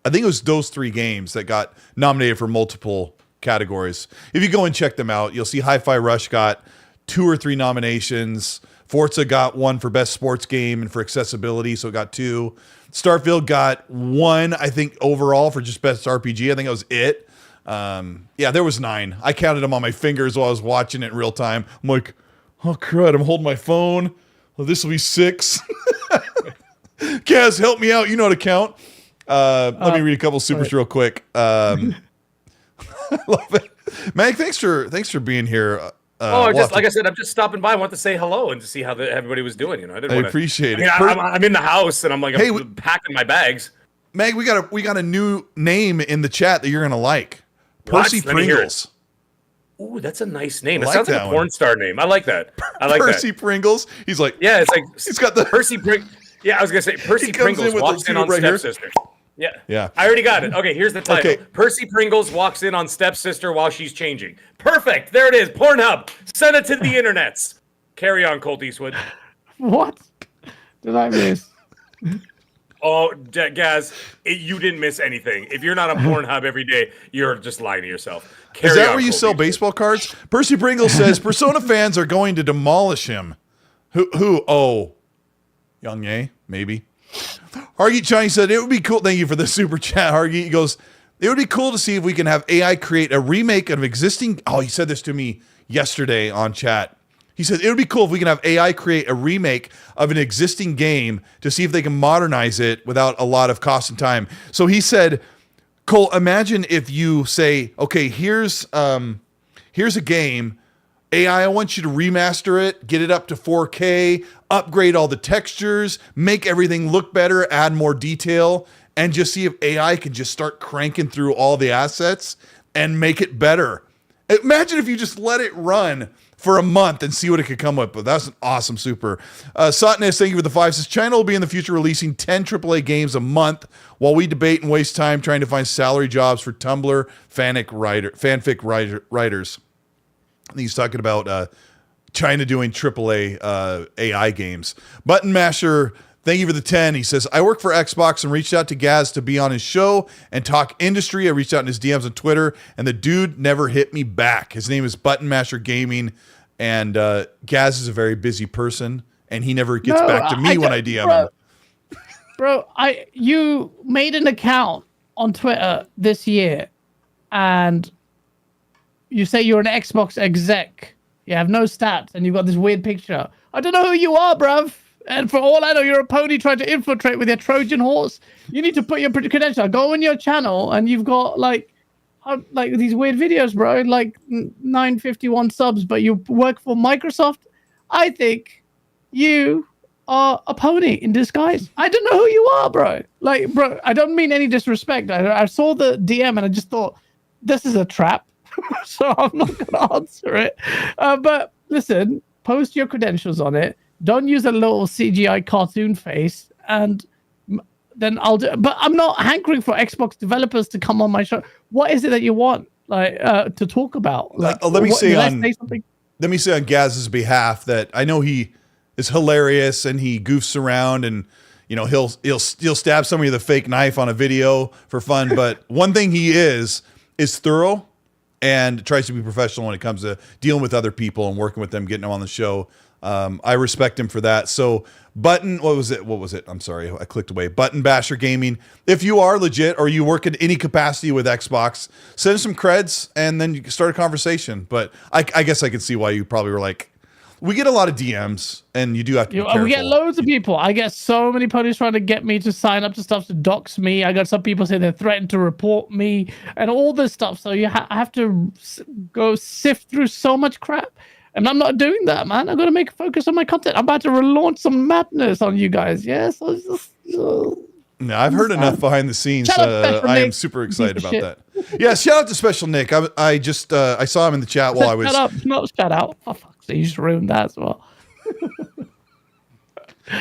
I think it was those 3 games that got nominated for multiple categories. If you go and check them out, you'll see Hi-Fi Rush got 2 or 3 nominations. Forza got 1 for Best Sports Game and for accessibility, so it got 2. Starfield got 1, I think, overall for just Best RPG. I think that was it. There was 9. I counted them on my fingers while I was watching it in real time. I'm like, oh crud, I'm holding my phone. Well, this will be 6. Kaz, help me out. You know how to count. Let me read a couple supers real quick. I love it. Mag, thanks for being here. Like I said, I'm just stopping by. I want to say hello and to see how everybody was doing. You know, I appreciate it. I'm in the house and I'm like, I'm packing my bags. Mag, we got a new name in the chat that you're gonna like. Percy Pringles. Ooh, that's a nice name. It sounds like a porn star name. I like that. Percy Pringles. He's like, yeah, it's like he's got the Percy Pringles. Yeah, I was gonna say Percy Pringles walks in on Stepsister. Yeah. I already got it. Okay, here's the title. Okay. Percy Pringles walks in on Stepsister while she's changing. Perfect. There it is. Pornhub. Send it to the internets. Carry on, Colteastwood. What did I miss? Oh, Gaz, you didn't miss anything. If you're not on Pornhub every day, you're just lying to yourself. Is that where you sell baseball cards? Percy Pringles says Persona fans are going to demolish him. Who? Oh, Young Ye, maybe. Hargy Chani said it would be cool. Thank you for the super chat, Hargy. He goes, it would be cool to see if we can have AI create a remake of existing. Oh, he said this to me yesterday on chat. He said, it would be cool if we can have AI create a remake of an existing game to see if they can modernize it without a lot of cost and time. So he said, Cole, imagine if you say, okay, here's a game. AI, I want you to remaster it, get it up to 4K, upgrade all the textures, make everything look better, add more detail, and just see if AI can just start cranking through all the assets and make it better. Imagine if you just let it run for a month and see what it could come up with. That's an awesome super. Sotness, thank you for the 5. Says China will be in the future releasing 10 AAA games a month while we debate and waste time trying to find salary jobs for Tumblr fanfic writers. I think he's talking about China doing AAA AI games. Button Masher, thank you for the 10. He says, I work for Xbox and reached out to Gaz to be on his show and talk industry. I reached out in his DMs on Twitter, and the dude never hit me back. His name is Button Masher Gaming, and Gaz is a very busy person, and he never gets back to me when I DM him. Bro, you made an account on Twitter this year, and you say you're an Xbox exec. You have no stats, and you've got this weird picture. I don't know who you are, bruv. And for all I know, you're a pony trying to infiltrate with your Trojan horse. You need to put your credentials. Go on your channel, and you've got like these weird videos, bro. Like 951 subs, but you work for Microsoft. I think you are a pony in disguise. I don't know who you are, bro. Like, bro, I don't mean any disrespect. I saw the DM, and I just thought, this is a trap. So I'm not going to answer it. But listen, post your credentials on it. Don't use a little CGI cartoon face, and then I'll do. But I'm not hankering for Xbox developers to come on my show. What is it that you want, like, to talk about? Like, let me say on Gaz's behalf that I know he is hilarious and he goofs around, and you know he'll stab somebody with a fake knife on a video for fun. But one thing he is thorough and tries to be professional when it comes to dealing with other people and working with them, getting them on the show. I respect him for that. So Button, what was it? I'm sorry, I clicked away. Button Basher Gaming. If you are legit or you work in any capacity with Xbox, send some creds and then you can start a conversation. But I guess I can see why you probably were like, we get a lot of DMs and you do have to be careful. We get loads of people. I get so many ponies trying to get me to sign up to stuff to dox me. I got some people saying they're threatened to report me and all this stuff. So you have to go sift through so much crap. And I'm not doing that, man. I'm going to make a focus on my content. I'm about to relaunch some madness on you guys. Yes. Yeah? So no, I've heard enough behind the scenes. I am super excited about that. Yeah, shout out to Special Nick. I saw him in the chat while I was. Shut up, not shout out. Oh, fuck, so you just ruined that as well.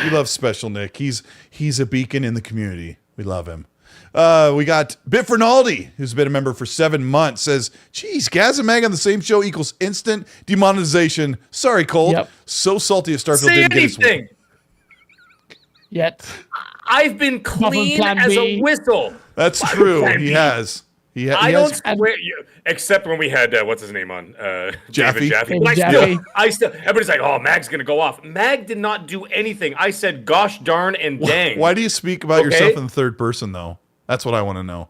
We love Special Nick. He's a beacon in the community. We love him. We got Bitfernaldi, who's been a member for 7 months, says, geez, Gaz and Mag on the same show equals instant demonetization. Sorry, Cole. Yep. So salty at Starfield didn't get his win. Yet. I've been clean as a whistle. That's true. He has. I don't swear you, except when we had what's his name on Jaffe. I still everybody's like, oh, Mag's gonna go off. Mag did not do anything. I said gosh darn and dang. Why do you speak about yourself in the third person though? That's what I want to know.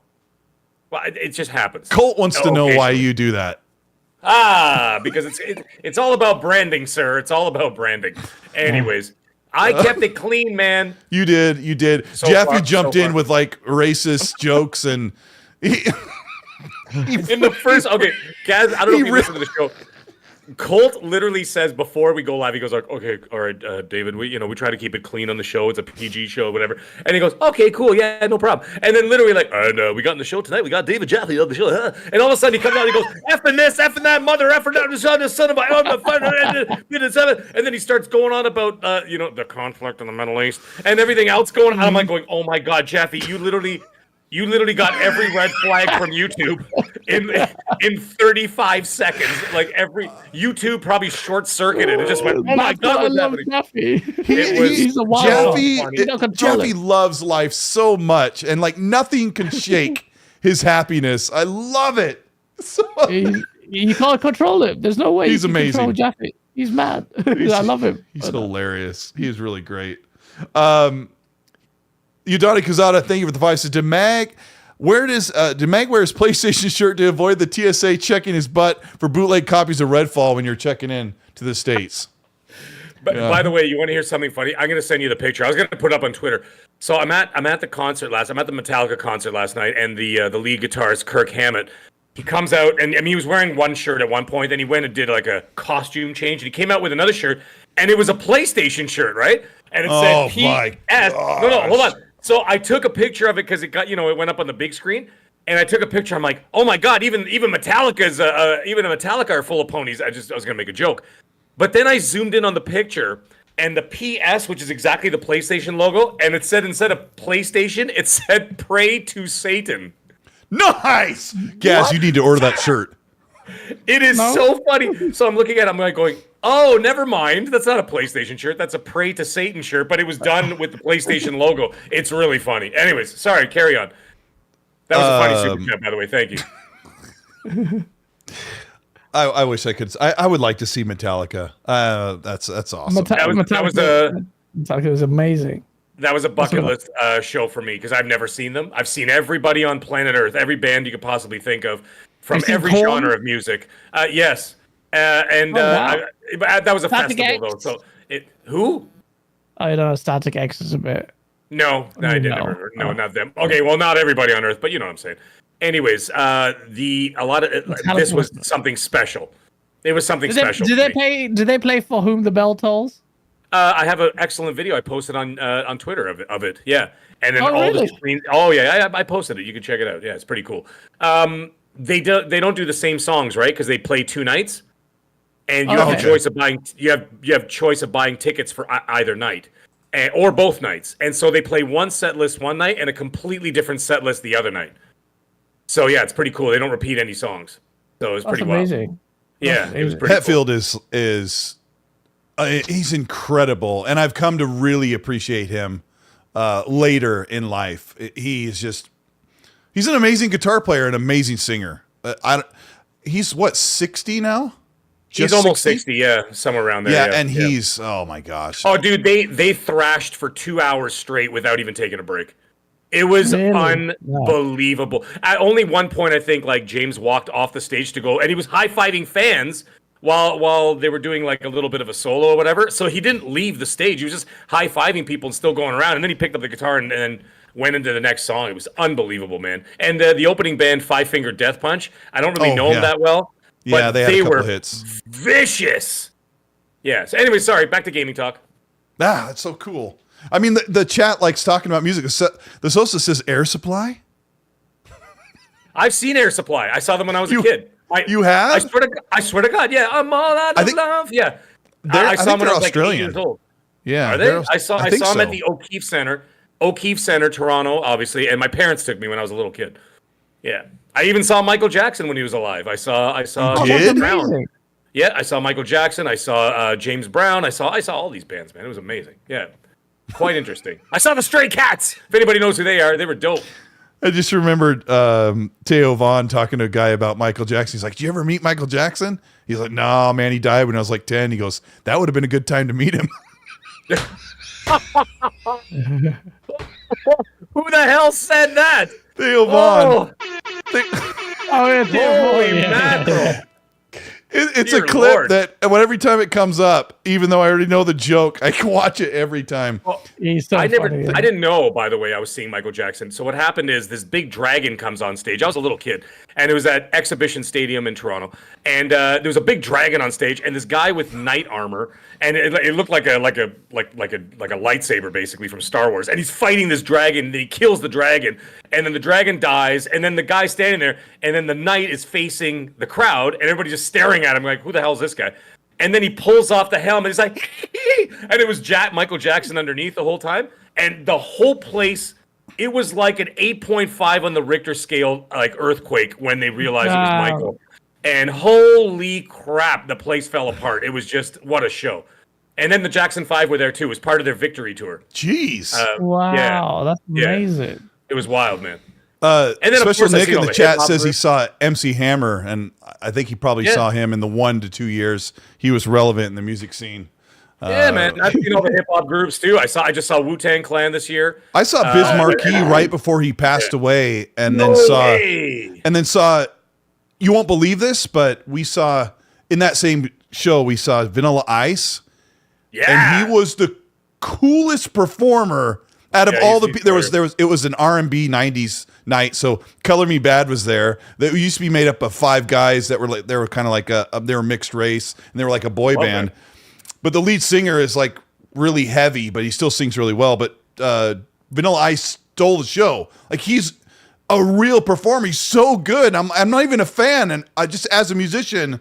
Well, it just happens. Colt wants to know why you do that. Because it's all about branding, sir. It's all about branding. Anyways, I kept it clean, man. You did. So Jaffe jumped in with like racist jokes and in the first Gaz, I don't know if you listen to the show. Colt literally says before we go live, he goes like, okay, all right, David, we try to keep it clean on the show. It's a PG show, whatever. And he goes, okay, cool, yeah, no problem. And then literally like, and we got in the show tonight, we got David Jaffe on the show. And all of a sudden he comes out and he goes, effing this, effing that, mother, effing that, son of a, and then he starts going on about, the conflict in the Middle East and everything else going on. I'm like going, oh my God, Jaffe, you literally got every red flag from YouTube in 35 seconds. Like every YouTube probably short circuited. It just went, oh my God, what's happening? He's a wild Jaffe loves life so much, and like nothing can shake his happiness. I love it. You can't control it. There's no way he's amazing. Control Jaffe. He's mad. I love him. He's hilarious. He is really great. Udani Kazada, thank you for the 5. Says, did Mag Did Mag wear his PlayStation shirt to avoid the TSA checking his butt for bootleg copies of Redfall when you're checking in to the States? But by the way, you want to hear something funny? I'm going to send you the picture. I was going to put it up on Twitter. So I'm at the Metallica concert last night, and the lead guitarist Kirk Hammett, he comes out, and I mean, he was wearing one shirt at one point, then he went and did like a costume change, and he came out with another shirt, and it was a PlayStation shirt, right? And it said PS. No, hold on. So I took a picture of it because it went up on the big screen, and I took a picture. I'm like, oh my god, even Metallica's even Metallica are full of ponies. I was gonna make a joke, but then I zoomed in on the picture, and the PS, which is exactly the PlayStation logo, and it said instead of PlayStation, it said "Pray to Satan." Nice, Gaz. You need to order that shirt. It is so funny. So I'm looking at it, I'm like going, oh, never mind. That's not a PlayStation shirt. That's a Pray to Satan shirt, but it was done with the PlayStation logo. It's really funny. Anyways, sorry, carry on. That was a funny super chat, by the way. Thank you. I wish I could. I would like to see Metallica. That's awesome. Metallica was amazing. That was a bucket list show for me because I've never seen them. I've seen everybody on planet Earth, every band you could possibly think of, from every genre of music. Yes. That was a Static festival, X? though. So who? I know Static X is a bit. No, I didn't. No, not them. Okay, well, not everybody on Earth, but you know what I'm saying. Anyways, this was something special. It was something special. Did they play For Whom the Bell Tolls? I have an excellent video I posted on Twitter of it. Yeah, and then really? the screens. Oh yeah, I posted it. You can check it out. Yeah, it's pretty cool. They don't do the same songs, right? Because they play two nights, and you have a choice of buying. You have choice of buying tickets for either night, or both nights. And so they play one set list one night and a completely different set list the other night. So yeah, it's pretty cool. They don't repeat any songs, so it's pretty amazing. Wild. Yeah, it was pretty Hetfield cool. is he's incredible, and I've come to really appreciate him later in life. He's an amazing guitar player, an amazing singer. He's what, 60 now? He's almost 60, yeah, somewhere around there. Yeah, and he's oh my gosh. Oh, dude, they thrashed for 2 hours straight without even taking a break. It was unbelievable. At only one point, I think, like James walked off the stage to go, and he was high-fiving fans while they were doing like a little bit of a solo or whatever. So he didn't leave the stage. He was just high-fiving people and still going around. And then he picked up the guitar and then went into the next song. It was unbelievable, man. And the opening band, Five Finger Death Punch, I don't really know them that well. Yeah, but they had a couple were hits. Vicious. Yeah. So anyway, sorry. Back to gaming talk. That's so cool. I mean, the chat likes talking about music. The Sosa says Air Supply. I've seen Air Supply. I saw them when I was a kid. You have? I swear to God. Yeah, I'm all out of love. Yeah, I saw them when I was like 8 years old. Yeah, are they? I saw them at the O'Keefe Center, Toronto, obviously, and my parents took me when I was a little kid. Yeah, I even saw Michael Jackson when he was alive. I saw James Brown. Yeah, I saw Michael Jackson. I saw James Brown. I saw all these bands, man. It was amazing. Yeah, quite interesting. I saw the Stray Cats. If anybody knows who they are, they were dope. I just remembered Teo Vaughn talking to a guy about Michael Jackson. He's like, "Did you ever meet Michael Jackson?" He's like, "No, man, he died when I was like 10." He goes, "That would have been a good time to meet him." Who the hell said that? Teo Vaughn. Holy mackerel. It's a clip that every time it comes up, even though I already know the joke, I can watch it every time. Well, I didn't know, by the way, I was seeing Michael Jackson. So what happened is this big dragon comes on stage. I was a little kid, and it was at Exhibition Stadium in Toronto. And there was a big dragon on stage, and this guy with knight armor, and it looked like a lightsaber basically from Star Wars. And he's fighting this dragon, and he kills the dragon, and then the dragon dies, and then the guy's standing there, and then the knight is facing the crowd, and everybody's just staring at him like, who the hell is this guy? And then he pulls off the helmet. He's like, and it was Michael Jackson underneath the whole time. And the whole place, it was like an 8.5 on the Richter scale, like earthquake when they realized it was Michael. And holy crap, the place fell apart. It was just, what a show. And then the Jackson 5 were there too. It was part of their victory tour. Jeez. Wow, that's amazing. Yeah. It was wild, man. And then Special Nick in the chat says he saw MC Hammer, and I think he probably saw him in the 1 to 2 years he was relevant in the music scene. Yeah, man. I've seen all the hip hop groups too. I just saw Wu-Tang Clan this year. I saw Biz Markie right before he passed away, and No then way. saw. You won't believe this, but we saw in that same show we saw Vanilla Ice. Yeah, and he was the coolest performer out of all the. It was an R&B '90s night, so Color Me Bad was there. That used to be made up of 5 guys that were like they were kind of like they were mixed race and they were like a boy band. But the lead singer is like really heavy, but he still sings really well. But Vanilla Ice stole the show. Like he's a real performer. He's so good. I'm not even a fan, and I just as a musician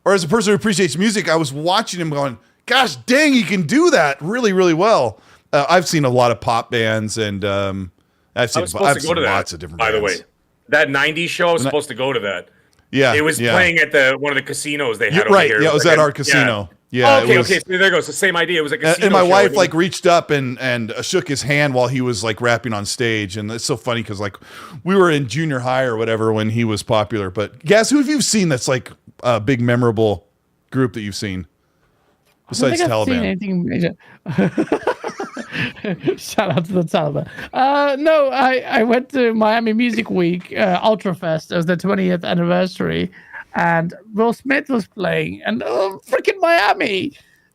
or as a person who appreciates music, I was watching him going, "Gosh, dang, he can do that really, really well." I've seen a lot of pop bands, and I've seen lots of different. By the bands. way, that '90s show I was supposed to go to that. Yeah, it was playing at one of the casinos they had. Right, over here. yeah, it was at our casino. Yeah. Yeah, okay. So there goes the same idea. It was a casino. And my wife like reached up and shook his hand while he was like rapping on stage, and it's so funny because like we were in junior high or whatever when he was popular. But guys, who have you seen that's like a big memorable group that you've seen besides Taliban? Anything major. Shout out to the Taliban. No, I went to Miami Music Week, Ultra Fest. It was the 20th anniversary. And Will Smith was playing, and freaking Miami,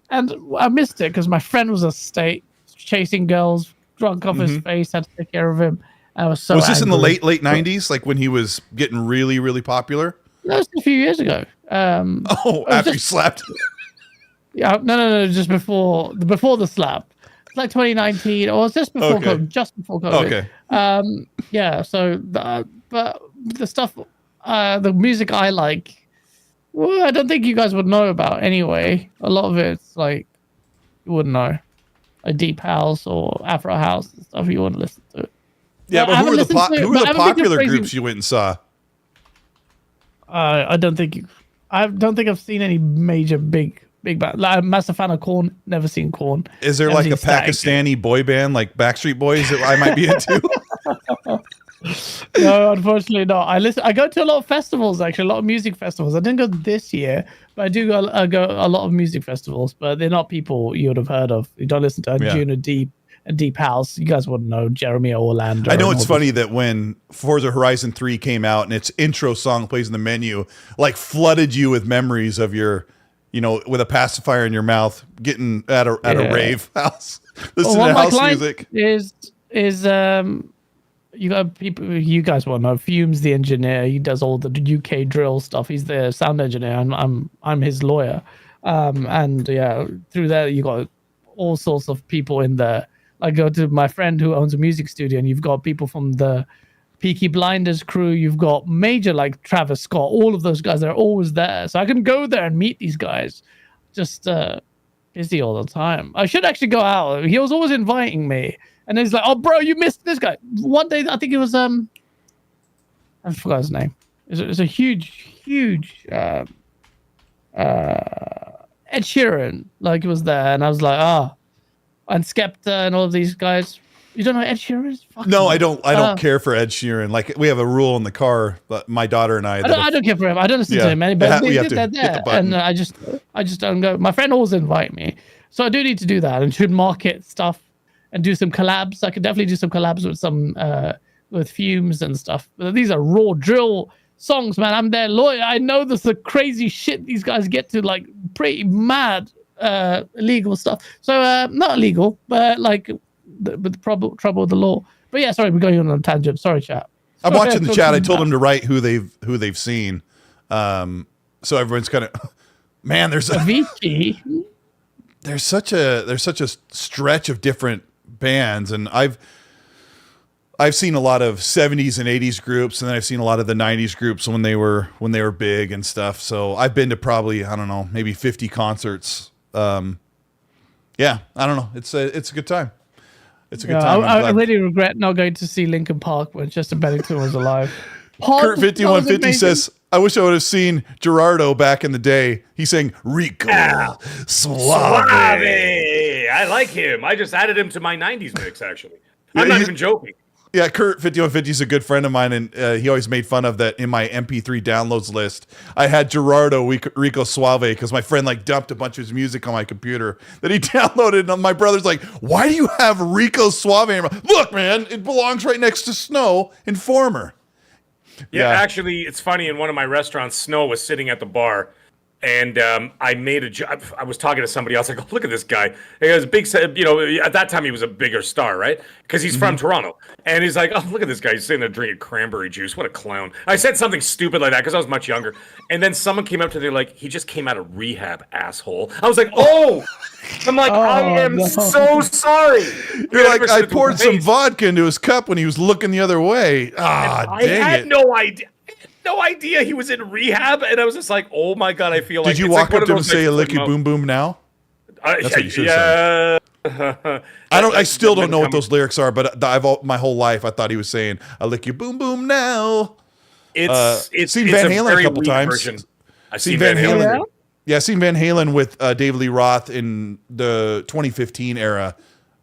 and I missed it because my friend was upstate chasing girls, drunk off his face, had to take care of him. I was so. Was this in the late '90s, like when he was getting really, really popular? No, it was a few years ago. After he slapped. Yeah, no, just before the slap. It's like 2019, or it's just before COVID, just before COVID. Okay. Yeah. So, but the stuff. The music I like, well, I don't think you guys would know about anyway. A lot of it's like you wouldn't know, a deep house or Afro house and stuff. You wouldn't listen to it. Yeah, but who were the popular groups you went and saw? I don't think I've seen any major big band. Like, I'm a massive fan of Korn. Never seen Korn. Is there like a Pakistani boy band like Backstreet Boys that I might be into? No, unfortunately not. I go to a lot of festivals, actually, a lot of music festivals. I didn't go this year, but I do go a lot of music festivals, but they're not people you would have heard of. You don't listen to Juno Deep and Deep House. You guys wouldn't know Jeremy Orlando. I know it's funny that when Forza Horizon 3 came out and its intro song plays in the menu, like flooded you with memories of your, with a pacifier in your mouth, getting at a rave house. Listening to house music. Is you got people you guys won't know. Fumes the engineer. He does all the UK drill stuff. He's the sound engineer, and I'm his lawyer. And yeah, through there you got all sorts of people in there. I go to my friend who owns a music studio, and you've got people from the Peaky Blinders crew. You've got major like Travis Scott. All of those guys are always there, so I can go there and meet these guys. Just busy all the time. I should actually go out. He was always inviting me. And he's like, "Oh, bro, you missed this guy." One day, I think it was I forgot his name. It was a huge Ed Sheeran. Like, it was there, and I was like, and Skepta and all of these guys. You don't know Ed Sheeran? No, I don't. I don't care for Ed Sheeran. Like, we have a rule in the car, but my daughter and I don't care for him. I don't listen to him, man. But they did that there, and I just don't go. My friend always invite me, so I do need to do that and should market stuff. And do some collabs. I could definitely do some collabs with some with Fumes and stuff. But these are raw drill songs, man. I'm their lawyer. I know the crazy shit these guys get to, like pretty mad illegal stuff. So not illegal, but like with trouble with the law. But yeah, sorry, we're going on a tangent. Sorry, chat. I'm watching the chat. I told them to write who they've seen. So everyone's kind of, man. There's Avicii. There's such a stretch of different bands, and I've seen a lot of 70s and 80s groups, and then I've seen a lot of the 90s groups when they were big and stuff. So I've been to probably, I don't know, maybe 50 concerts. Yeah, I don't know. It's a good time. It's a good time. I really regret not going to see Linkin Park when Chester Bennington was alive. Kurt 5150 says, "I wish I would have seen Gerardo back in the day. He sang Rico Suave. I like him. I just added him to my 90s mix, actually. I'm not even joking. Yeah, Kurt 5150 is a good friend of mine, and he always made fun of that in my MP3 downloads list. I had Gerardo Rico Suave because my friend like dumped a bunch of his music on my computer that he downloaded, and my brother's like, "Why do you have Rico Suave?" Look, man, it belongs right next to Snow Informer. Yeah, actually, it's funny. In one of my restaurants, Snow was sitting at the bar. And I made I was talking to somebody else. I go, look at this guy. He has a big, at that time he was a bigger star, right? Because he's from Toronto. And he's like, oh, look at this guy. He's sitting there drinking cranberry juice. What a clown. I said something stupid like that because I was much younger. And then someone came up to me like, he just came out of rehab, asshole. I was like, oh. I'm like, I am so sorry. You're like, I poured some vodka into his cup when he was looking the other way. Ah, dang it. I had no idea. No idea he was in rehab, and I was just like, "Oh my god, I feel like." Did you walk up to him and say, "Lick you boom boom now"? That's what you should say. I still don't know what those lyrics are, but my whole life I thought he was saying, "I lick you boom boom now." It's seen Van Halen a couple times. I've seen Van Halen. Yeah, I've seen Van Halen with David Lee Roth in the 2015 era,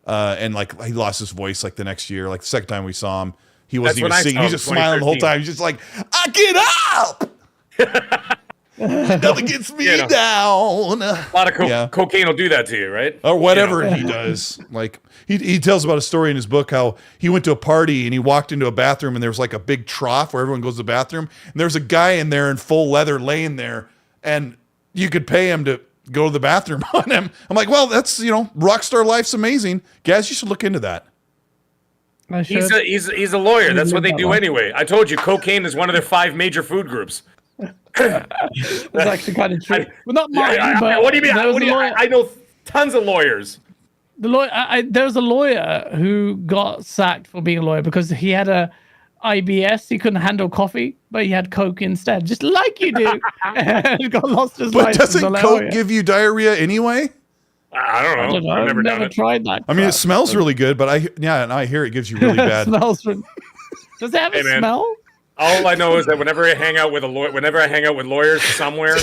and like he lost his voice like the next year. Like the second time we saw him. He wasn't even singing. He's just smiling the whole time. He's just like, I get up. Nothing gets me down. A lot of cocaine will do that to you, right? Or whatever he does. Like he tells about a story in his book how he went to a party and he walked into a bathroom and there was like a big trough where everyone goes to the bathroom. And there's a guy in there in full leather laying there, and you could pay him to go to the bathroom on him. I'm like, well, that's rock star life's amazing. Guys, you should look into that. He's a lawyer. That's what they do anyway. I told you, cocaine is one of their 5 major food groups. That's actually kind of true. Well, not mine. But what do you mean? I know tons of lawyers. The lawyer. There was a lawyer who got sacked for being a lawyer because he had a IBS. He couldn't handle coffee, but he had Coke instead, just like you do. He got lost his life. But doesn't Coke give you diarrhea anyway? I don't know. I've never tried that. I mean, it smells really good, but I hear it gives you really bad. Does it have a smell? All I know is that whenever I hang out with lawyers somewhere,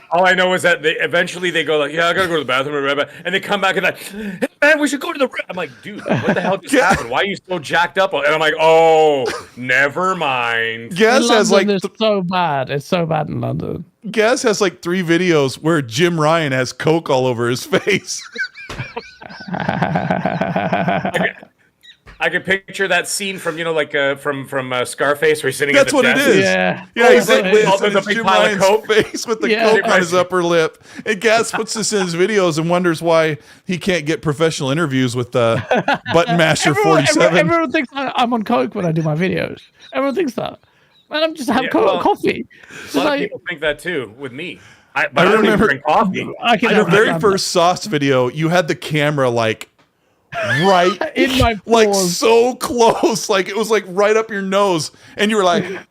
all I know is that eventually they go like, yeah, I gotta go to the bathroom, and they come back and like, hey, man, we should go to the. I'm like, dude, what the hell just happened? Why are you so jacked up? And I'm like, oh, never mind. Gaz has like it's so bad. It's so bad in London. Gaz has like 3 videos where Jim Ryan has Coke all over his face. I could picture that scene from from Scarface where he's sitting. That's at the what desk. it is. Yeah, he's sitting with a big pile of Coke face with the Coke on his upper lip. And Gaz puts this in his videos and wonders why he can't get professional interviews with Button Master 47. Everyone thinks I'm on Coke when I do my videos. Everyone thinks that. Man, I'm just having coffee. A lot of people think that too with me. I don't even drink coffee. Your very first sauce video, you had the camera like right in my pores. Like so close, like it was like right up your nose, and you were like, and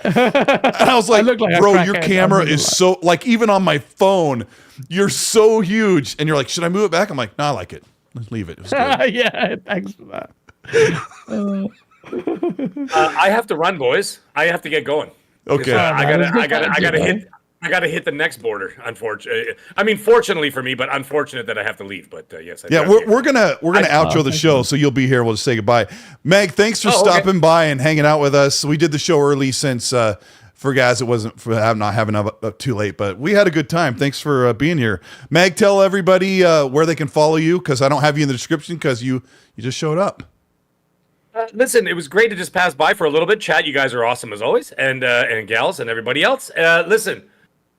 I was like, bro, your camera is so like even on my phone, you're so huge, and you're like, should I move it back? I'm like, no, I like it. Let's leave it. It was good. Yeah, thanks for that. I have to run, boys. I have to get going. Okay, I gotta hit the next border. Unfortunately, I mean, fortunately for me, but unfortunate that I have to leave. But yes, we're gonna outro the show, so you'll be here. We'll just say goodbye. Meg, thanks for stopping by and hanging out with us. We did the show early since for guys it wasn't for not having up too late, but we had a good time. Thanks for being here. Meg, tell everybody where they can follow you because I don't have you in the description because you just showed up. Listen, it was great to just pass by for a little bit. Chat, you guys are awesome as always, and gals and everybody else. Listen.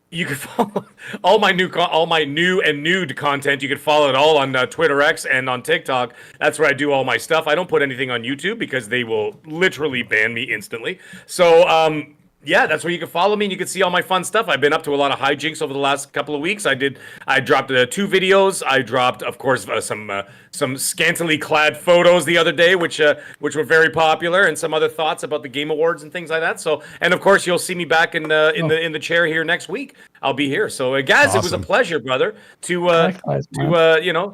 You can follow all my new and nude content. You can follow it all on Twitter X and on TikTok. That's where I do all my stuff. I don't put anything on YouTube because they will literally ban me instantly. So, yeah, that's where you can follow me and you can see all my fun stuff. I've been up to a lot of hijinks over the last couple of weeks. I dropped 2 videos. I dropped, of course, some scantily clad photos the other day, which were very popular, and some other thoughts about the Game Awards and things like that. So, and of course, you'll see me back in the chair here next week. I'll be here. So, guys, awesome. It was a pleasure, brother, to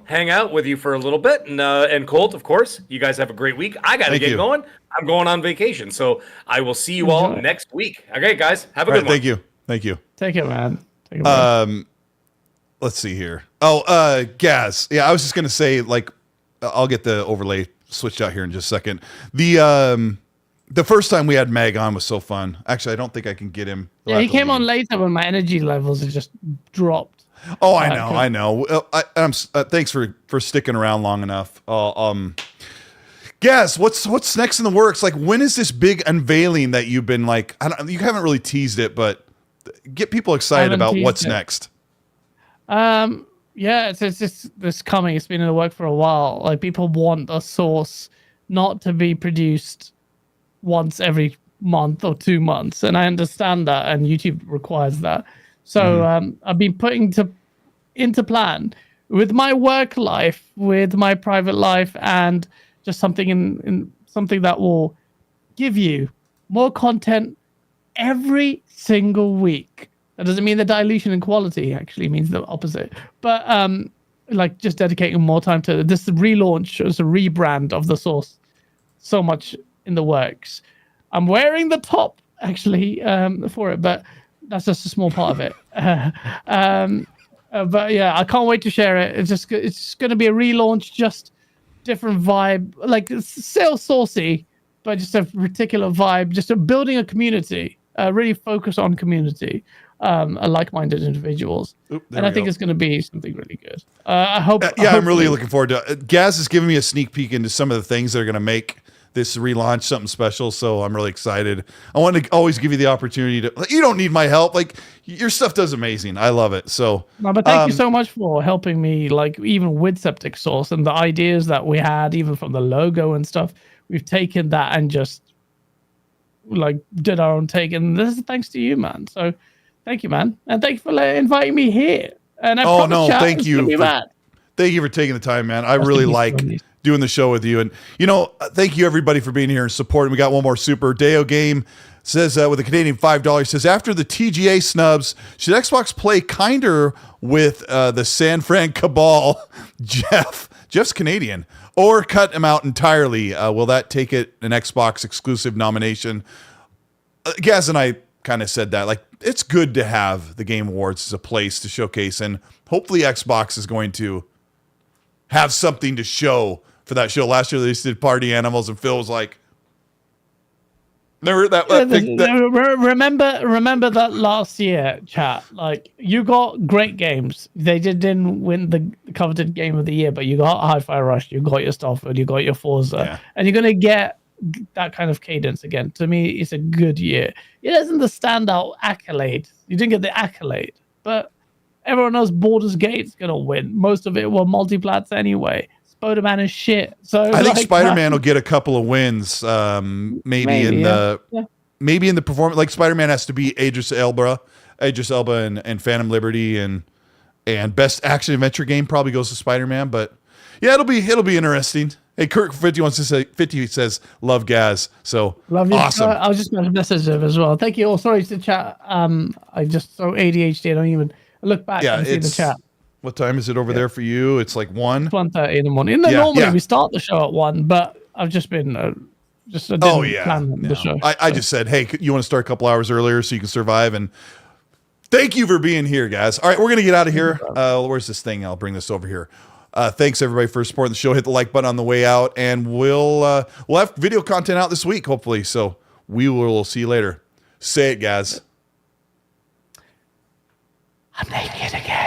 hang out with you for a little bit. And Colt, of course, you guys have a great week. I got to get going. I'm going on vacation, so I will see you all next week. Okay, guys, have a good one. Thank you. Take it, man. Let's see here. Oh, Gaz. Yeah, I was just gonna say, like, I'll get the overlay switch out here in just a second. The first time we had Mag on was so fun. Actually, I don't think I can get him. Yeah, he came on later when my energy levels had just dropped. Oh, I know. Thanks for sticking around long enough. Guess what's next in the works? Like, when is this big unveiling that you've been like? You haven't really teased it, but get people excited about what's next. Yeah, it's just this coming. It's been in the work for a while. Like, people want a source not to be produced once every month or 2 months, and I understand that, and YouTube requires that. So I've been putting into plan with my work life, with my private life, and just something in something that will give you more content every single week. That doesn't mean the dilution in quality, actually means the opposite. But like, just dedicating more time to this relaunch as a rebrand of the source. So much in the works. I'm wearing the top actually for it, but that's just a small part of it. But yeah, I can't wait to share it. It's going to be a relaunch, just different vibe, like still saucy, but just a particular vibe, just building a community, really focus on community, like-minded individuals. And I think it's going to be something really good. I hope. I'm really looking forward to it. Gaz is giving me a sneak peek into some of the things that are going to make this relaunch something special, so I'm really excited. I want to always give you the opportunity to. You don't need my help. Like, your stuff does amazing. I love it. So, no, but thank you so much for helping me. Like, even with Septic Sauce and the ideas that we had, even from the logo and stuff, we've taken that and just like did our own take. And this is thanks to you, man. So, thank you, man, and thank you for inviting me here. And I thank you. Thank you for taking the time, man. I really like doing the show with you. And, thank you, everybody, for being here and supporting. We got one more super. Deo Game says, with a Canadian $5, says, after the TGA snubs, should Xbox play kinder with the San Fran Cabal? Jeff's Canadian. Or cut him out entirely? Will that take it an Xbox exclusive nomination? Gaz and I kind of said that. Like, it's good to have the Game Awards as a place to showcase. And hopefully Xbox is going to have something to show for that show. Last year they did Party Animals, and Phil was like, remember that last year, chat. Like, you got great games. They didn't win the coveted game of the year, but you got Hi-Fi Rush, you got your Starfield, you got your Forza, and you're gonna get that kind of cadence again. To me, it's a good year. It isn't the standout accolade. You didn't get the accolade, but everyone knows Baldur's Gate's gonna win. Most of it were multiplats anyway. Spider-Man is shit. So I think Spider-Man will get a couple of wins. Maybe in the performance. Like, Spider-Man has to beat Idris Elba and Phantom Liberty, and best action adventure game probably goes to Spider-Man. But yeah, it'll be interesting. Hey, Kirk 50 says love Gaz. So love you. Awesome. I was just going to message him as well. Thank you. Oh, sorry to chat. I just so ADHD. I don't even look back and see the chat. What time is it over there for you? It's like 1. It's 1:30 in the morning. Normally we start the show at 1, but I've just been plan the show. I just said, hey, you want to start a couple hours earlier so you can survive? And thank you for being here, guys. All right, we're gonna get out of here. Where's this thing? I'll bring this over here. Thanks everybody for supporting the show. Hit the like button on the way out, and we'll have video content out this week, hopefully. So we will see you later. Say it, guys. I'm naked again.